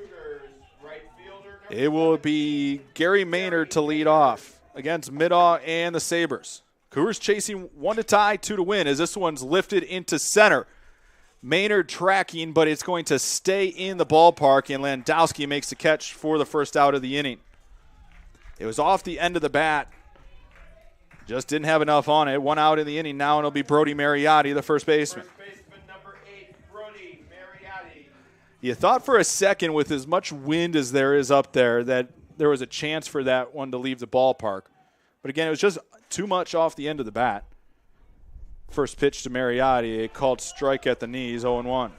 It will be Gary Maynard to lead off against Middaugh and the Sabres. Cougars chasing 1 to tie, 2 to win as this one's lifted into center. Maynard tracking, but it's going to stay in the ballpark, and Landowski makes the catch for the first out of the inning. It was off the end of the bat. Just didn't have enough on it. 1 out in the inning now, and it'll be Brody Mariotti, the first baseman. First baseman number 8, Brody Mariotti. You thought for a second, with as much wind as there is up there, that there was a chance for that one to leave the ballpark. But again, it was just too much off the end of the bat. First pitch to Mariotti, a called strike at the knees, 0-1.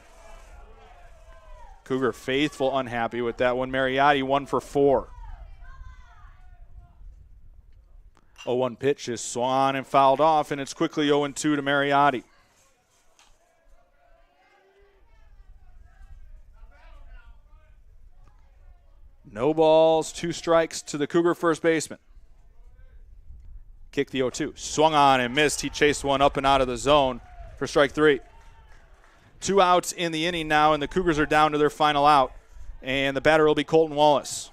Cougar faithful unhappy with that one. Mariotti 1 for 4. 0-1 pitch is swung and fouled off, and it's quickly 0-2 to Mariotti. No balls, 2 strikes to the Cougar first baseman. Kick the 0-2. Swung on and missed. He chased one up and out of the zone for strike 3. 2 outs in the inning now, and the Cougars are down to their final out. And the batter will be Colton Wallace.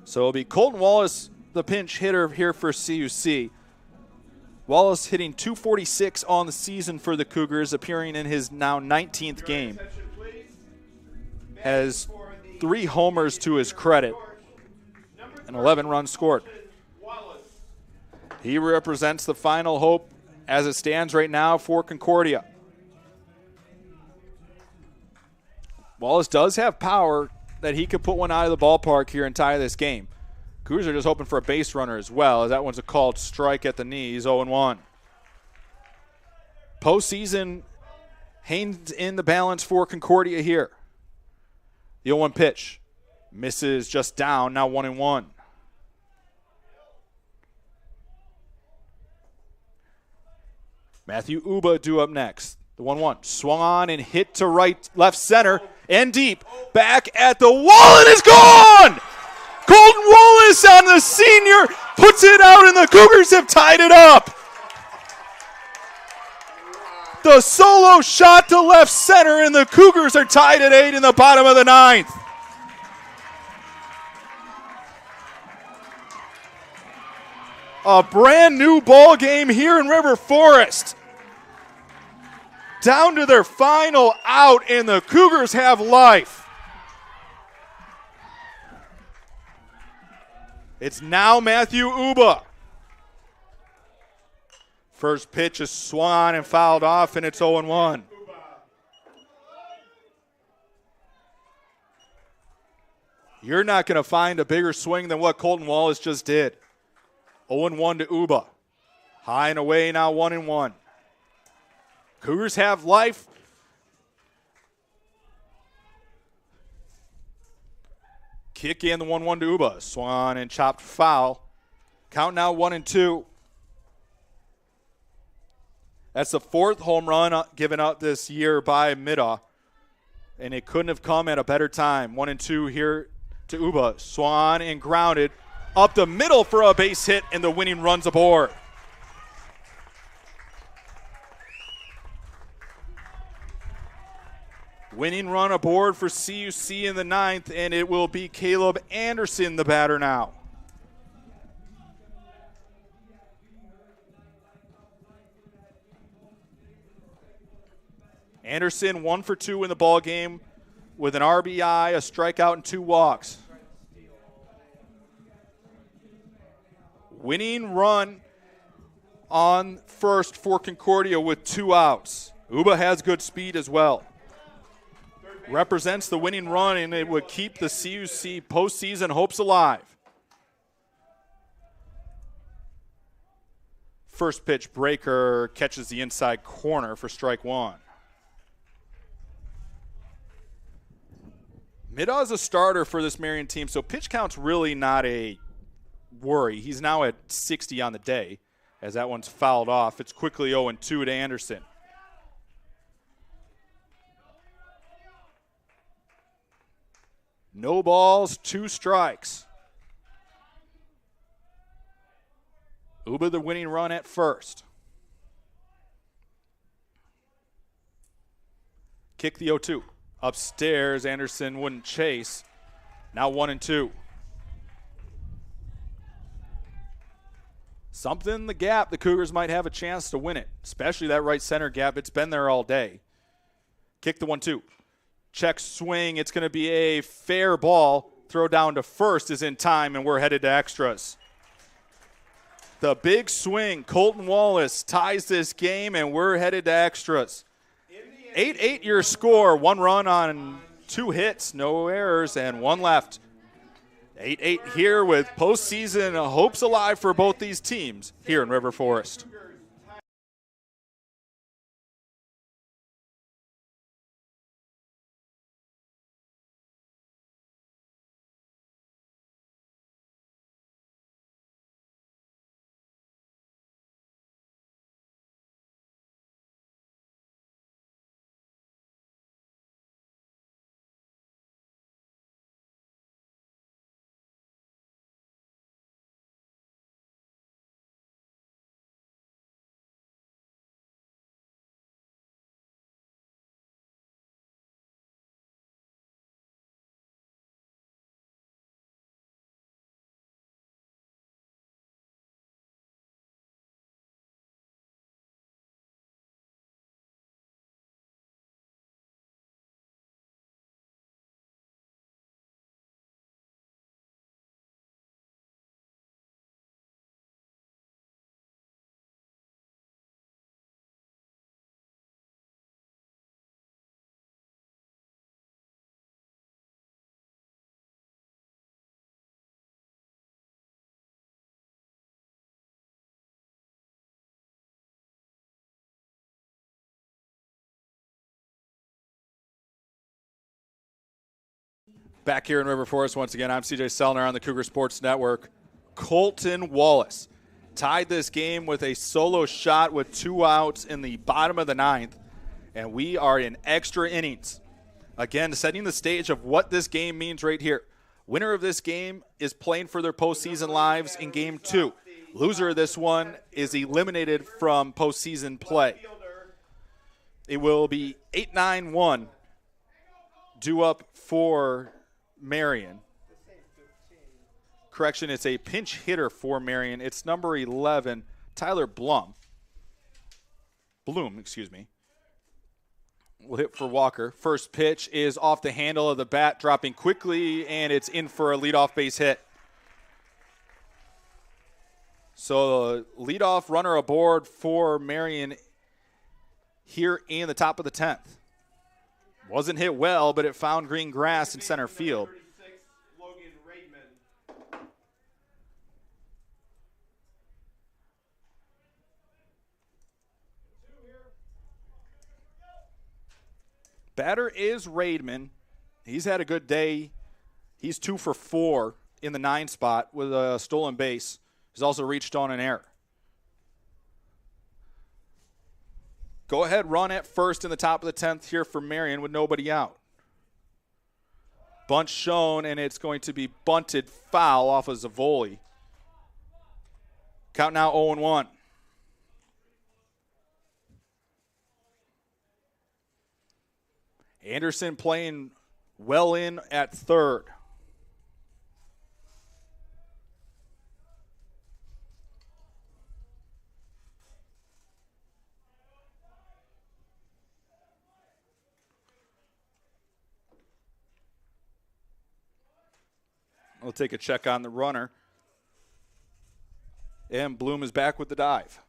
So it'll be Colton Wallace, the pinch hitter here for CUC. Wallace hitting .246 on the season for the Cougars, appearing in his now 19th game. Has 3 homers to his credit and 11 runs scored. He represents the final hope as it stands right now for Concordia. Wallace does have power that he could put one out of the ballpark here and tie this game. Cougars are just hoping for a base runner as well, as that one's a called strike at the knees, 0-1. Postseason hangs in the balance for Concordia here. The 0-1 pitch misses just down, now 1-1. Matthew Uba due up next. The 1-1 swung on and hit to left center and deep. Back at the wall, and it's gone! Colton Wallace on the senior puts it out, and the Cougars have tied it up. The solo shot to left center, and the Cougars are tied at 8 in the bottom of the 9th. A brand new ball game here in River Forest. Down to their final out, and the Cougars have life. It's now Matthew Uba. First pitch is swung on and fouled off, and it's 0-1. You're not going to find a bigger swing than what Colton Wallace just did. 0-1 to Uba. High and away now, 1-1. Cougars have life. Kick in the 1-1 to Uba. Swung on and chopped foul. Count now 1-2. That's the 4th home run given up this year by Middaugh. and it couldn't have come at a better time. 1-2 here to Uba. Swan and grounded up the middle for a base hit, and the winning run's aboard. Winning run aboard for CUC in the 9th, and it will be Caleb Anderson, the batter now. Anderson 1 for 2 in the ball game with an RBI, a strikeout, and 2 walks. Winning run on first for Concordia with 2 outs. Uba has good speed as well. Represents the winning run, and it would keep the CUC postseason hopes alive. First pitch breaker catches the inside corner for strike 1. Middaugh is a starter for this Marion team, so pitch count's really not a worry. He's now at 60 on the day as that one's fouled off. It's quickly 0-2 to Anderson. No balls, 2 strikes. Uba the winning run at first. Kick the 0-2. Upstairs, Anderson wouldn't chase. Now 1-2. Something in the gap, the Cougars might have a chance to win it, especially that right center gap. It's been there all day. Kick the 1-2. Check swing. It's going to be a fair ball. Throw down to first is in time, and we're headed to extras. The big swing. Colton Wallace ties this game, and we're headed to extras. 8-8 your score. 1 run on 2 hits, no errors, and 1 left. 8-8 here with postseason hopes alive for both these teams here in River Forest. Back here in River Forest once again, I'm CJ Sellner on the Cougar Sports Network. Colton Wallace tied this game with a solo shot with 2 outs in the bottom of the 9th, and we are in extra innings. Again, setting the stage of what this game means right here. Winner of this game is playing for their postseason lives in Game 2. Loser of this one is eliminated from postseason play. It will be 8-9-1 due up for Marion. Correction, it's a pinch hitter for Marion. It's number 11, Tyler Bloom, excuse me. Will hit for Walker. First pitch is off the handle of the bat, dropping quickly, and it's in for a leadoff base hit. So leadoff runner aboard for Marion here in the top of the 10th. Wasn't hit well, but it found green grass in center field. Batter is Raidman. He's had a good day. He's 2 for 4 in the 9 spot with a stolen base. He's also reached on an error. Go ahead, run at first in the top of the 10th here for Marion with nobody out. Bunt shown, and it's going to be bunted foul off of Zavoli. Count now 0-1. Anderson playing well in at third. We'll take a check on the runner. And Bloom is back with the dive.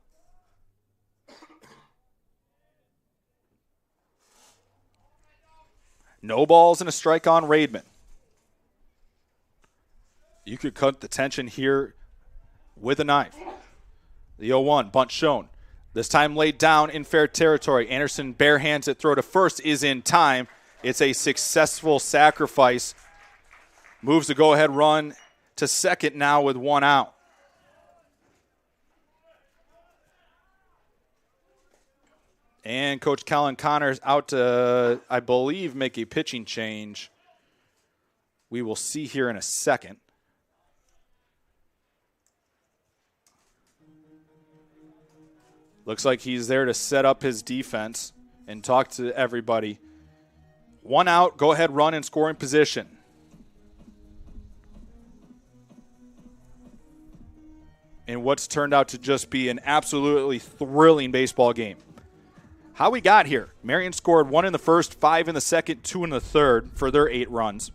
No balls and a strike on Raidman. You could cut the tension here with a knife. The 0-1, bunt shown. This time laid down in fair territory. Anderson barehands it, throw to first is in time. It's a successful sacrifice. Moves the go-ahead run to second now with one out. And Coach Colin Connors out to, I believe, make a pitching change. We will see here in a second. Looks like he's there to set up his defense and talk to everybody. One out, go-ahead run in scoring position. In what's turned out to just be an absolutely thrilling baseball game. How we got here. Marion scored 1 in the first, 5 in the second, 2 in the third for their 8 runs.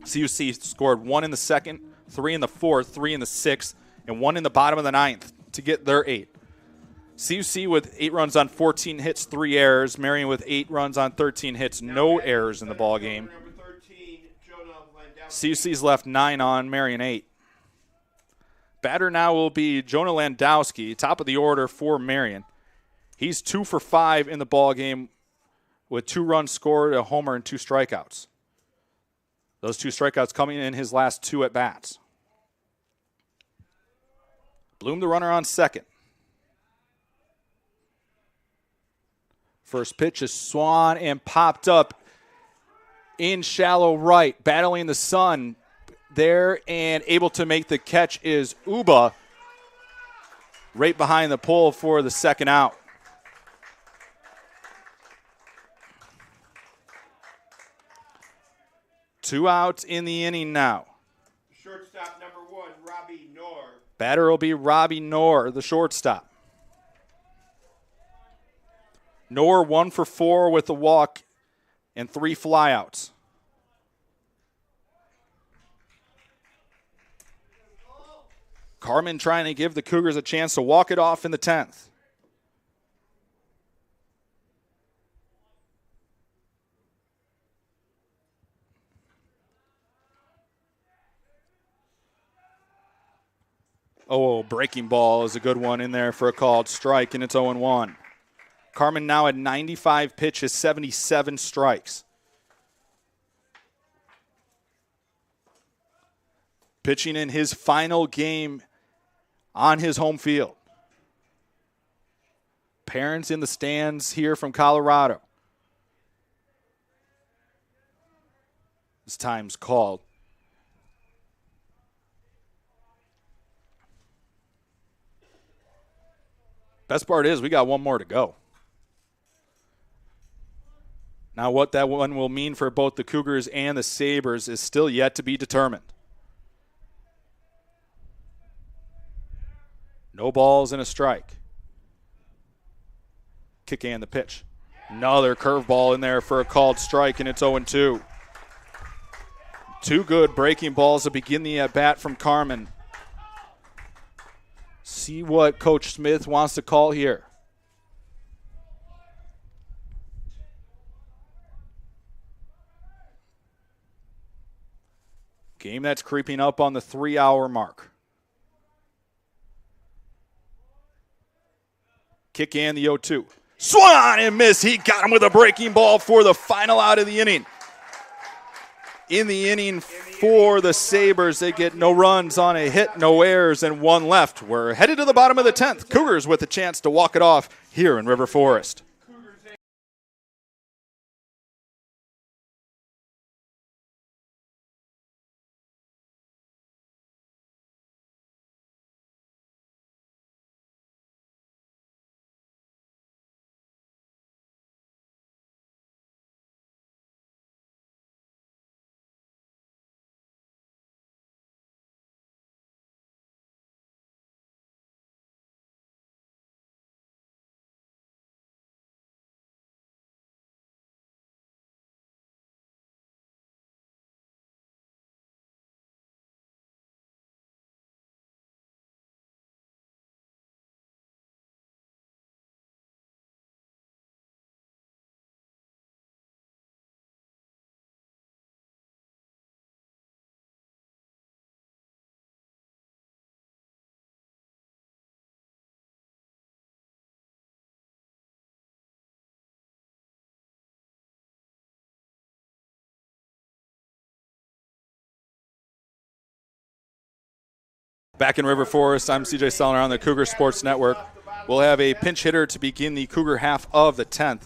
CUC scored 1 in the second, 3 in the fourth, 3 in the sixth, and 1 in the bottom of the ninth to get their 8. CUC with 8 runs on 14 hits, 3 errors. Marion with 8 runs on 13 hits, no errors in the ball game. CUC's left 9 on, Marion 8. Batter now will be Jonah Landowski, top of the order for Marion. He's 2 for 5 in the ball game with 2 runs scored, a homer, and 2 strikeouts. Those 2 strikeouts coming in his last 2 at-bats. Bloom the runner on second. First pitch is swung and popped up in shallow right, battling the sun there, and able to make the catch is Uba right behind the pole for the second out. Two outs in the inning now. Shortstop number 1, Robbie Knorr. Batter will be Robbie Knorr, the shortstop. Knorr 1 for 4 with a walk and 3 flyouts. Carmen trying to give the Cougars a chance to walk it off in the 10th. Oh, breaking ball is a good one in there for a called strike, and it's 0-1. Carmen now at 95 pitches, 77 strikes. Pitching in his final game on his home field. Parents in the stands here from Colorado. This time's called. Best part is we got one more to go. Now what that one will mean for both the Cougars and the Sabres is still yet to be determined. No balls and a strike. Kick and the pitch. Another curveball in there for a called strike, and it's 0-2. 2 good breaking balls to begin the at-bat from Carmen. See what Coach Smith wants to call here. Game that's creeping up on the 3-hour mark. Kick in the 0-2. Swung on and missed. He got him with a breaking ball for the final out of the inning. In the inning for the Sabres, they get no runs on a hit, no errors, and 1 left. We're headed to the bottom of the 10th. Cougars with a chance to walk it off here in River Forest. Back in River Forest, I'm CJ Sellner on the Cougar Sports Network. We'll have a pinch hitter to begin the Cougar half of the 10th.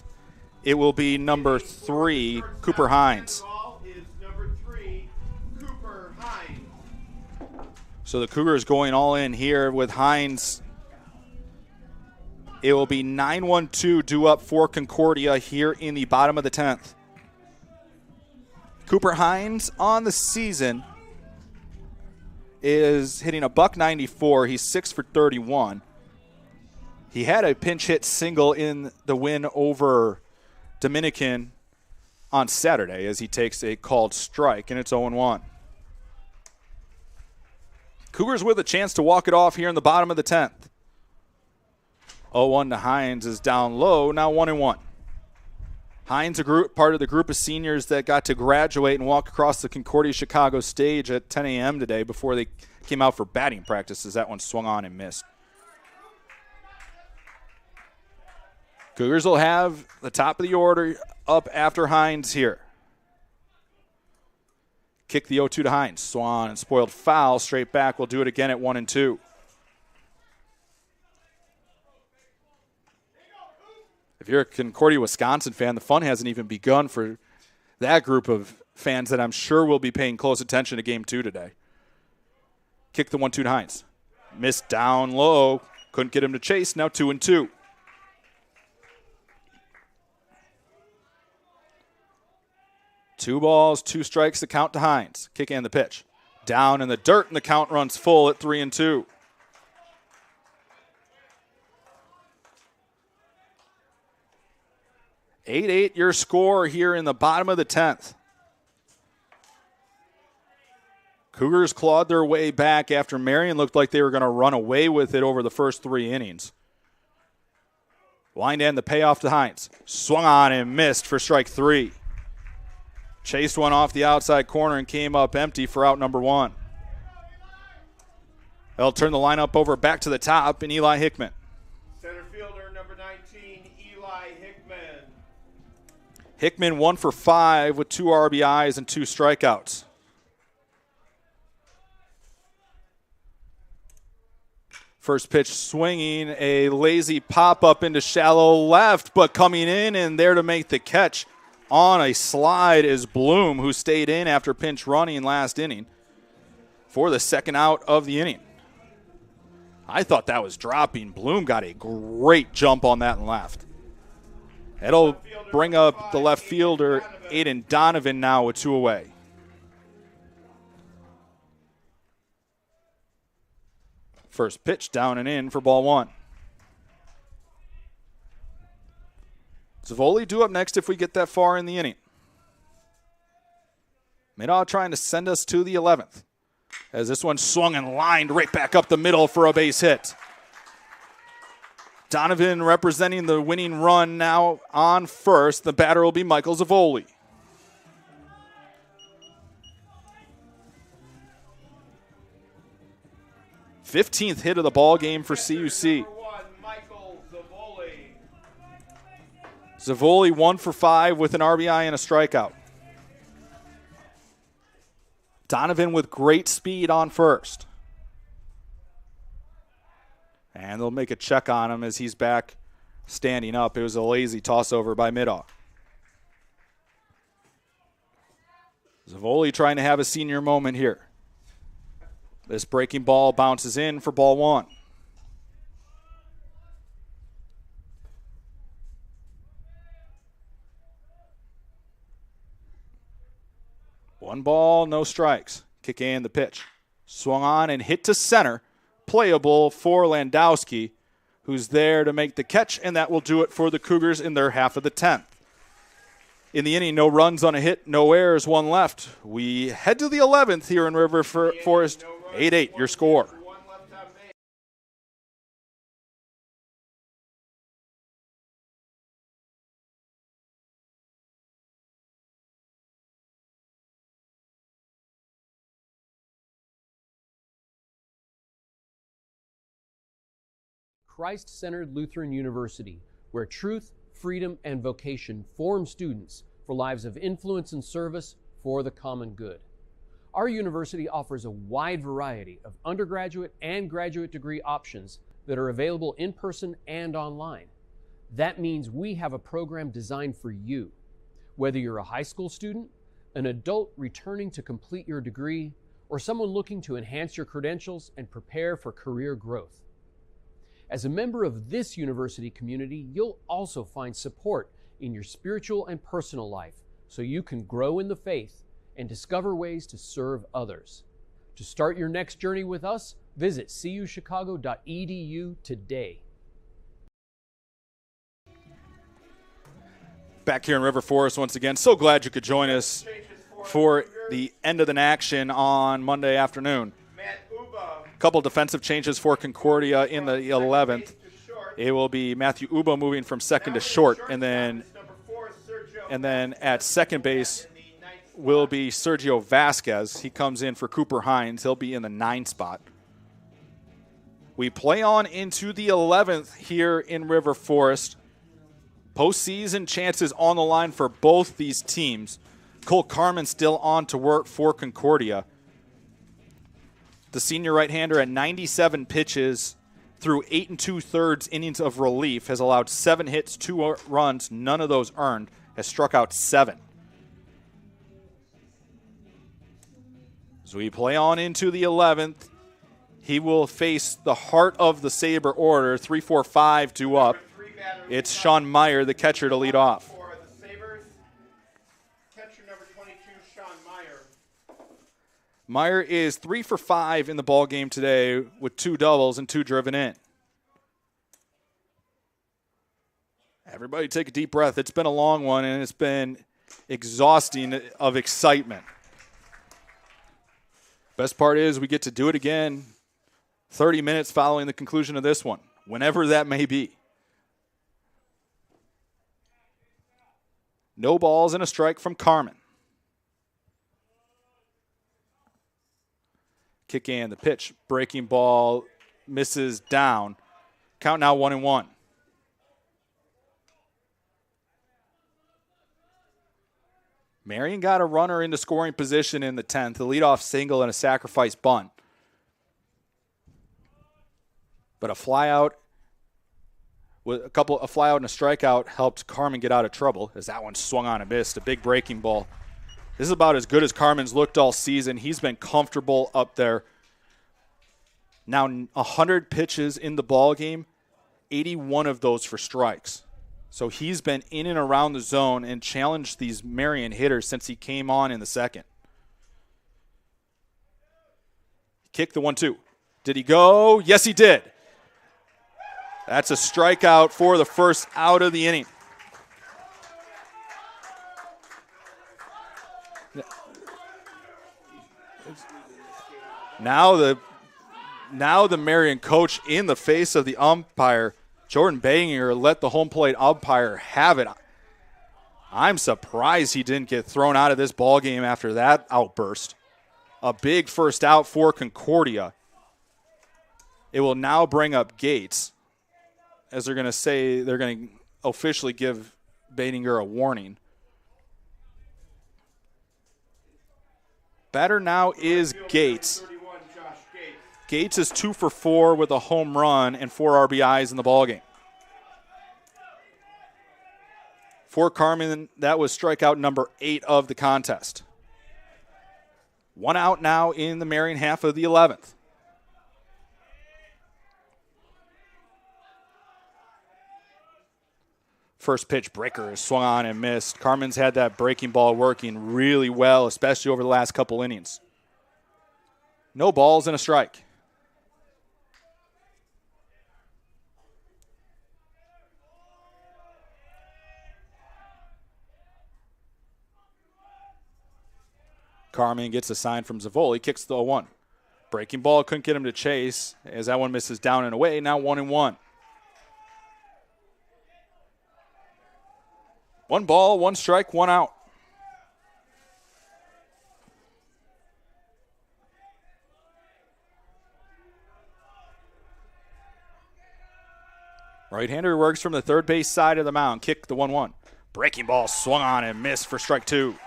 It will be number 3, Cooper Hines. So the Cougars going all in here with Hines. It will be 9-1-2 due up for Concordia here in the bottom of the 10th. Cooper Hines on the season is hitting a .194. He's 6 for 31. He had a pinch hit single in the win over Dominican on Saturday as he takes a called strike, and it's 0-1. Cougars with a chance to walk it off here in the bottom of the 10th. 0-1 to Hines is down low, now 1-1. Hines, part of the group of seniors that got to graduate and walk across the Concordia Chicago stage at 10 a.m. today before they came out for batting practices. That one swung on and missed. Cougars will have the top of the order up after Hines here. Kick the 0-2 to Hines. Swung and spoiled foul. Straight back. We'll do it again at 1-2. If you're a Concordia, Wisconsin fan, the fun hasn't even begun for that group of fans that I'm sure will be paying close attention to Game 2 today. Kick the 1-2 to Hines. Missed down low. Couldn't get him to chase. Now 2-2. Two balls, 2 strikes, the count to Hines. Kick and the pitch. Down in the dirt, and the count runs full at 3-2. Eight your score here in the bottom of the 10th. Cougars clawed their way back after Marion looked like they were going to run away with it over the first 3 innings. Wind and the payoff to Hines. Swung on and missed for strike 3. Chased one off the outside corner and came up empty for out number 1. They'll turn the lineup over back to the top in Eli Hickman. Center fielder number 19, Eli Hickman. Hickman 1 for 5 with 2 RBIs and 2 strikeouts. First pitch swinging, a lazy pop-up into shallow left, but coming in and there to make the catch on a slide is Bloom, who stayed in after pinch running last inning for the second out of the inning. I thought that was dropping. Bloom got a great jump on that and left. It'll bring up the left fielder, Aiden Donovan, now with 2 away. First pitch down and in for ball 1. Zavoli due up next if we get that far in the inning. Midaw trying to send us to the 11th as this one swung and lined right back up the middle for a base hit. Donovan representing the winning run now on first. The batter will be Michael Zavoli. '15th hit of the ball game for CUC. Zavoli 1 for 5 with an RBI and a strikeout. Donovan with great speed on first. And they'll make a check on him as he's back standing up. It was a lazy toss over by Midaw. Zavoli trying to have a senior moment here. This breaking ball bounces in for ball 1. One ball, no strikes. Kick and the pitch. Swung on and hit to center. Playable for Landowski, who's there to make the catch, and that will do it for the Cougars in their half of the 10th. In the inning, no runs on a hit, no errors, 1 left. We head to the 11th here in River Forest. 8-8, your score. Christ-centered Lutheran University, where truth, freedom, and vocation form students for lives of influence and service for the common good. Our university offers a wide variety of undergraduate and graduate degree options that are available in person and online. That means we have a program designed for you. Whether you're a high school student, an adult returning to complete your degree, or someone looking to enhance your credentials and prepare for career growth. As a member of this university community, you'll also find support in your spiritual and personal life so you can grow in the faith and discover ways to serve others. To start your next journey with us, visit cuchicago.edu today. Back here in River Forest once again. So glad you could join us for the end of the action on Monday afternoon. A couple defensive changes for Concordia in the 11th. It will be Matthew Uba moving from second to short, and then at second base will be Sergio Vasquez. He comes in for Cooper Hines. He'll be in the 9 spot. We play on into the 11th here in River Forest. Postseason chances on the line for both these teams. Cole Carmen still on to work for Concordia. The senior right-hander at 97 pitches through 8 2/3 innings of relief has allowed 7 hits, 2 runs, none of those earned, has struck out 7. As we play on into the 11th, he will face the heart of the Sabre order, 3-4-5 due up. It's Sean Meyer, the catcher, to lead off. For the Sabres, catcher number 22, Sean Meyer. Meyer is 3 for 5 in the ball game today with 2 doubles and 2 driven in. Everybody take a deep breath. It's been a long one, and it's been exhausting of excitement. Best part is we get to do it again 30 minutes following the conclusion of this one, whenever that may be. No balls and a strike from Carmen. Kick in the pitch. Breaking ball misses down. Count now 1-1. Marion got a runner into scoring position in the 10th. A leadoff single and a sacrifice bunt. But a flyout with a flyout and a strikeout helped Carmen get out of trouble as that one swung on and missed. A big breaking ball. This is about as good as Carmen's looked all season. He's been comfortable up there. Now 100 pitches in the ball game, 81 of those for strikes. So he's been in and around the zone and challenged these Marion hitters since he came on in the second. Kicked the 1-2. Did he go? Yes, he did. That's a strikeout for the first out of the inning. Now the Marion coach, in the face of the umpire, Jordan Banger, let the home plate umpire have it. I'm surprised he didn't get thrown out of this ball game after that outburst. A big first out for Concordia. It will now bring up Gates, as they're going to officially give Baininger a warning. Batter now is Gates. Gates is 2 for 4 with a home run and 4 RBIs in the ballgame. For Carmen, that was strikeout number 8 of the contest. 1 out now in the Marion half of the 11th. First pitch breaker is swung on and missed. Carmen's had that breaking ball working really well, especially over the last couple innings. No balls and a strike. Carmen gets a sign from Zavoli, kicks the 0-1. Breaking ball, couldn't get him to chase as that one misses down and away. Now 1-1. 1 ball, 1 strike, 1 out. Right-hander works from the third base side of the mound. Kick the 1-1. Breaking ball swung on and missed for strike 2.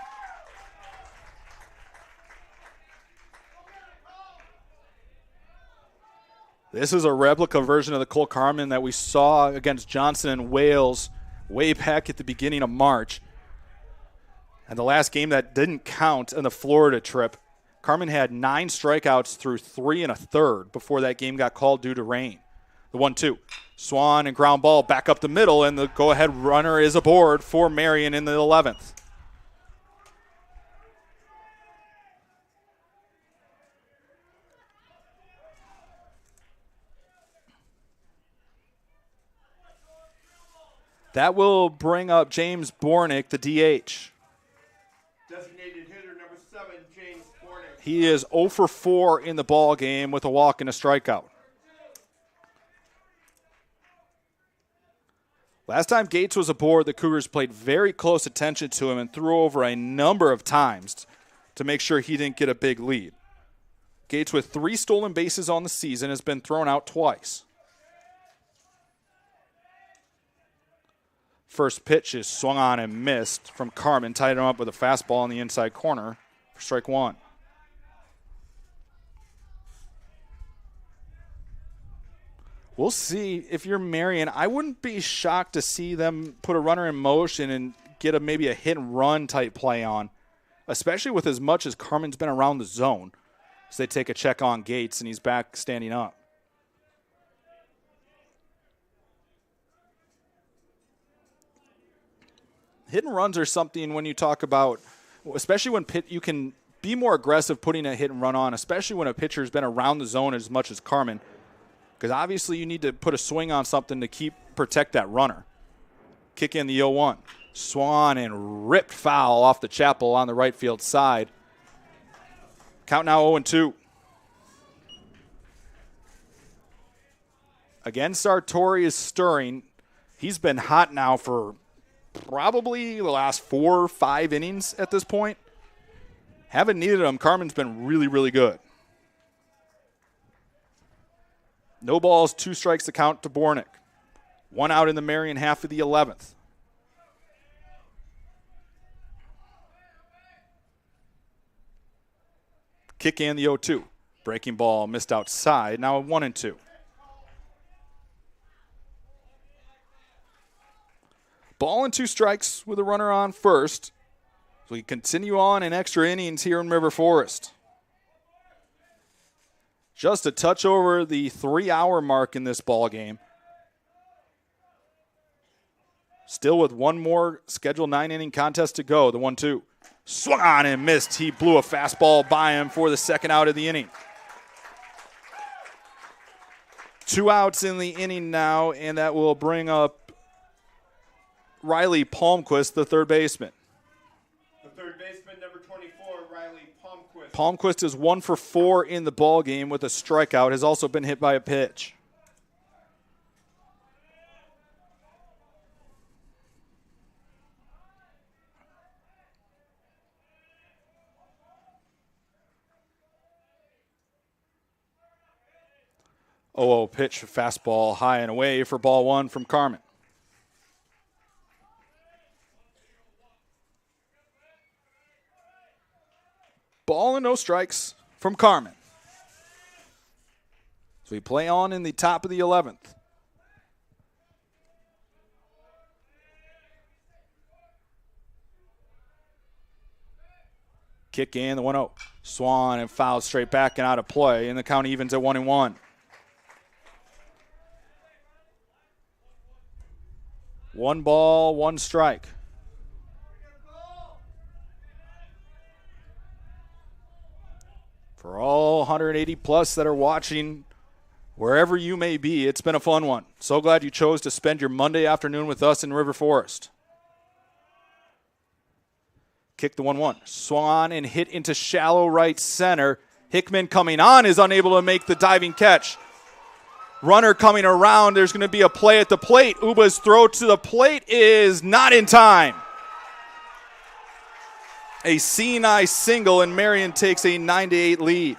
This is a replica version of the Cole Carmen that we saw against Johnson and Wales way back at the beginning of March. And the last game that didn't count in the Florida trip, Carmen had 9 strikeouts through 3 1/3 before that game got called due to rain. The 1-2. Swan and ground ball back up the middle, and the go-ahead runner is aboard for Marion in the 11th. That will bring up James Bornick, the DH. Designated hitter number 7, James Bornick. He is 0 for 4 in the ball game with a walk and a strikeout. Last time Gates was aboard, the Cougars paid very close attention to him and threw over a number of times to make sure he didn't get a big lead. Gates, with 3 stolen bases on the season, has been thrown out twice. First pitch is swung on and missed from Carmen, tied him up with a fastball in the inside corner for strike 1. We'll see. If you're Marion, I wouldn't be shocked to see them put a runner in motion and get maybe a hit and run type play on, especially with as much as Carmen's been around the zone. So they take a check on Gates, and he's back standing up. Hit and runs are something when you talk about, especially when you can be more aggressive putting a hit and run on, especially when a pitcher's been around the zone as much as Carmen. Because obviously you need to put a swing on something to protect that runner. Kick in the 0-1. Swan and ripped foul off the Chapel on the right field side. Count now 0-2. Again, Sartori is stirring. He's been hot now for probably the last 4 or 5 innings at this point. Haven't needed him. Carmen's been really, really good. No balls, 2 strikes to count to Bornick. 1 out in the Marion half of the 11th. Kick in the 0-2. Breaking ball missed outside. Now 1-2. Ball and 2 strikes with a runner on first. So we continue on in extra innings here in River Forest. Just a touch over the 3-hour mark in this ball game. Still with one more scheduled 9-inning contest to go. The 1-2. Swung on and missed. He blew a fastball by him for the second out of the inning. 2 outs in the inning now, and that will bring up Riley Palmquist, the third baseman. The third baseman, number 24, Riley Palmquist. Palmquist is 1 for 4 in the ball game with a strikeout. Has also been hit by a pitch. Pitch, fastball high and away for ball 1 from Carmen. Ball and no strikes from Carmen. So we play on in the top of the 11th. Kick in the 1-0. Swan and foul straight back and out of play, and the count evens at 1-1. 1 ball, 1 strike. For all 180 plus that are watching, wherever you may be, it's been a fun one. So glad you chose to spend your Monday afternoon with us in River Forest. Kick the 1-1. Swung and hit into shallow right center. Hickman coming on is unable to make the diving catch. Runner coming around. There's going to be a play at the plate. Uba's throw to the plate is not in time. A C&I single, and Marion takes a 9-8 lead.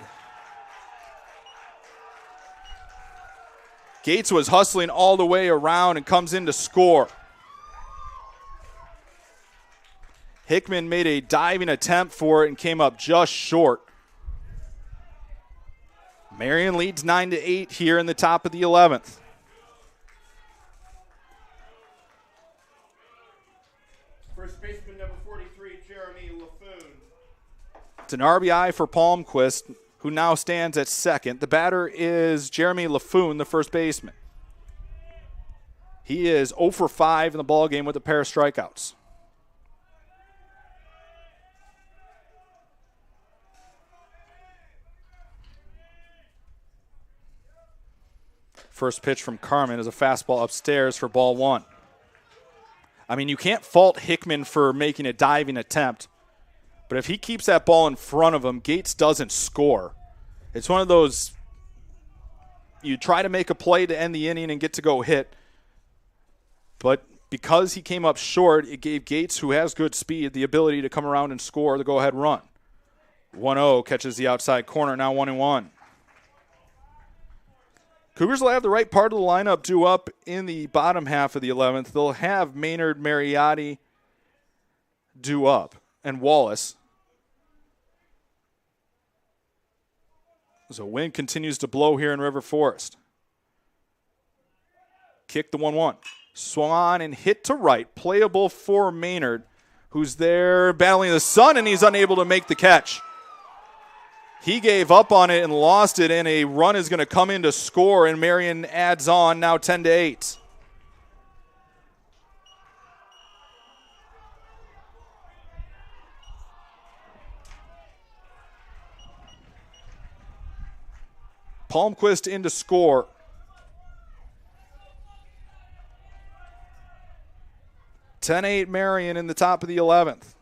Gates was hustling all the way around and comes in to score. Hickman made a diving attempt for it and came up just short. Marion leads 9-8 here in the top of the 11th. First baseman number 43, Jeremy LaFoon. It's an RBI for Palmquist, who now stands at second. The batter is Jeremy LaFoon, the first baseman. He is 0 for 5 in the ballgame with a pair of strikeouts. First pitch from Carmen is a fastball upstairs for ball 1. I mean, you can't fault Hickman for making a diving attempt, but if he keeps that ball in front of him, Gates doesn't score. It's one of those, you try to make a play to end the inning and get to go hit, but because he came up short, it gave Gates, who has good speed, the ability to come around and score the go-ahead run. 1-0 catches the outside corner, now 1-1. Cougars will have the right part of the lineup due up in the bottom half of the 11th. They'll have Maynard, Mariotti due up, and Wallace. So wind continues to blow here in River Forest. Kick the 1-1. Swung on and hit to right. Playable for Maynard, who's there battling the sun, and he's unable to make the catch. He gave up on it and lost it, and a run is going to come in to score, and Marion adds on, now 10-8. Palmquist in to score. 10-8 Marion in the top of the 11th.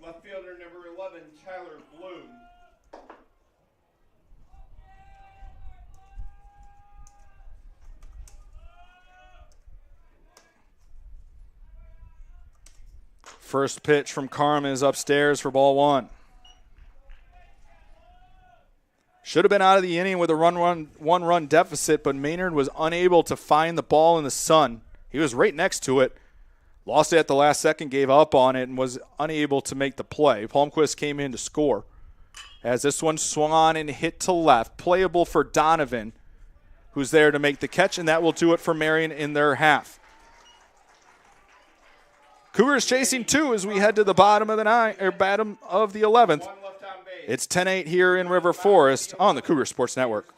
Left fielder number 11, Tyler Bloom. First pitch from Carmen is upstairs for ball 1. Should have been out of the inning with a one-run deficit, but Maynard was unable to find the ball in the sun. He was right next to it. Lost it at the last second, gave up on it, and was unable to make the play. Palmquist came in to score as this one swung on and hit to left. Playable for Donovan, who's there to make the catch, and that will do it for Marion in their half. Cougars chasing 2 as we head to the bottom of the bottom of the 11th. It's 10-8 here in River Forest on the Cougar Sports Network.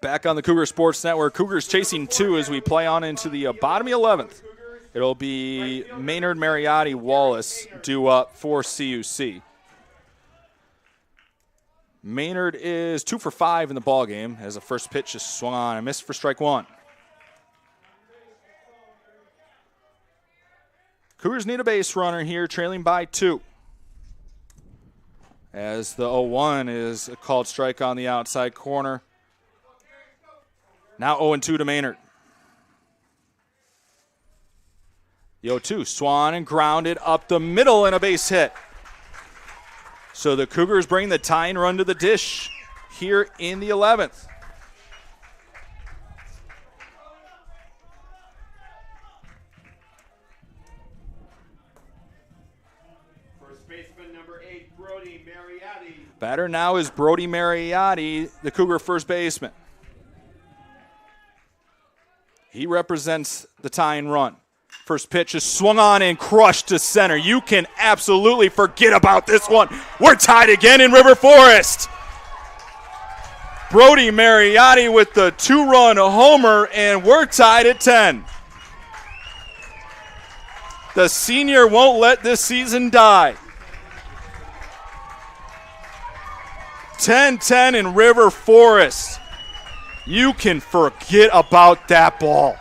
Back on the Cougar Sports Network. Cougars chasing 2 as we play on into the bottom of the 11th. It'll be Maynard, Mariotti, Wallace due up for CUC. Maynard is 2 for 5 in the ballgame as the first pitch is swung on and missed for strike 1. Cougars need a base runner here, trailing by 2. As the 0-1 is a called strike on the outside corner. Now 0-2 to Maynard. The 0-2 swung and grounded up the middle and a base hit. So the Cougars bring the tying run to the dish here in the 11th. First baseman number 8, Brody Mariotti. Batter now is Brody Mariotti, the Cougar first baseman. He represents the tying run. First pitch is swung on and crushed to center. You can absolutely forget about this one. We're tied again in River Forest. Brody Mariotti with the 2-run homer, and we're tied at 10. The senior won't let this season die. 10-10 in River Forest. You can forget about that ball.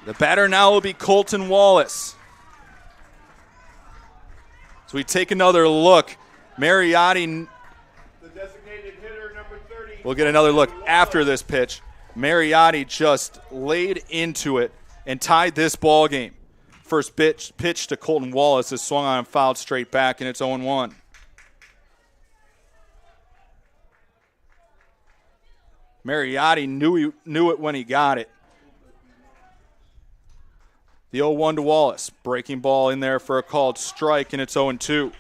The batter now will be Colton Wallace. So we take another look. Mariotti. The designated hitter, number 30. We'll get another look after this pitch. Mariotti just laid into it and tied this ball game. First pitch to Colton Wallace is swung on and fouled straight back, and it's 0-1. Mariotti knew it when he got it. The 0-1 to Wallace. Breaking ball in there for a called strike, and it's 0-2.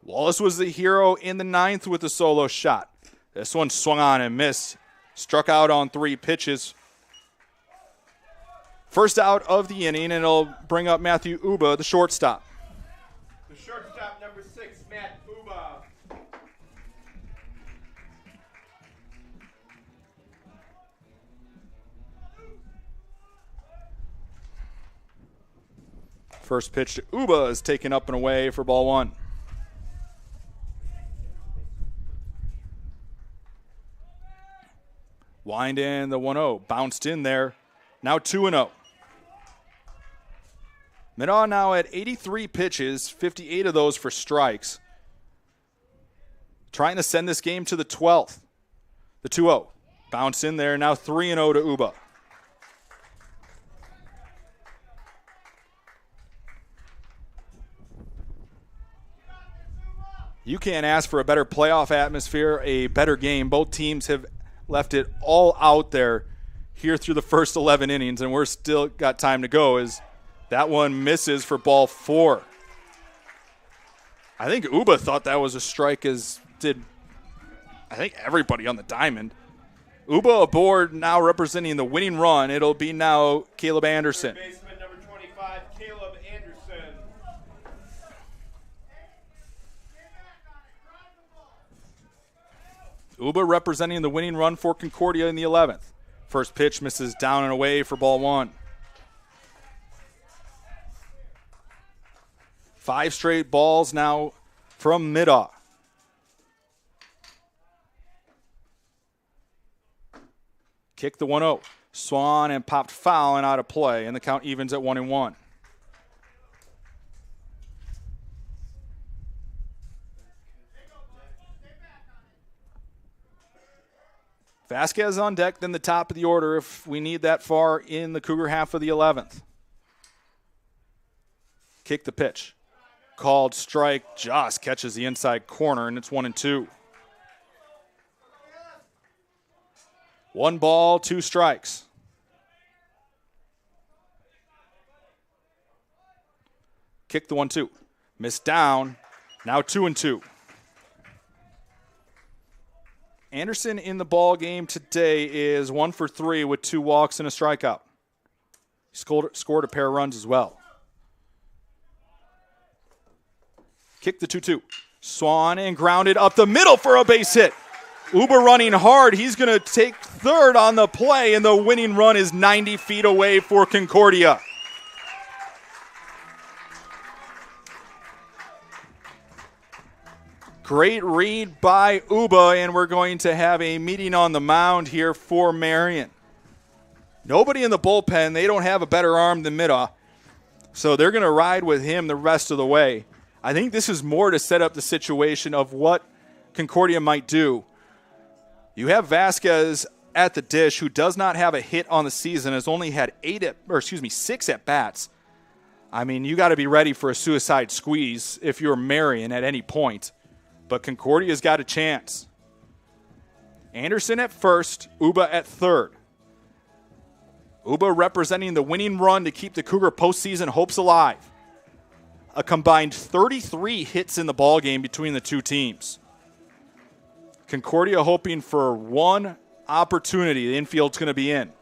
Wallace was the hero in the 9th with a solo shot. This one swung on and missed. Struck out on 3 pitches. First out of the inning, and it'll bring up Matthew Uba, the shortstop. The shortstop, number 6, Matt Uba. First pitch to Uba is taken up and away for ball 1. Wind in the 1-0. Bounced in there. Now 2-0. Minot now at 83 pitches, 58 of those for strikes. Trying to send this game to the 12th. The 2-0. Bounce in there. Now 3-0 to Uba. You can't ask for a better playoff atmosphere, a better game. Both teams have left it all out there here through the first 11 innings, and we're still got time to go as that one misses for ball 4. I think Uba thought that was a strike, as did I think everybody on the diamond. Uba aboard, now representing the winning run. It'll be now Caleb Anderson. Third baseman, number 25, Caleb Anderson. Uba representing the winning run for Concordia in the 11th. First pitch misses down and away for ball 1. 5 straight balls now from Middaugh. Kick the 1-0. Swan and popped foul and out of play, and the count evens at 1-1. Vasquez on deck, then the top of the order if we need that far in the Cougar half of the 11th. Kick the pitch. Called strike, just catches the inside corner, and it's 1-2. 1 ball, 2 strikes. Kick the 1-2. Missed down, now 2-2. Anderson in the ball game today is 1 for 3 with 2 walks and a strikeout. He scored a pair of runs as well. Kick the 2-2. Swan and grounded up the middle for a base hit. Uba running hard. He's going to take third on the play, and the winning run is 90 feet away for Concordia. Great read by Uba, and we're going to have a meeting on the mound here for Marion. Nobody in the bullpen. They don't have a better arm than Middaugh, so they're going to ride with him the rest of the way. I think this is more to set up the situation of what Concordia might do. You have Vasquez at the dish, who does not have a hit on the season, has only had 6 at bats. I mean, you got to be ready for a suicide squeeze if you're Marion at any point. But Concordia's got a chance. Anderson at first, Uba at third. Uba representing the winning run to keep the Cougar postseason hopes alive. A combined 33 hits in the ballgame between the two teams. Concordia hoping for one opportunity. The infield's going to be in.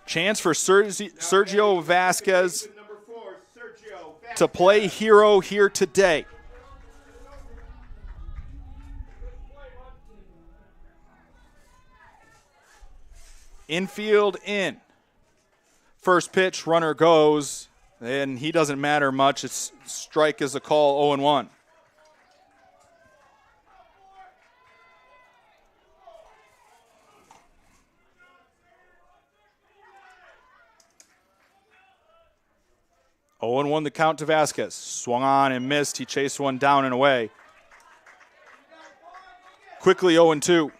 Chance for Sergio Vasquez Number 4, Sergio Vasquez. to play hero here today. Infield in. First pitch, runner goes, and he doesn't matter much. It's strike is a call, 0-1. Oh, and 1 the count to Vasquez. Swung on and missed. He chased one down and away. Quickly 0-2.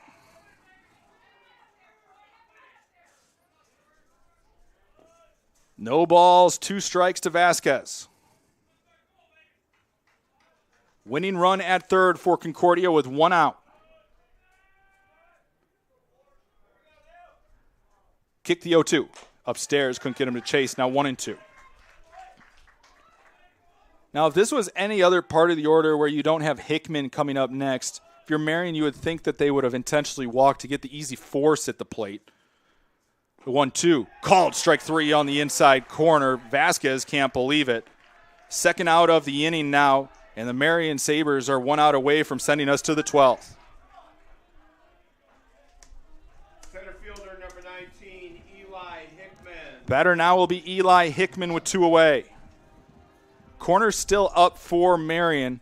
No balls, 2 strikes to Vasquez. Winning run at third for Concordia with 1 out. Kick the 0-2. Upstairs, couldn't get him to chase. Now 1-2. Now, if this was any other part of the order where you don't have Hickman coming up next, if you're Marion, you would think that they would have intentionally walked to get the easy force at the plate. The 1-2, called strike 3 on the inside corner. Vasquez can't believe it. Second out of the inning now, and the Marion Sabres are 1 out away from sending us to the 12th. Center fielder number 19, Eli Hickman. Batter now will be Eli Hickman with 2 away. Corner still up for Marion.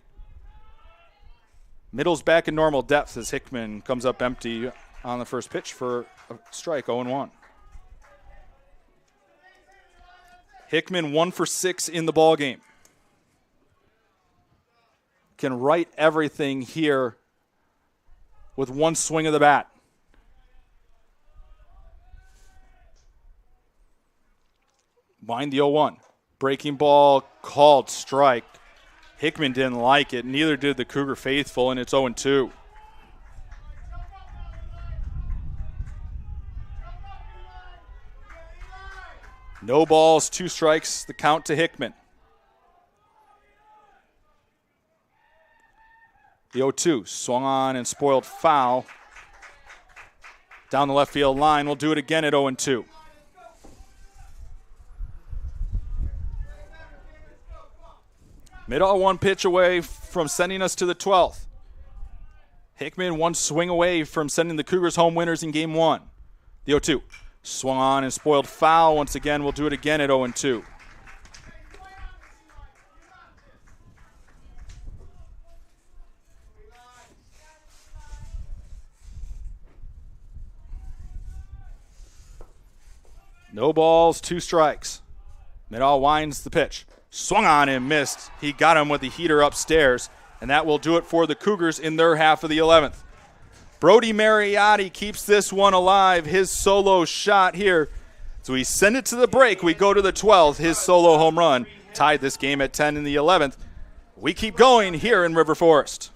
Middle's back in normal depth as Hickman comes up empty on the first pitch for a strike, 0-1. Hickman 1 for 6 in the ballgame. Can right everything here with 1 swing of the bat. Wind the 0-1. Breaking ball called strike. Hickman didn't like it. Neither did the Cougar faithful, and it's 0-2. No balls, 2 strikes, the count to Hickman. The 0-2, swung on and spoiled foul. Down the left field line, we'll do it again at 0-2. Middle 1 pitch away from sending us to the 12th. Hickman 1 swing away from sending the Cougars home winners in game 1. The 0-2. Swung on and spoiled foul. Once again, we'll do it again at 0-2. No balls, 2 strikes. Midall winds the pitch. Swung on and missed. He got him with the heater upstairs, and that will do it for the Cougars in their half of the 11th. Brody Mariotti keeps this one alive. His solo shot here. So we send it to the break. We go to the 12th. His solo home run tied this game at 10 in the 11th. We keep going here in River Forest.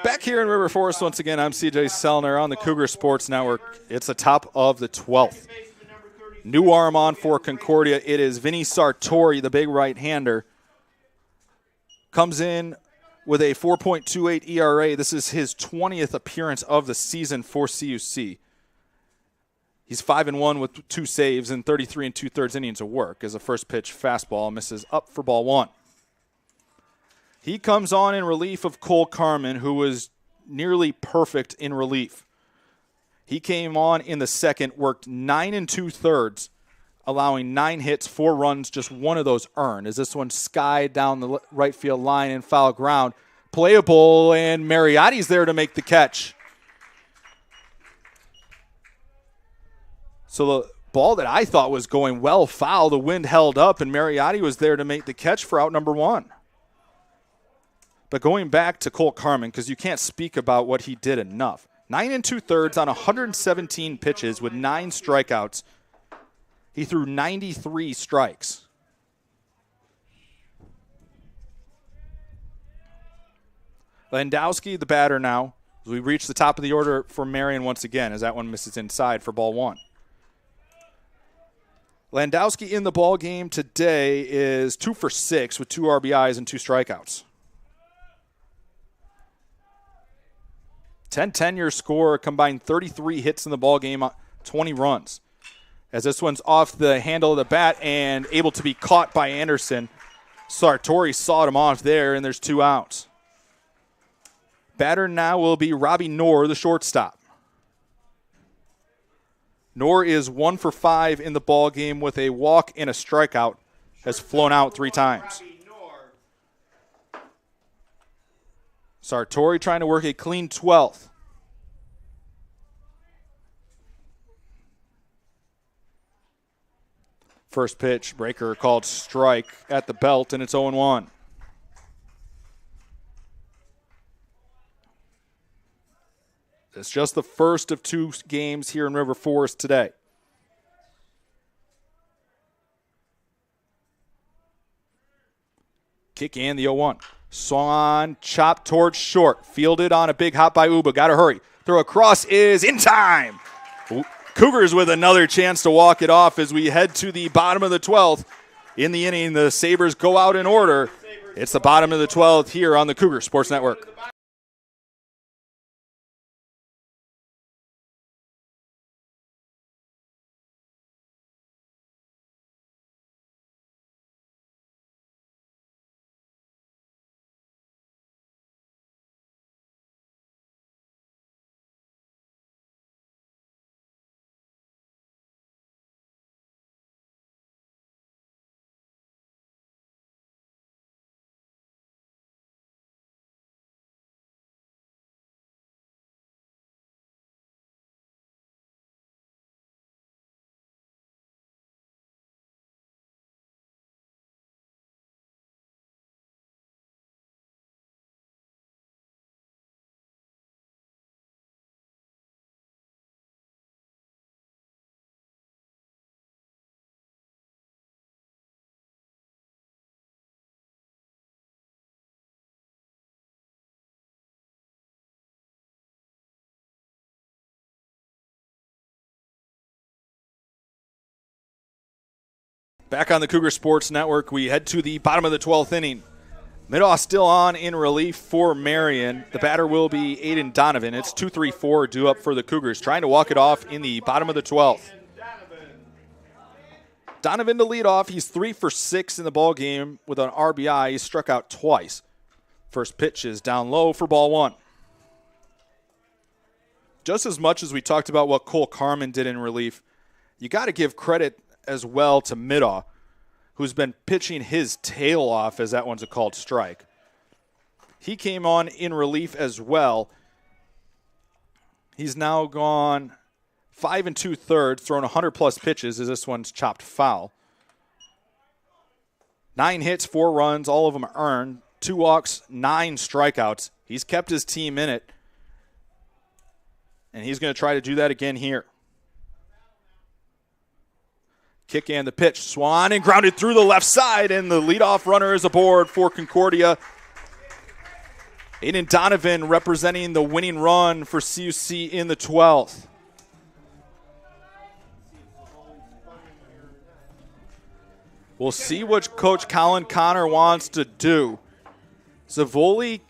Back here in River Forest once again, I'm CJ Sellner on the Cougar Sports Network. It's the top of the 12th. New arm on for Concordia. It is Vinny Sartori, the big right-hander. Comes in with a 4.28 ERA. This is his 20th appearance of the season for CUC. He's 5-1 with 2 saves and 33 2/3 innings of work as a first pitch fastball misses up for ball 1. He comes on in relief of Cole Carmen, who was nearly perfect in relief. He came on in the second, worked 9 2/3, allowing 9 hits, 4 runs, just one of those earned, as this one skied down the right field line and foul ground. Playable, and Mariotti's there to make the catch. So the ball that I thought was going well foul, the wind held up, and Mariotti was there to make the catch for out number 1. But going back to Cole Carmen, because you can't speak about what he did enough. 9 2/3 on 117 pitches with 9 strikeouts. He threw 93 strikes. Landowski, the batter now, as we reach the top of the order for Marion once again, as that one misses inside for ball 1. Landowski in the ball game today is 2 for 6 with 2 RBIs and 2 strikeouts. 10-10 your score, combined 33 hits in the ball game, 20 runs. As this one's off the handle of the bat and able to be caught by Anderson. Sartori sawed him off there, and there's 2 outs. Batter now will be Robbie Knorr, the shortstop. Knorr is 1 for 5 in the ball game with a walk and a strikeout. Has flown out 3 times. Sartori trying to work a clean 12th. First pitch, breaker called strike at the belt, and it's 0-1. It's just the first of 2 games here in River Forest today. Kick and the 0-1. Swan chopped towards short. Fielded on a big hop by Uba. Got to hurry. Throw across is in time. Cougars with another chance to walk it off as we head to the bottom of the 12th. In the inning, the Sabres go out in order. It's the bottom of the 12th here on the Cougar Sports Network. Back on the Cougar Sports Network, we head to the bottom of the 12th inning. Midoff still on in relief for Marion. The batter will be Aiden Donovan. It's 2-3-4 due up for the Cougars, trying to walk it off in the bottom of the 12th. Donovan to lead off. He's 3 for 6 in the ball game with an RBI. He's struck out twice. First pitch is down low for ball 1. Just as much as we talked about what Cole Carmen did in relief, you got to give credit as well to Midoff, who's been pitching his tail off, as that one's a called strike. He came on in relief as well. He's now gone 5 2/3, thrown 100-plus pitches as this one's chopped foul. 9 hits, 4 runs, all of them earned. 2 walks, 9 strikeouts. He's kept his team in it, and he's going to try to do that again here. Kick and the pitch. Swan and grounded through the left side, and the leadoff runner is aboard for Concordia. Aiden Donovan representing the winning run for CUC in the 12th. We'll see what Coach Colin Connor wants to do. Zavoli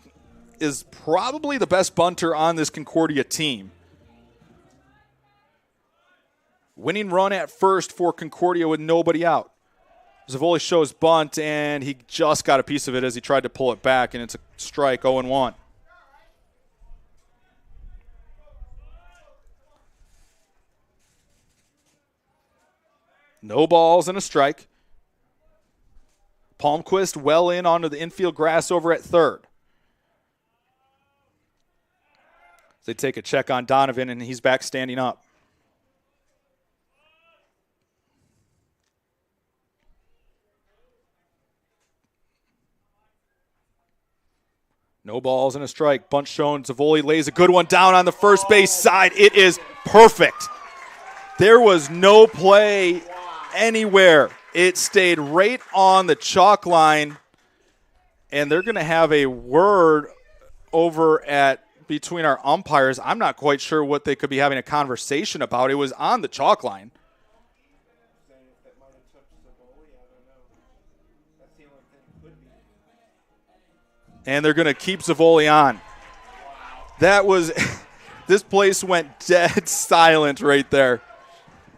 is probably the best bunter on this Concordia team. Winning run at first for Concordia with nobody out. Zavoli shows bunt, and he just got a piece of it as he tried to pull it back, and it's a strike, 0-1. No balls and a strike. Palmquist well in onto the infield grass over at third. They take a check on Donovan, and he's back standing up. No balls and a strike. Bunt shown. Zavoli lays a good one down on the first base side. It is perfect. There was no play anywhere. It stayed right on the chalk line, and they're going to have a word over at between our umpires. I'm not quite sure what they could be having a conversation about. It was on the chalk line. And they're going to keep Zavoli on. That was – this place went dead silent right there.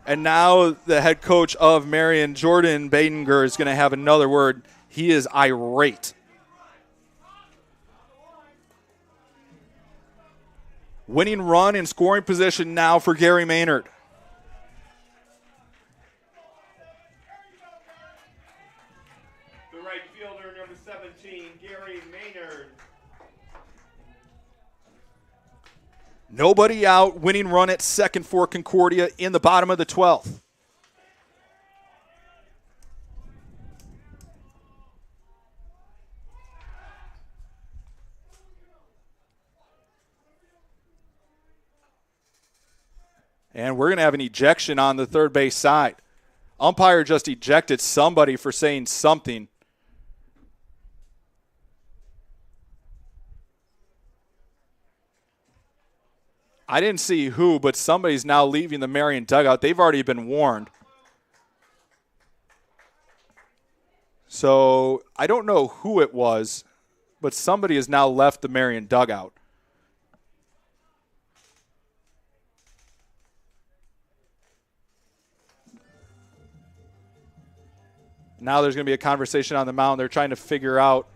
And now the head coach of Marion, Jordan Badinger, is going to have another word. He is irate. Winning run in scoring position now for Gary Maynard. The right fielder, number 17, Gary Maynard. Nobody out. Winning run at second for Concordia in the bottom of the 12th. And we're going to have an ejection on the third base side. Umpire just ejected somebody for saying something. I didn't see who, but somebody's now leaving the Marion dugout. They've already been warned. So I don't know who it was, but somebody has now left the Marion dugout. Now there's going to be a conversation on the mound. They're trying to figure out.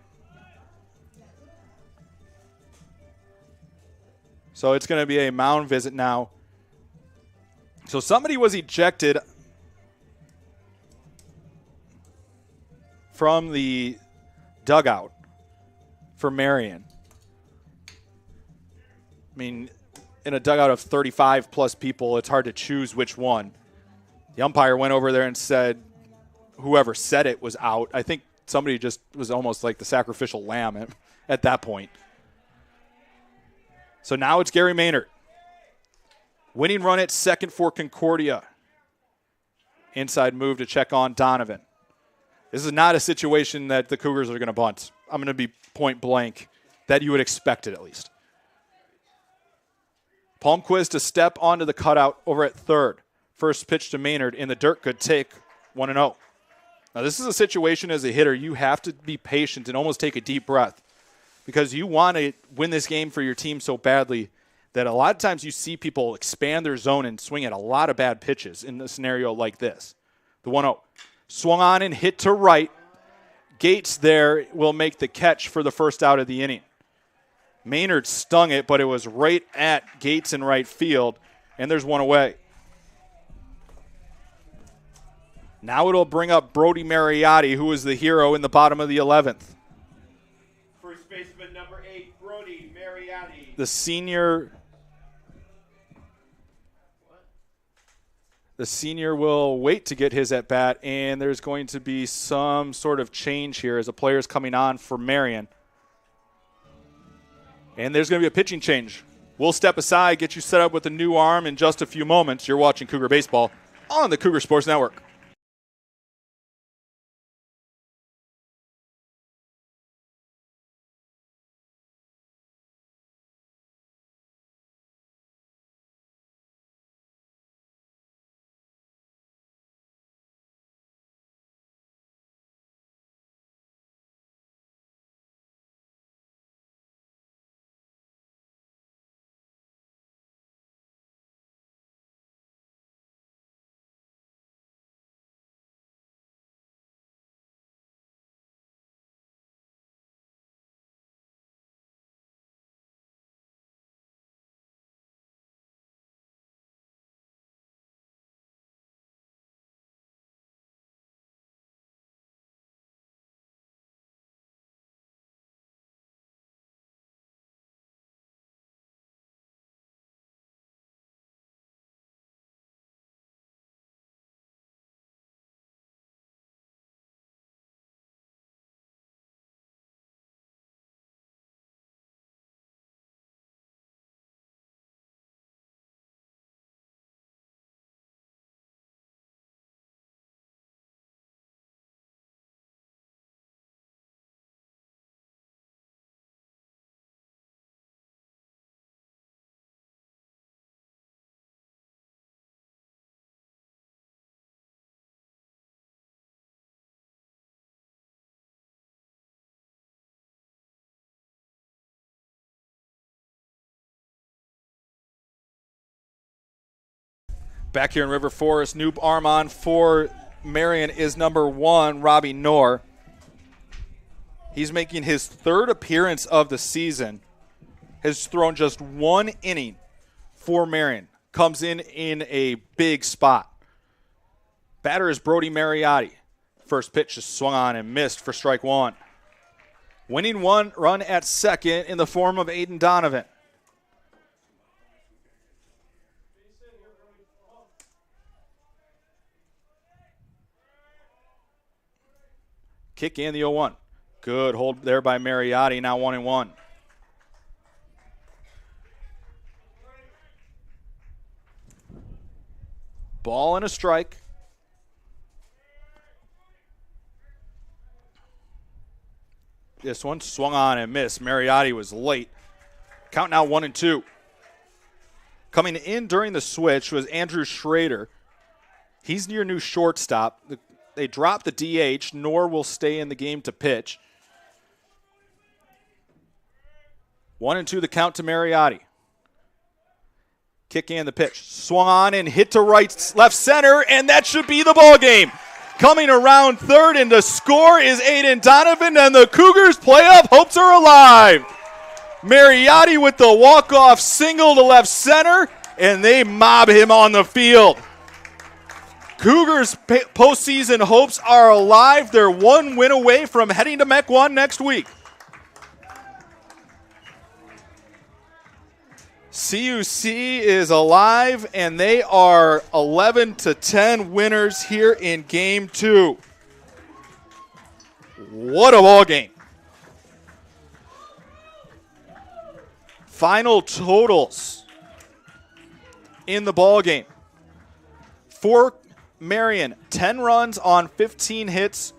So it's going to be a mound visit now. So somebody was ejected from the dugout for Marion. I mean, in a dugout of 35 plus people, it's hard to choose which one. The umpire went over there and said whoever said it was out. I think somebody just was almost like the sacrificial lamb at that point. So now it's Gary Maynard. Winning run at second for Concordia. Inside move to check on Donovan. This is not a situation that the Cougars are going to bunt. I'm going to be point blank that you would expect it at least. Palmquist to step onto the cutout over at third. First pitch to Maynard in the dirt. Good take. 1-0. Now this is a situation as a hitter you have to be patient and almost take a deep breath, because you want to win this game for your team so badly that a lot of times you see people expand their zone and swing at a lot of bad pitches in a scenario like this. The 1-0. Swung on and hit to right. Gates there will make the catch for the first out of the inning. Maynard stung it, but it was right at Gates in right field, and there's one away. Now it'll bring up Brody Mariotti, who is the hero in the bottom of the 11th. First baseman, number 8, Brody Mariotti. The senior will wait to get his at-bat, and there's going to be some sort of change here as a player's coming on for Marion. And there's going to be a pitching change. We'll step aside, get you set up with a new arm in just a few moments. You're watching Cougar Baseball on the Cougar Sports Network. Back here in River Forest, Noob Armon for Marion is number 1, Robbie Knorr. He's making his 3rd appearance of the season. Has thrown just 1 inning for Marion. Comes in a big spot. Batter is Brody Mariotti. First pitch is swung on and missed for strike 1. Winning 1 run at second in the form of Aiden Donovan. Kick in the 0-1. Good hold there by Mariotti, now 1-1. Ball and a strike. This one swung on and missed. Mariotti was late. Count now 1-2. Coming in during the switch was Andrew Schrader. He's your new shortstop. They dropped the DH, nor will stay in the game to pitch. 1-2 the count to Mariotti. Kick and the pitch. Swung on and hit to left center, and that should be the ball game. Coming around third, and the score is Aiden Donovan, and the Cougars' playoff hopes are alive. Mariotti with the walk-off single to left center, and they mob him on the field. Cougars' postseason hopes are alive. They're 1 win away from heading to MEC 1 next week. CUC is alive, and they are 11-10 winners here in Game 2. What a ball game. Final totals in the ball game. For Marion, 10 runs on 15 hits,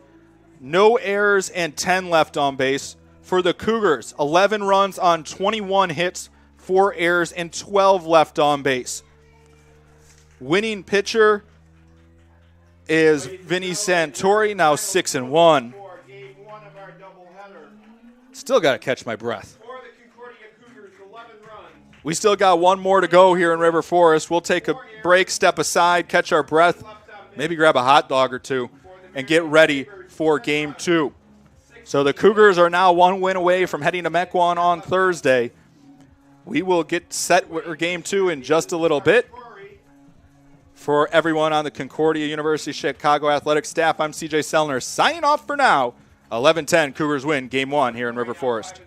no errors, and 10 left on base. For the Cougars, 11 runs on 21 hits, 4 errors, and 12 left on base. Winning pitcher is Vinny Santori, now 6-1. Still got to catch my breath. We still got 1 more to go here in River Forest. We'll take a break, step aside, catch our breath, maybe grab a hot dog or 2, and get ready for Game 2. So the Cougars are now 1 win away from heading to MEC 1 on Thursday. We will get set for Game 2 in just a little bit. For everyone on the Concordia University Chicago Athletics staff, I'm CJ Sellner signing off for now. 11-10 Cougars win Game 1 here in River Forest.